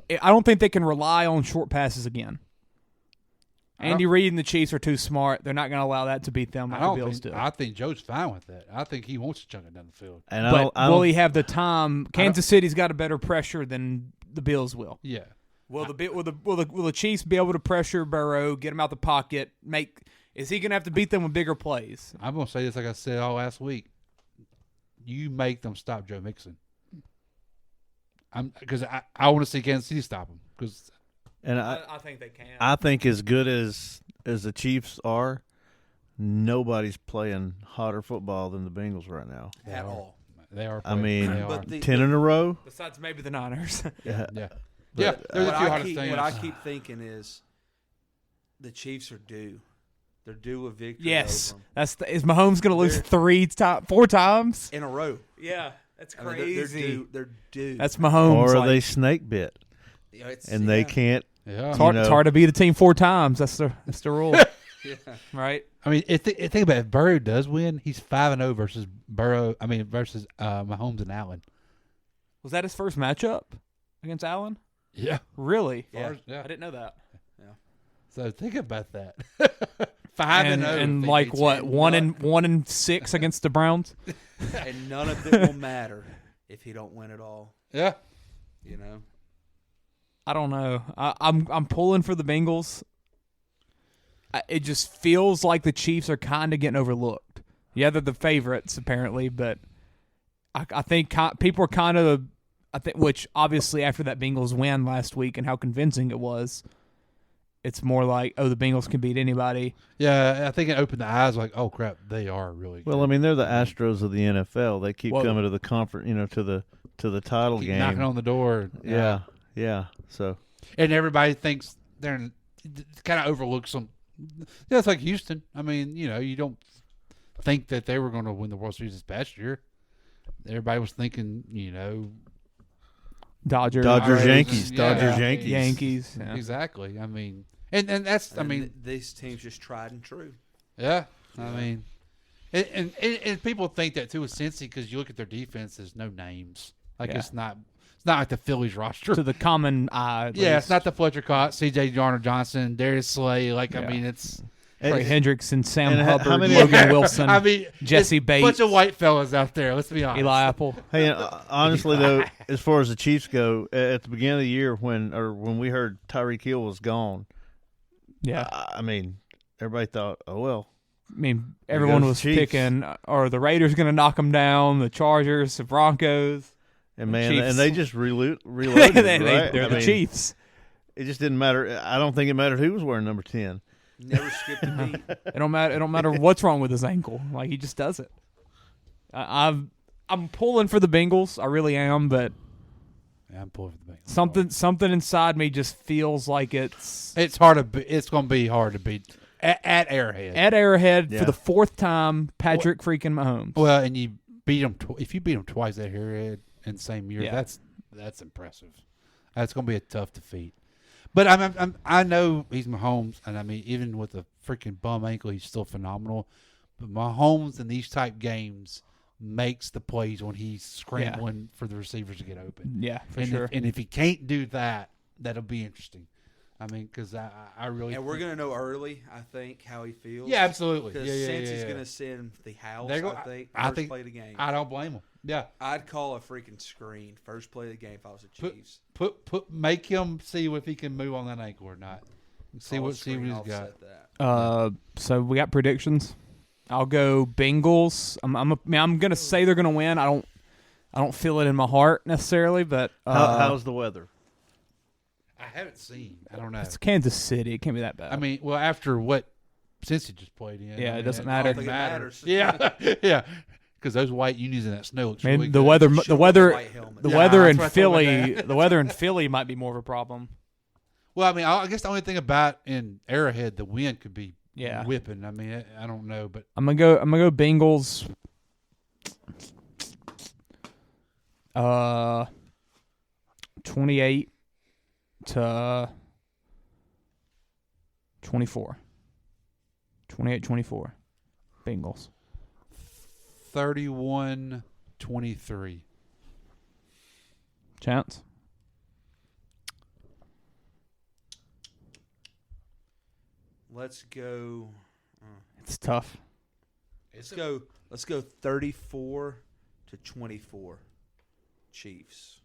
don't think they can rely on short passes again. Andy Reid and the Chiefs are too smart. They're not going to allow that to beat them like the Bills do. I think Joe's fine with that. I think he wants to chunk it down the field. But will he have the time? Kansas City's got a better pressure than the Bills will. Yeah. Will the Chiefs be able to pressure Burrow, get him out the pocket? Is he going to have to beat them with bigger plays? I'm going to say this like I said all last week. You make them stop Joe Mixon. Because I want to see Kansas City stop him. And I think they can. I think as good as the Chiefs are, nobody's playing hotter football than the Bengals right now. At all. They are. I mean, 10 in a row. Besides maybe the Niners. Yeah. There's a few hottest things. What I keep thinking is the Chiefs are due. They're due a victory. Yes. Is Mahomes going to lose 4 times? In a row. Yeah. That's I mean, crazy. they're due. That's Mahomes. Or are they snake bit? And they can't. Yeah. It's hard to beat a team 4 times. That's the rule. Yeah. Right? I mean, think about it. If Burrow does win, he's 5-0 versus Mahomes and Allen. Was that his first matchup against Allen? Yeah. Really? Yeah. I didn't know that. Yeah. So think about that. 5-0. And like what? 1-6 against the Browns? And none of it will matter if he don't win it all. Yeah. You know? I don't know. I'm pulling for the Bengals. It just feels like the Chiefs are kind of getting overlooked. Yeah, they're the favorites apparently, but I think people are kind of. Which obviously after that Bengals win last week and how convincing it was, it's more like, oh, the Bengals can beat anybody. Yeah, I think it opened the eyes like, oh crap, they are really good. Well, I mean, they're the Astros of the NFL. They keep coming to the conference, to the title game, knocking on the door. Yeah. So, and everybody thinks they're kind of overlooks them. Yeah, it's like Houston. I mean, you don't think that they were going to win the World Series this past year. Everybody was thinking, Dodgers, Yankees, Yankees. Yeah. Exactly. I mean, and that's. These teams just tried and true. Yeah. I mean, and people think that too with Cincy because you look at their defense. There's no names. Like it's not like the Phillies roster to the common eye. Yeah, it's not the Fletcher Cott, C.J. Johnson, Darius Slay. I mean, it's. Trey Hendrickson, Sam Hubbard, Logan Wilson, Jesse Bates. Bunch of white fellas out there, let's be honest. Eli Apple. Hey, honestly, though, as far as the Chiefs go, at the beginning of the year when we heard Tyreek Hill was gone, I mean, everybody thought, oh, well. I mean, everyone was picking, are the Raiders going to knock them down, the Chargers, the Broncos. And, man, and they just reloaded, They're the Chiefs. It just didn't matter. I don't think it mattered who was wearing number 10. Never skipped a beat. It don't matter what's wrong with his ankle. Like, he just does it. I'm pulling for the Bengals. I really am, but yeah, I'm pulling for the Bengals. Something inside me just feels like it's hard to be, it's going to be hard to beat at Arrowhead. At Arrowhead for the fourth time, Patrick freaking Mahomes. Well, and you beat him if you beat him twice at Arrowhead in the same year. Yeah. That's impressive. That's going to be a tough defeat. But I know he's Mahomes, and I mean even with a freaking bum ankle, he's still phenomenal. But Mahomes in these type games makes the plays when he's scrambling for the receivers to get open. Yeah, for sure. And if he can't do that, that'll be interesting. I mean, because I really and we're gonna know early, I think, how he feels. Yeah, absolutely. Because since he's gonna send the house, I think play of the game. I don't blame him. Yeah, I'd call a freaking screen first play of the game if I was the Chiefs. Make him see if he can move on that ankle or not. See what he's got. So we got predictions. I'll go Bengals. I'm gonna say they're gonna win. I don't feel it in my heart necessarily, but how's the weather? I haven't seen. I don't know. It's Kansas City. It can't be that bad. I mean, well, after what since he just played in. Yeah, I mean, it doesn't matter. I don't think it matters. Yeah, yeah. Because those white unis in that snow looks really good. The weather in Philly, the weather in Philly might be more of a problem. Well, I mean, I guess the only thing about in Arrowhead, the wind could be whipping. I mean, I don't know, but I'm gonna go Bengals. 28 to 24. 28-24. Bengals. 31-23. Chance? Let's go. It's tough. Let's go 34-24. Chiefs.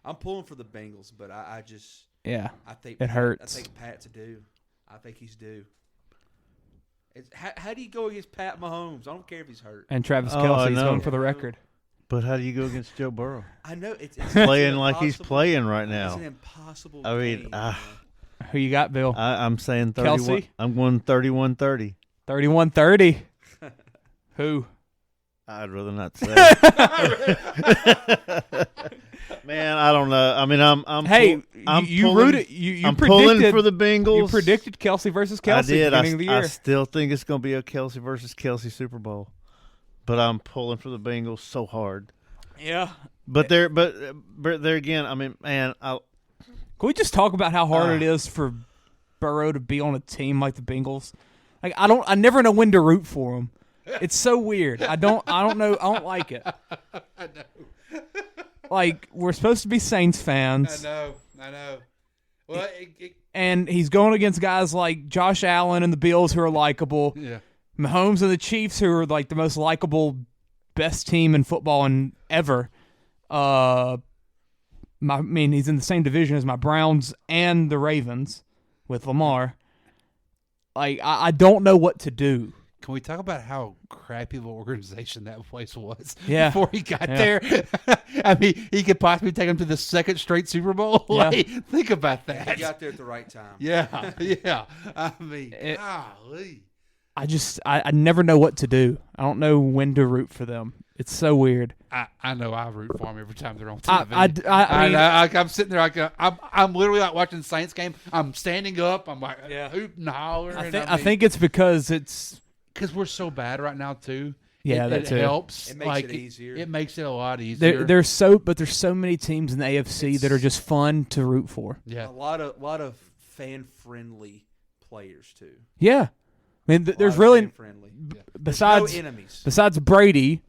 I'm pulling for the Bengals, but I just I think it hurts. I think Pat's due. I think he's due. How do you go against Pat Mahomes? I don't care if he's hurt. And Travis Kelce's going for the record. But how do you go against Joe Burrow? I know it's playing like he's playing right now. It's an impossible. I mean, who you got, Bill? I'm saying 31. Kelsey? I'm going 31-30. 31-30. Who? I'd rather not say. Man, I don't know. I mean, I'm rooted. You pulling for the Bengals. You predicted Kelsey versus Kelsey I did. at the beginning of the year. I still think it's going to be a Kelsey versus Kelsey Super Bowl, but I'm pulling for the Bengals so hard. Yeah, but there again. I mean, man, can we just talk about how hard it is for Burrow to be on a team like the Bengals? Like, I never know when to root for him. It's so weird. I don't know. I don't like it. I know. Like, we're supposed to be Saints fans. I know. Well, and he's going against guys like Josh Allen and the Bills who are likable. Yeah. Mahomes and the Chiefs who are like the most likable, best team in football and ever. I mean, he's in the same division as my Browns and the Ravens with Lamar. Like, I don't know what to do. Can we talk about how crappy of an organization that place was before he got there? I mean, he could possibly take him to the second straight Super Bowl. Yeah. Like, think about that. He got there at the right time. Yeah. I mean, golly. I never know what to do. I don't know when to root for them. It's so weird. I know I root for them every time they're on TV. I mean, I'm sitting there like I'm literally like watching the Saints game. I'm standing up. I'm like hooting and hollering. I think it's because we're so bad right now too. Yeah, it helps. It makes it easier. It makes it a lot easier. There's so many teams in the AFC that are just fun to root for. Yeah, a lot of fan friendly players too. Yeah, I mean, there's really besides no enemies. Besides Brady,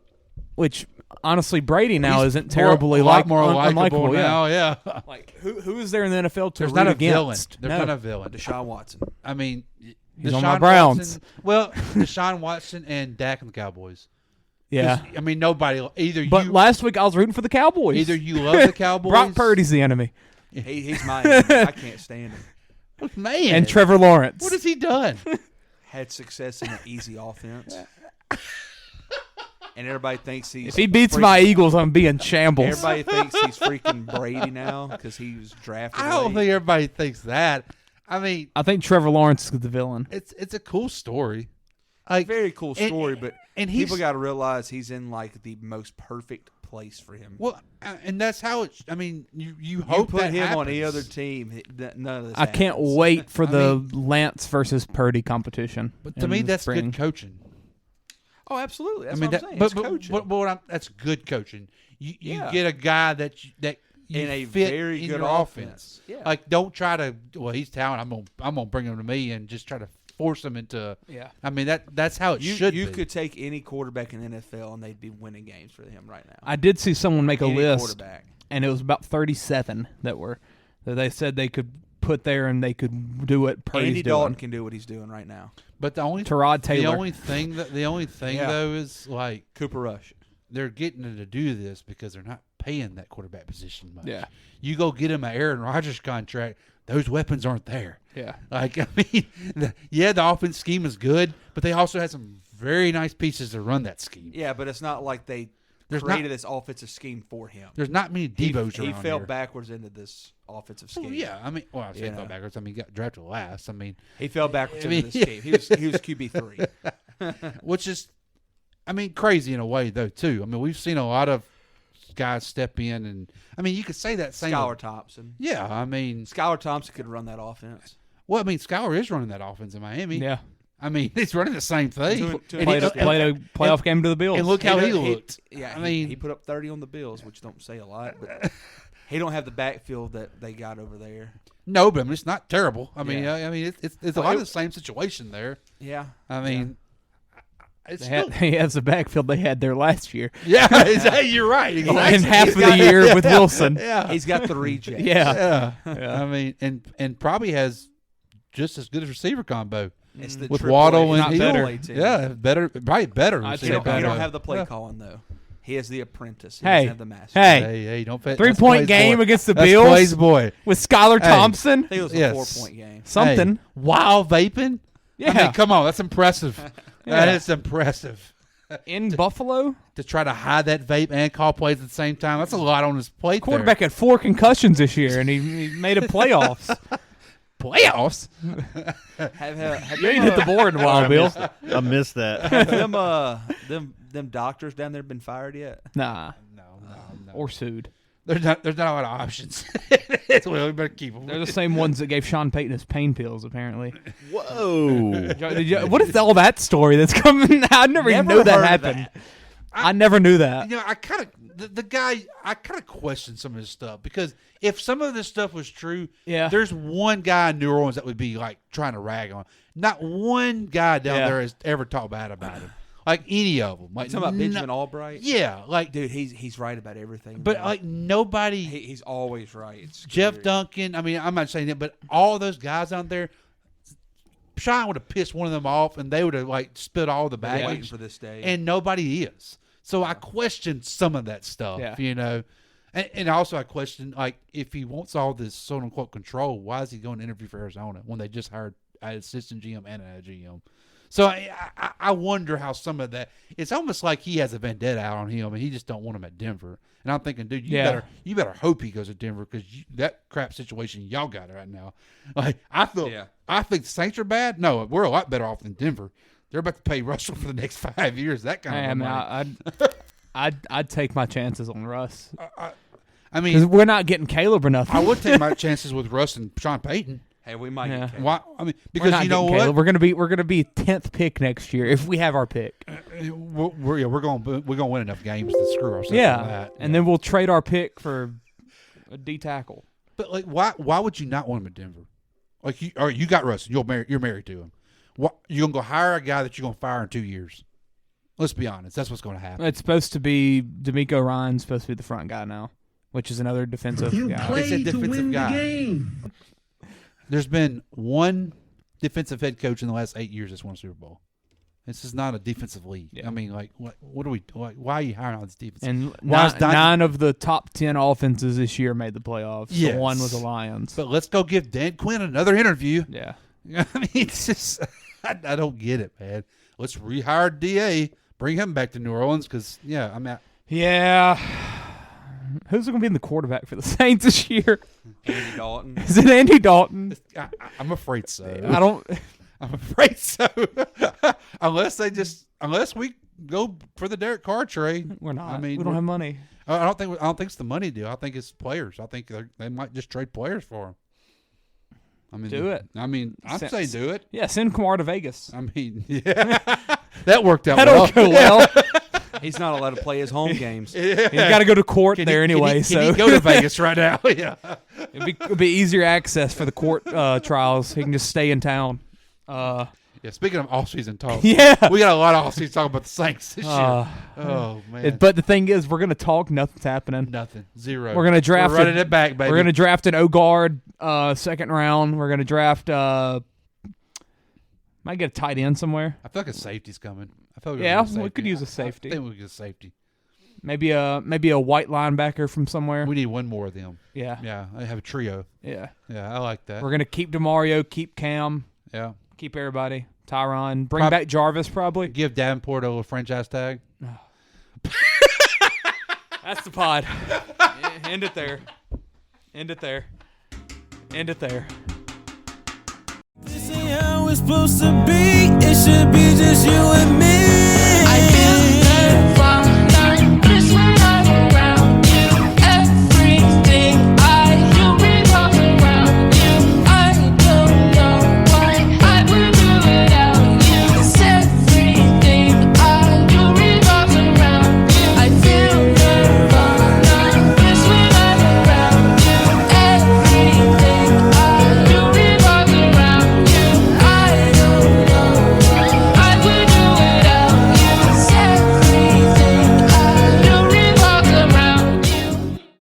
which honestly Brady now isn't terribly more unlikable now. Yeah, like who is there in the NFL to There's root not a against? Villain. There's not a villain. Deshaun Watson. I mean, he's on my Browns. Watson, well, Deshaun Watson and Dak and the Cowboys. Yeah, I mean nobody either. But last week I was rooting for the Cowboys. Either you love the Cowboys. Brock Purdy's the enemy. He's my enemy. I can't stand him. Man, and Trevor Lawrence. What has he done? Had success in an easy offense. And everybody thinks he's... If he beats my Eagles, I'm being shambles. Everybody thinks he's freaking Brady now because he was drafted I don't late. think everybody thinks that. I mean... I think Trevor Lawrence is the villain. It's a cool story. very cool story, but and people got to realize he's in like the most perfect place for him. Well, and that's how it. I mean, you hope put that him happens. on any other team. None of this. I can't happens. wait for the Lance versus Purdy competition. But to me, that's spring. good coaching. Oh, absolutely. That's I mean, what I'm saying. It's coaching. But that's good coaching. You get a guy that you in a fit very in good your offense. Yeah. Like, don't try to. Well, he's talented. I'm gonna bring him to me and just try to force him into. Yeah. I mean that's how it should be. You could take any quarterback in the NFL and they'd be winning games for him right now. I did see someone make a Any list, quarterback. and it was about 37 that they said they could put there and they could do what Purdy's Andy doing. Dalton can do what he's doing right now. But the only Tyrod Taylor. The only thing though is like Cooper Rush. They're getting him to do this because they're not paying that quarterback position much. Yeah. You go get him an Aaron Rodgers contract, those weapons aren't there. Yeah. Like, I mean, the offense scheme is good, but they also had some very nice pieces to run that scheme. Yeah, but it's not like they created this offensive scheme for him. There's not many Devos around He fell here. backwards into this offensive scheme. Well, yeah, I mean, I say fell backwards. I mean, he got drafted last. I mean, he fell backwards into this scheme. He was QB3. Which is, I mean, crazy in a way, though, too. I mean, we've seen a lot of guys step in, and I mean, you could say that same. Skylar Thompson. Yeah, I mean, Skylar Thompson could run that offense. Well, I mean, Skylar is running that offense in Miami. Yeah. I mean, he's running the same thing. Played a playoff game to the Bills. And look how he looked. I mean, he put up 30 on the Bills, which don't say a lot, but he don't have the backfield that they got over there. No, but I mean, it's not terrible. I mean, it's a lot of the same situation there. Yeah. I mean, he has the backfield they had there last year. Yeah, you're right. Exactly. In half of the year with Wilson. Yeah, he's got the reject. Yeah. I mean, and probably has just as good a receiver combo. It's the with triple Waddle A, and not Hill. better. Probably better. He don't have the play calling though. He has the apprentice. He Hey, doesn't have the master. Hey, don't bet. 3-point game against the That's Bills Clay's boy. with Skylar Thompson. I think it was a 4-point game. Something. Hey, while vaping? Yeah. I mean, come on, that's impressive. Yeah. That is impressive. In Buffalo? To try to hide that vape and call plays at the same time, that's a lot on his plate. Quarterback had 4 concussions this year, and he made it playoffs. Playoffs? Have You ain't hit the board in a while, Bill. I missed that. Have them doctors down there been fired yet? Nah. No. Or sued. There's not a lot of options. Well, we better keep them. They're the same ones that gave Sean Payton his pain pills, apparently. Whoa. What is all that story that's coming? I never even knew that happened. I never knew that. You know, I kind of I kind of question some of this stuff because if some of this stuff was true, there's one guy in New Orleans that would be like trying to rag on. Not one guy down there has ever talked bad about him. Like any of them. Like talking about Benjamin Albright? Yeah, like dude, he's right about everything. But bro. like nobody, he's always right. It's Jeff scary. Duncan. I mean, I'm not saying that, but all those guys out there. Sean would have pissed one of them off, and they would have like spit all the baggage. Waiting for this day, and nobody is. So I question some of that stuff, you know, and also I question like if he wants all this quote unquote control, why is he going to interview for Arizona when they just hired an assistant GM and a GM? So I wonder how some of that. It's almost like he has a vendetta out on him, and he just don't want him at Denver. And I'm thinking, dude, you better hope he goes to Denver because that crap situation y'all got right now. Like I think the Saints are bad. No, we're a lot better off than Denver. They're about to pay Russell for the next 5 years. That kind of money. I'd take my chances on Russ. I mean, 'cause we're not getting Caleb or nothing. I would take my chances with Russ and Sean Payton. Hey, we might get Caleb. Why? I mean, because you know what? Caleb. We're gonna be 10th pick next year if we have our pick. We're gonna win enough games to screw ourselves. Yeah, on that. and then we'll trade our pick for a D tackle. But like, why would you not want him in Denver? Like, you got Russ. You're married to him. What, you gonna go hire a guy that you're gonna fire in 2 years? Let's be honest. That's what's gonna happen. It's supposed to be D'Amico Ryan's supposed to be the front guy now, which is another defensive guy. It's a defensive guy. There's been one defensive head coach in the last 8 years that's won a Super Bowl. This is not a defensive league. Yeah. I mean, like, what are we? Like, why are you hiring all these defensive? And nine of the top 10 offenses this year made the playoffs. Yes. So one was the Lions. But let's go give Dan Quinn another interview. Yeah. I mean, it's just I don't get it, man. Let's rehire DA, bring him back to New Orleans because I'm out. Yeah. Who's going to be in the quarterback for the Saints this year? Andy Dalton. Is it Andy Dalton? I'm afraid so. I'm afraid so. unless we go for the Derek Carr trade. We're not. I mean, we don't have money. I don't think it's the money deal. I think it's players. I think they might just trade players for him. I mean, do it. I mean, I'm saying do it. Yeah, send Kamar to Vegas. I mean, yeah, that worked out. That'll go well. He's not allowed to play his home games. Yeah. He's got to go to court anyway. Can he go to Vegas right now? Yeah, it'd be easier access for the court trials. He can just stay in town. Yeah. Speaking of off-season talk, yeah, we got a lot of off-season talk about the Saints this year. Oh man! But the thing is, we're gonna talk. Nothing's happening. Nothing. Zero. We're gonna draft. We're running it back, baby. We're gonna draft an O-guard, second round. We're gonna draft. Might get a tight end somewhere. I feel like a safety's coming. I feel like we could use a safety. I think we could get a safety. Maybe a white linebacker from somewhere. We need one more of them. Yeah. Yeah. I have a trio. Yeah. Yeah, I like that. We're gonna keep DeMario, keep Cam. Yeah. Keep everybody. Tyron. Bring back Jarvis probably. Give Davenport a franchise tag. That's the pod. End it there. End it there. End it there. This ain't how it's supposed to be. It should be just you and me.